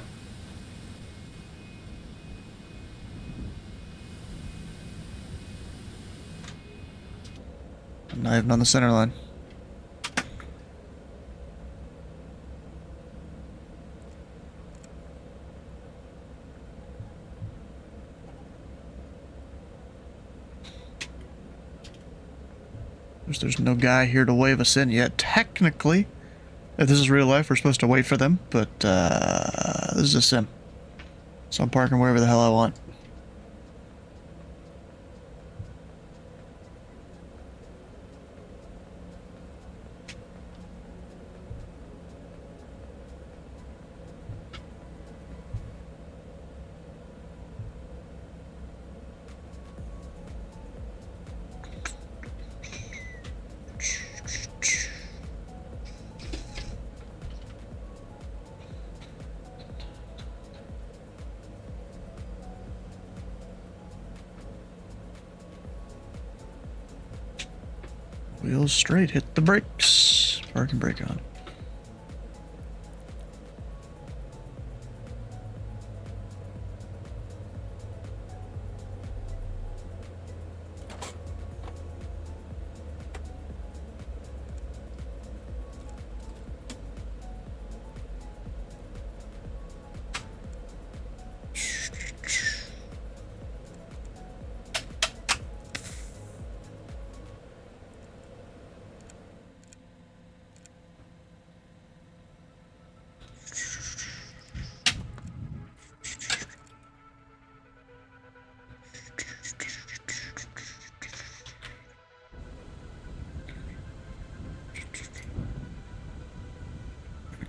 I'm not even on the center line. There's no guy here to wave us in yet. Technically, if this is real life, we're supposed to wait for them, but this is a sim. So I'm parking wherever the hell I want. Wheels straight, hit the brakes. Park and brake on.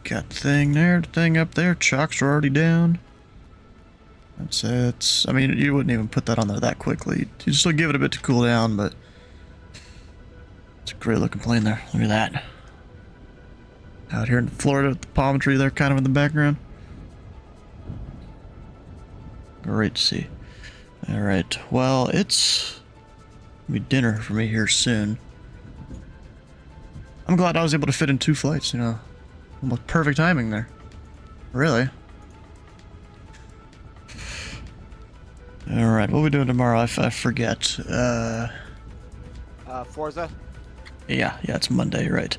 Got the thing there, the thing up there. Chocks are already down. That's it. I mean, you wouldn't even put that on there that quickly. You still give it a bit to cool down, but it's a great looking plane there. Look at that. Out here in Florida with the palm tree there kind of in the background. Great to see. Alright, well, it's gonna be dinner for me here soon. I'm glad I was able to fit in 2 flights, you know. Almost perfect timing there. Really. Alright, what are we doing tomorrow? I forget. Forza? Yeah, it's Monday, right.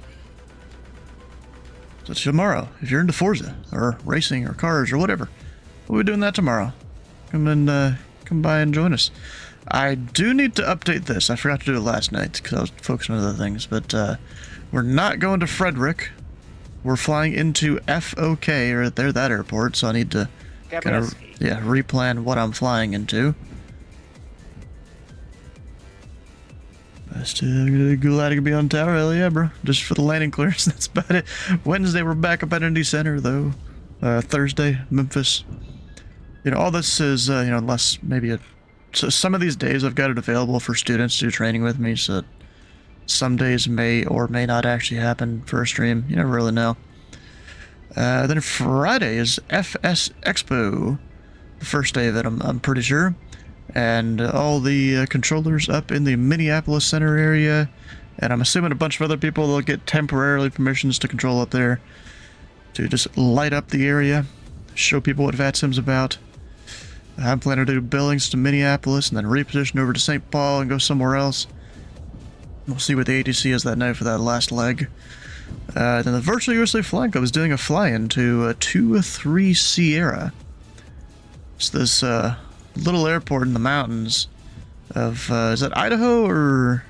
So it's tomorrow, if you're into Forza, or racing, or cars, or whatever. We'll be doing that tomorrow. Come by and join us. I do need to update this. I forgot to do it last night, because I was focusing on other things, but, we're not going to Frederick. We're flying into FOK, or they're that airport, so I need to kind of, replan what I'm flying into. Glad I could be on tower, hell yeah, bro. Just for the landing clearance, that's about it. Wednesday, we're back up at Indy Center, though. Thursday, Memphis. You know, all this is, unless maybe so some of these days I've got it available for students to do training with me, so some days may or may not actually happen for a stream. You never really know. Then Friday is FS Expo. The first day of it, I'm pretty sure. And all the controllers up in the Minneapolis Center area. And I'm assuming a bunch of other people will get temporarily permissions to control up there. To just light up the area. Show people what VATSIM's about. I'm planning to do Billings to Minneapolis and then reposition over to St. Paul and go somewhere else. We'll see what the ATC is that night for that last leg. Then the Virtual USA Flying Club is doing a fly-in to 2-3 Sierra. It's this little airport in the mountains of, is that Idaho or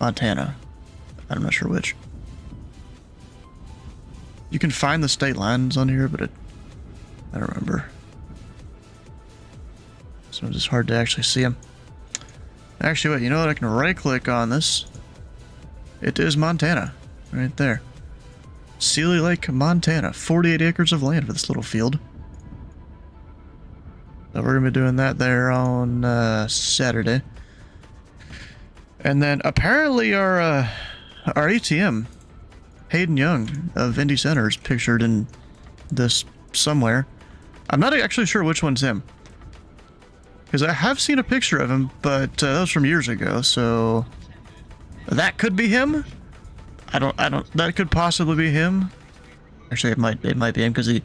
Montana? I'm not sure which. You can find the state lines on here, but I don't remember. So it's just hard to actually see them. Actually, wait, you know what? I can right-click on this. It is Montana, right there. Sealy Lake, Montana. 48 acres of land for this little field. So we're going to be doing that there on Saturday. And then apparently our ATM, Hayden Young of Indy Center, is pictured in this somewhere. I'm not actually sure which one's him. Because I have seen a picture of him, but that was from years ago, so that could be him. I don't. That could possibly be him. Actually, it might be him because he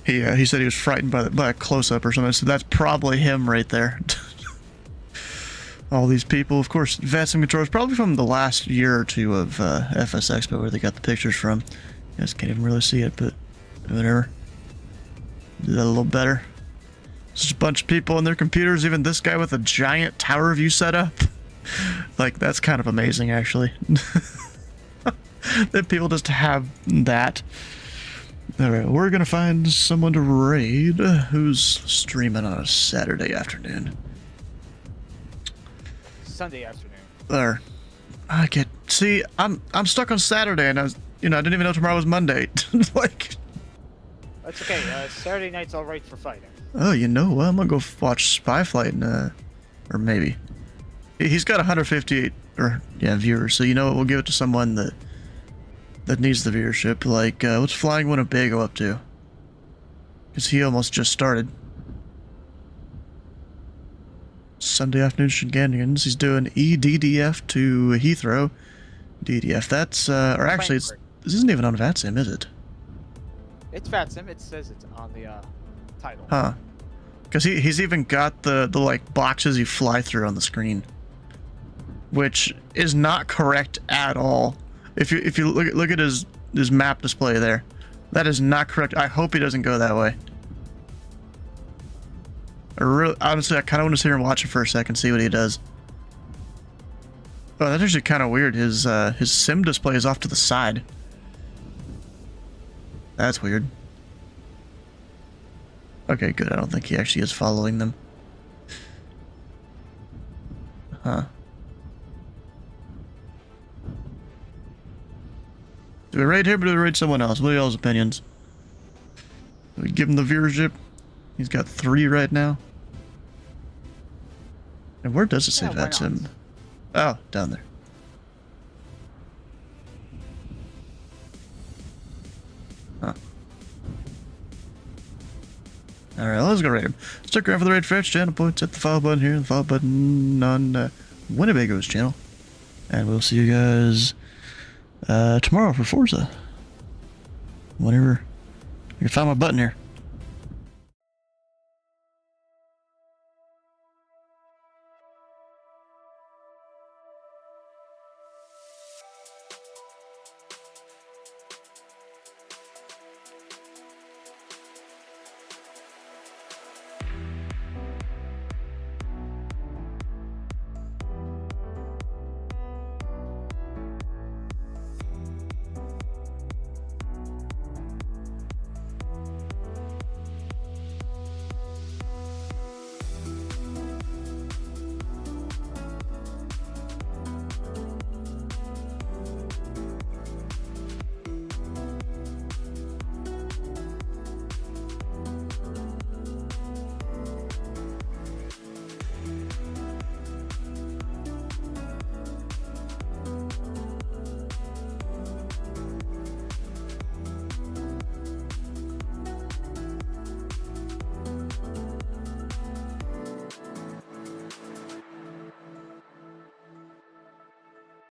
said he was frightened by a close-up or something. So that's probably him right there. All these people, of course. VATSIM controllers, probably from the last year or two of FS Expo, where they got the pictures from. You guys can't even really see it, but whatever. Do that a little better. Just a bunch of people on their computers, even this guy with a giant tower view setup. Like, that's kind of amazing, actually. That people just have that. Alright, we're gonna find someone to raid who's streaming on a Saturday afternoon. Sunday afternoon. There. See, I'm stuck on Saturday, and I didn't even know tomorrow was Monday. Like, that's okay. Saturday night's all right for fighting. Oh, you know what? I'm gonna go watch Spy Flight or maybe. He's got 158 viewers, so you know what? We'll give it to someone that needs the viewership. Like, what's Flying Winnebago up to? Because he almost just started. Sunday afternoon shenanigans. He's doing EDDF to Heathrow. DDF, that's, or actually, this isn't even on VATSIM, is it? It's VATSIM. It says it's on the title. Huh. Because he's even got the like boxes you fly through on the screen, which is not correct at all. If you look at his map display there, that is not correct. I hope he doesn't go that way. Honestly, I kind of want to sit here and watch it for a second, see what he does. Oh, that's actually kind of weird. His sim display is off to the side. That's weird. Okay, good. I don't think he actually is following them. Huh. Do we raid him or do we raid someone else? What are y'all's opinions? Do we give him the viewership? He's got 3 right now. And where does it say VATSIM? Oh, down there. Huh. Alright, let's go raid him. Stick around for the raid fetch channel points. Hit the follow button here, the follow button on Winnebago's channel. And we'll see you guys tomorrow for Forza. Whenever you find my button here.